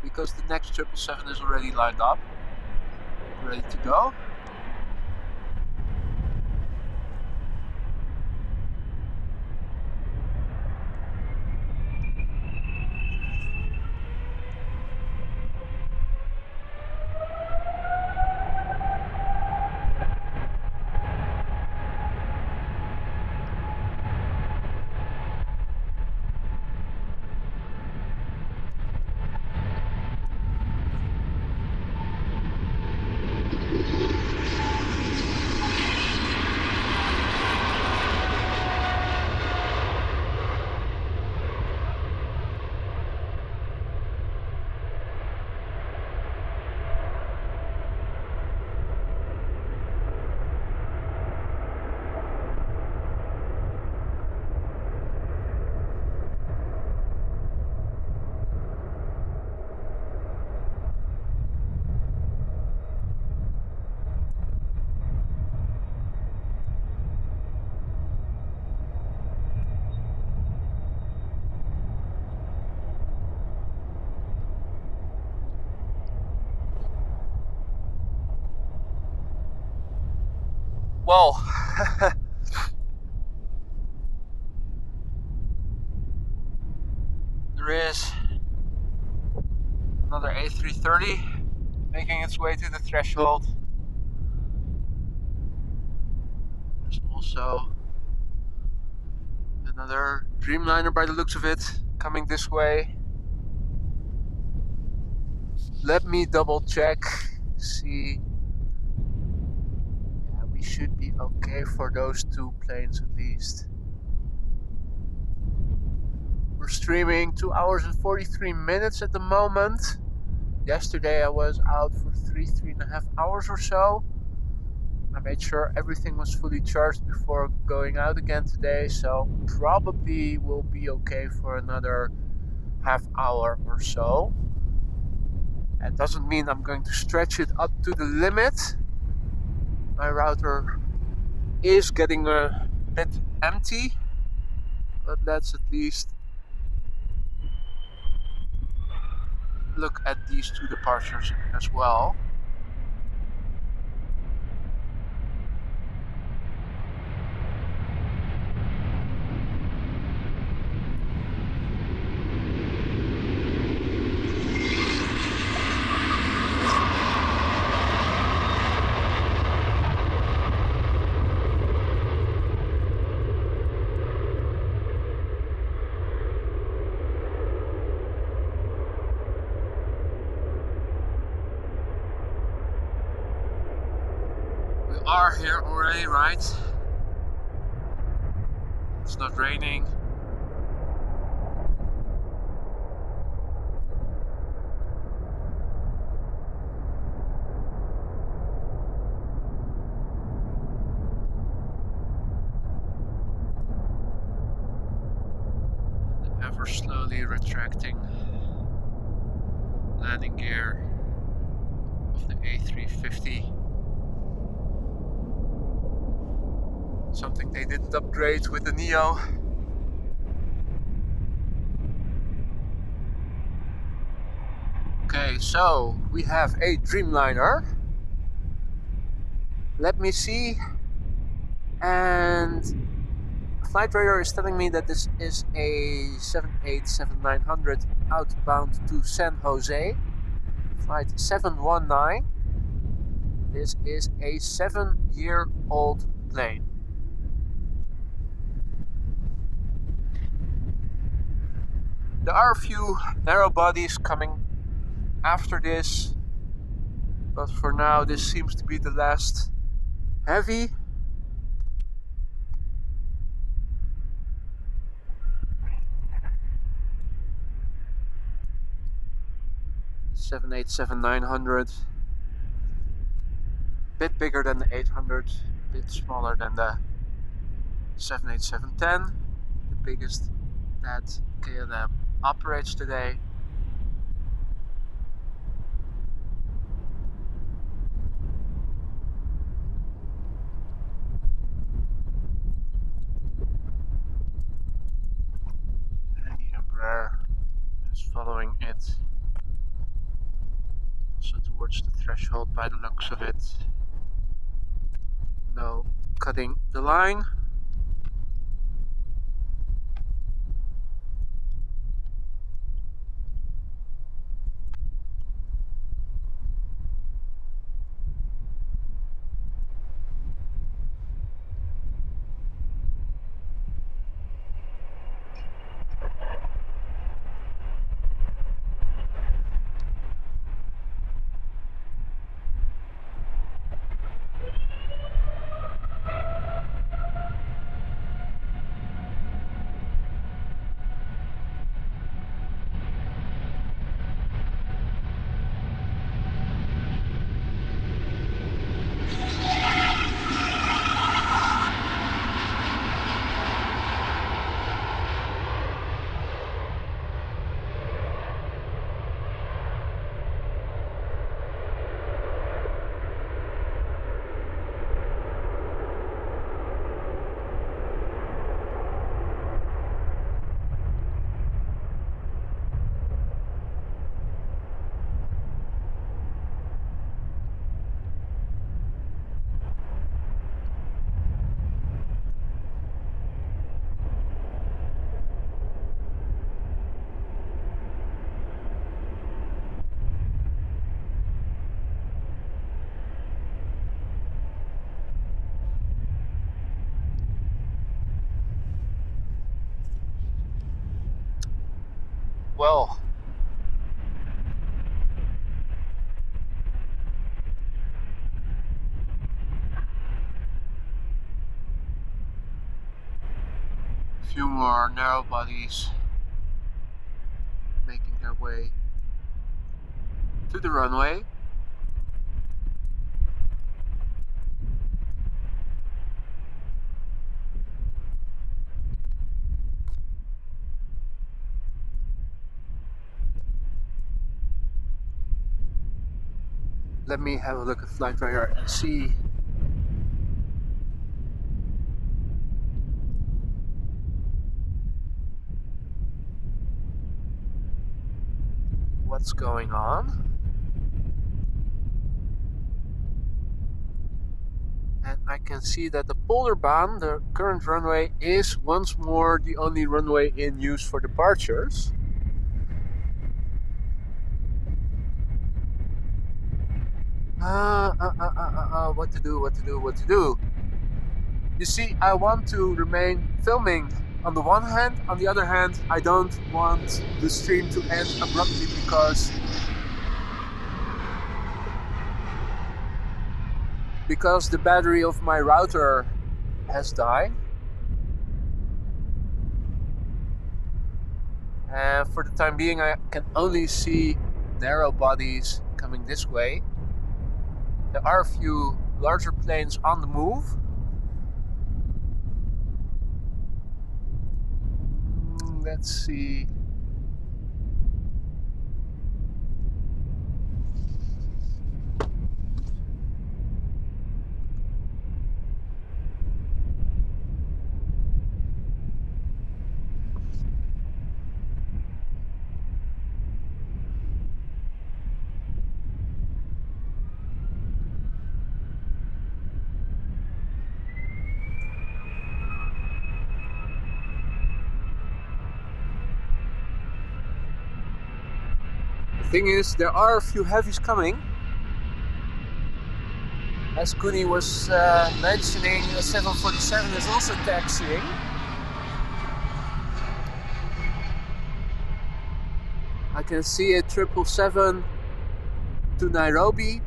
because the next 777 is already lined up, ready to go. Well, there is another A330 making its way to the threshold. There's also another Dreamliner by the looks of it coming this way. Let me double check, see. Yeah, we should be okay for those two planes at least. We're streaming 2 hours and 43 minutes at the moment. Yesterday I was out for three and a half hours or so. I made sure everything was fully charged before going out again today, so probably will be okay for another half hour or so. That doesn't mean I'm going to stretch it up to the limit. My router is getting a bit empty, but let's at least look at these two departures as well. Are here already, right? It's not raining. The ever slowly retracting landing gear of the A350. Something they didn't upgrade with the Neo. Okay, so we have a Dreamliner. Let me see And flight radar is telling me that this is a 787-900 outbound to San Jose, flight 719. This is a 7-year-old plane. There are a few narrow bodies coming after this, but for now this seems to be the last heavy. Seven eight seven 900, bit bigger than the 800, bit smaller than the 787-10, the biggest that KLM operates today. And the Embraer is following it, also towards the threshold by the looks of it. No cutting the line. Well, a few more narrow bodies making their way to the runway. Let me have a look at flight radar and see what's going on. And I can see that the Polderbaan, the current runway, is once more the only runway in use for departures. What to do? You see, I want to remain filming on the one hand. On the other hand, I don't want the stream to end abruptly because the battery of my router has died. And for the time being, I can only see narrow bodies coming this way. There are a few larger planes on the move. Let's see. Thing is, there are a few heavies coming. As Kuni was mentioning, the 747 is also taxiing. I can see a 777 to Nairobi.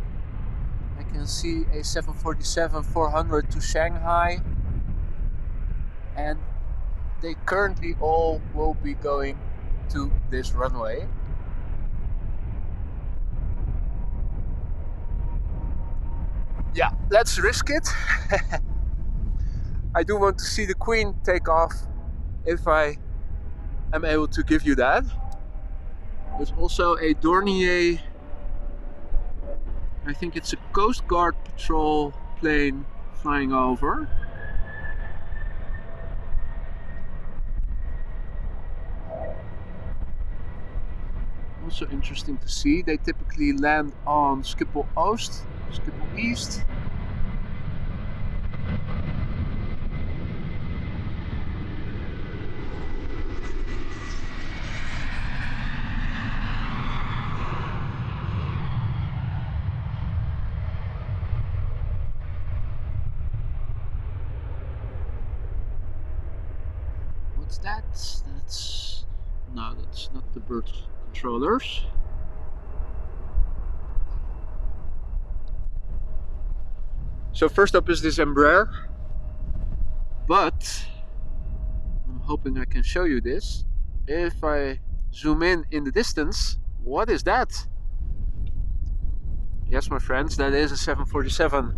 I can see a 747-400 to Shanghai. And they currently all will be going to this runway. Yeah, let's risk it. I do want to see the Queen take off if I am able to give you that. There's also a Dornier, I think it's a Coast Guard patrol plane flying over. Also interesting to see. They typically land on Schiphol Oost, Schiphol East. What's that? That's no, that's not the bird controllers. So first up is this Embraer, but I'm hoping I can show you this. If I zoom in the distance, what is that? Yes, my friends, that is a 747.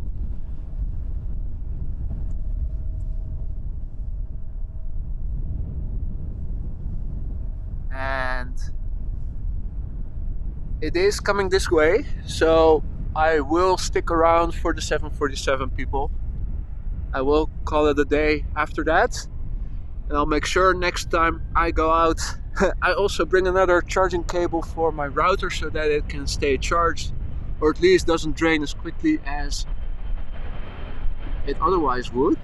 And it is coming this way, so I will stick around for the 747, people. I will call it a day after that, and I'll make sure next time I go out I also bring another charging cable for my router so that it can stay charged, or at least doesn't drain as quickly as it otherwise would.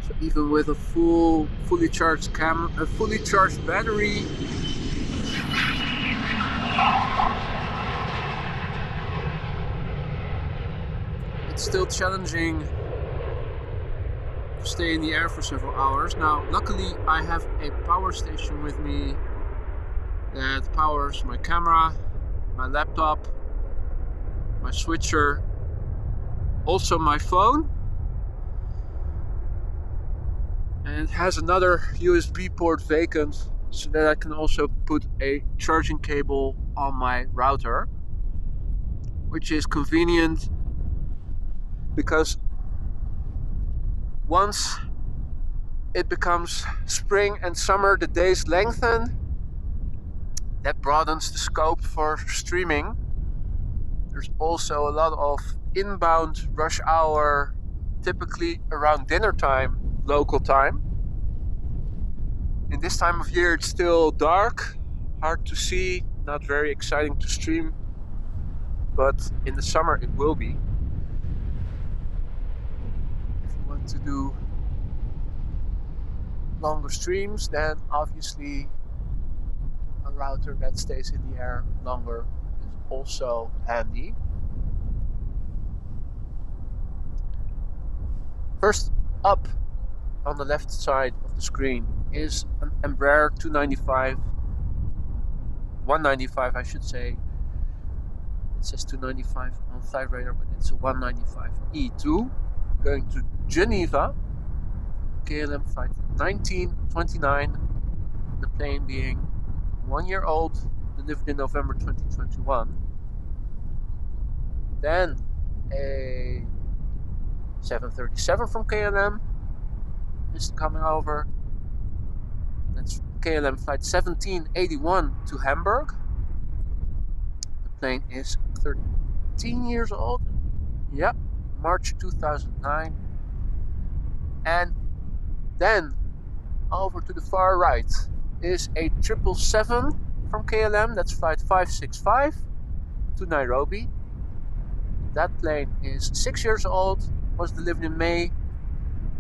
So even with a fully charged camera, a fully charged battery, it's still challenging to stay in the air for several hours. Now, luckily I have a power station with me that powers my camera, my laptop, my switcher, also my phone, and it has another USB port vacant so that I can also put a charging cable on my router, which is convenient because once it becomes spring and summer, the days lengthen. That broadens the scope for streaming. There's also a lot of inbound rush hour, typically around dinner time, local time. In this time of year it's still dark, hard to see, not very exciting to stream, but in the summer it will be. If you want to do longer streams, then obviously a router that stays in the air longer is also handy. First up on the left side of the screen is an Embraer 195 I should say. It says 295 on Flight Radar, but it's a 195 E2 going to Geneva, KLM flight 1929, the plane being 1 year old, delivered in November 2021. Then a 737 from KLM is coming over. That's KLM flight 1781 to Hamburg. The plane is 13 years old. Yep, March 2009. And then over to the far right is a 777 from KLM. That's flight 565 to Nairobi. That plane is 6 years old, was delivered in May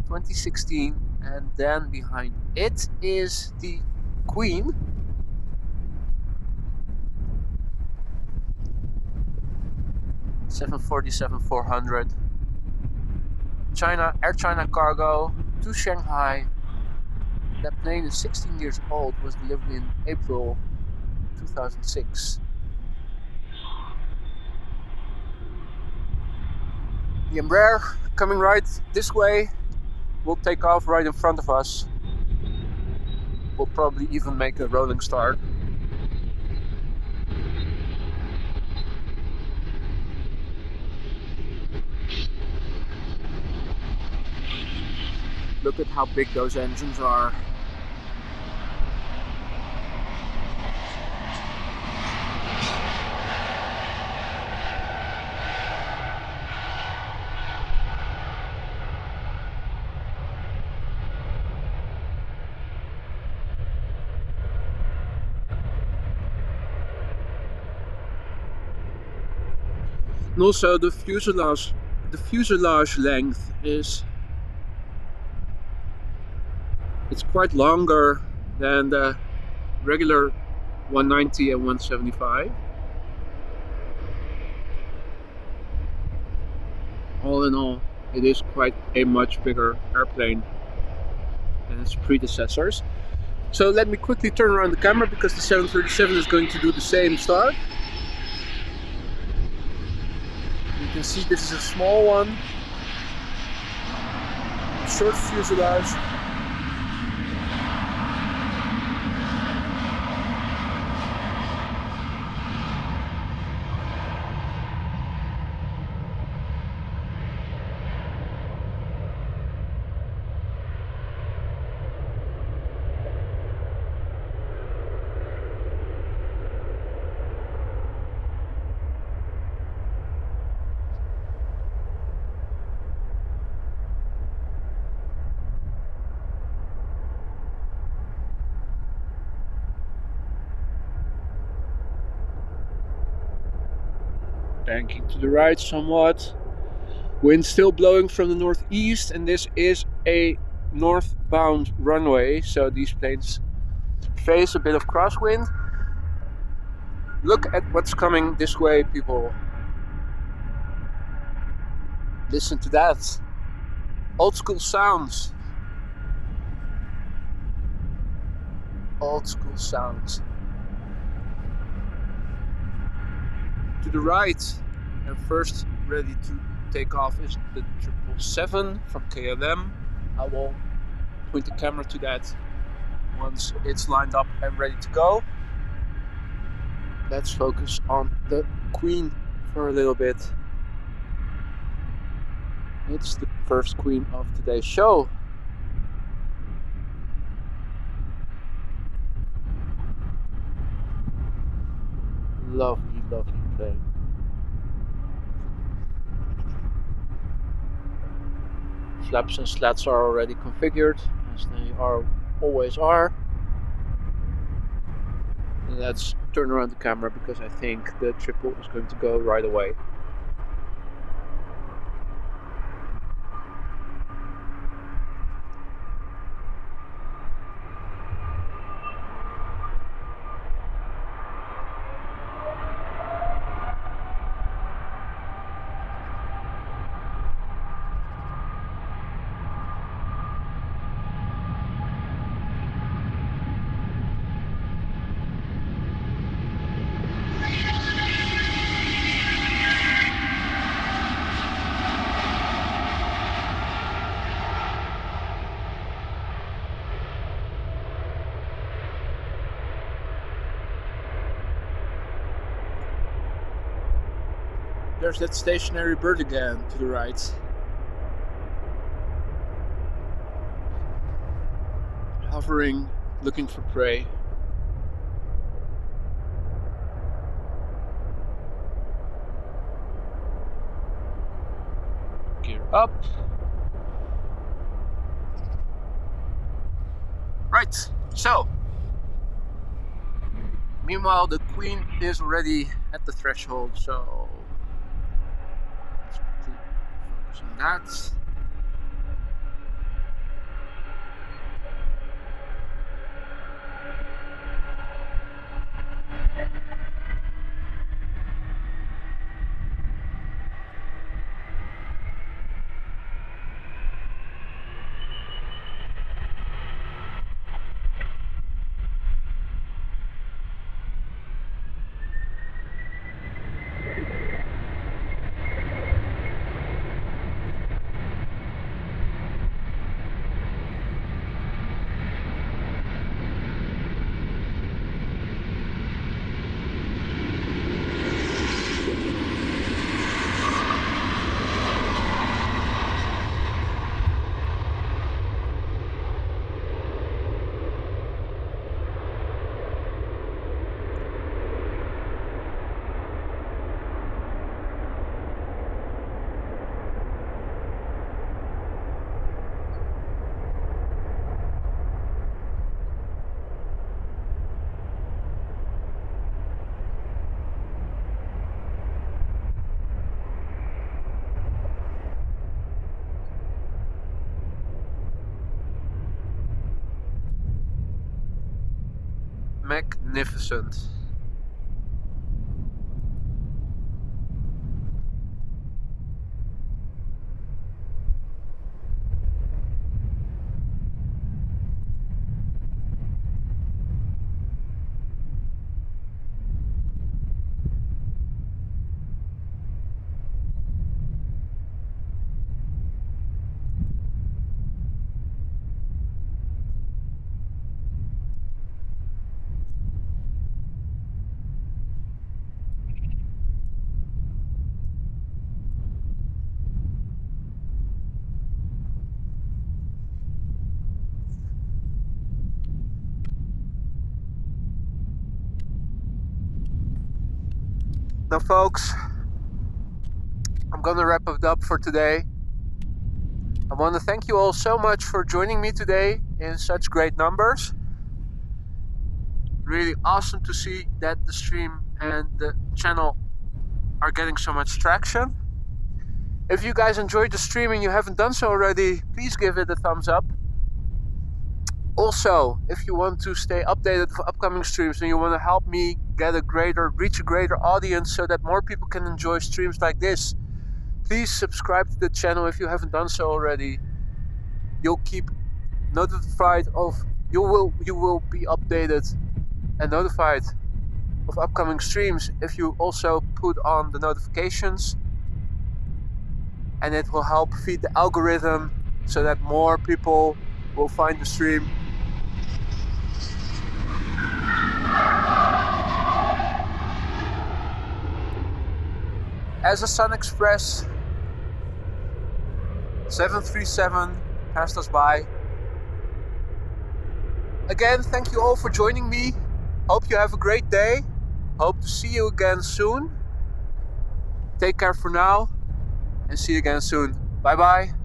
2016, and then behind it is the Queen, 747-400. Air China cargo to Shanghai. That plane is 16 years old, was delivered in April 2006. The Embraer coming right this way will take off right in front of us. We'll probably even make a rolling start. Look at how big those engines are. And also the fuselage length is quite longer than the regular 190 and 175. All in all, it is quite a much bigger airplane than its predecessors. So let me quickly turn around the camera because the 737 is going to do the same start. You can see this is a small one, short fuselage. Banking to the right somewhat. Wind still blowing from the northeast, and this is a northbound runway, so these planes face a bit of crosswind. Look at what's coming this way, people. Listen to that. Old school sounds. Old school sounds. To the right, and first ready to take off, is the 777 from KLM. I will point the camera to that once it's lined up and ready to go. Let's focus on the Queen for a little bit. It's the first Queen of today's show. Lovely, lovely plane. Flaps and slats are already configured, as they always are. And let's turn around the camera because I think the triple is going to go right away. There's that stationary bird again to the right. Hovering, looking for prey. Gear up. Right, so meanwhile the Queen is already at the threshold, so let's quickly focus on that. magnificent. Now folks, I'm gonna wrap it up for today. I want to thank you all so much for joining me today in such great numbers. Really awesome to see that the stream and the channel are getting so much traction. If you guys enjoyed the stream and you haven't done so already, please give it a thumbs up. Also, if you want to stay updated for upcoming streams and you want to help me reach a greater audience so that more people can enjoy streams like this, please subscribe to the channel if you haven't done so already. You'll keep notified of, you will be updated and notified of upcoming streams if you also put on the notifications, and it will help feed the algorithm so that more people will find the stream. As a Sun Express 737 passed us by. Again, thank you all for joining me. Hope you have a great day. Hope to see you again soon. Take care for now and see you again soon. Bye bye.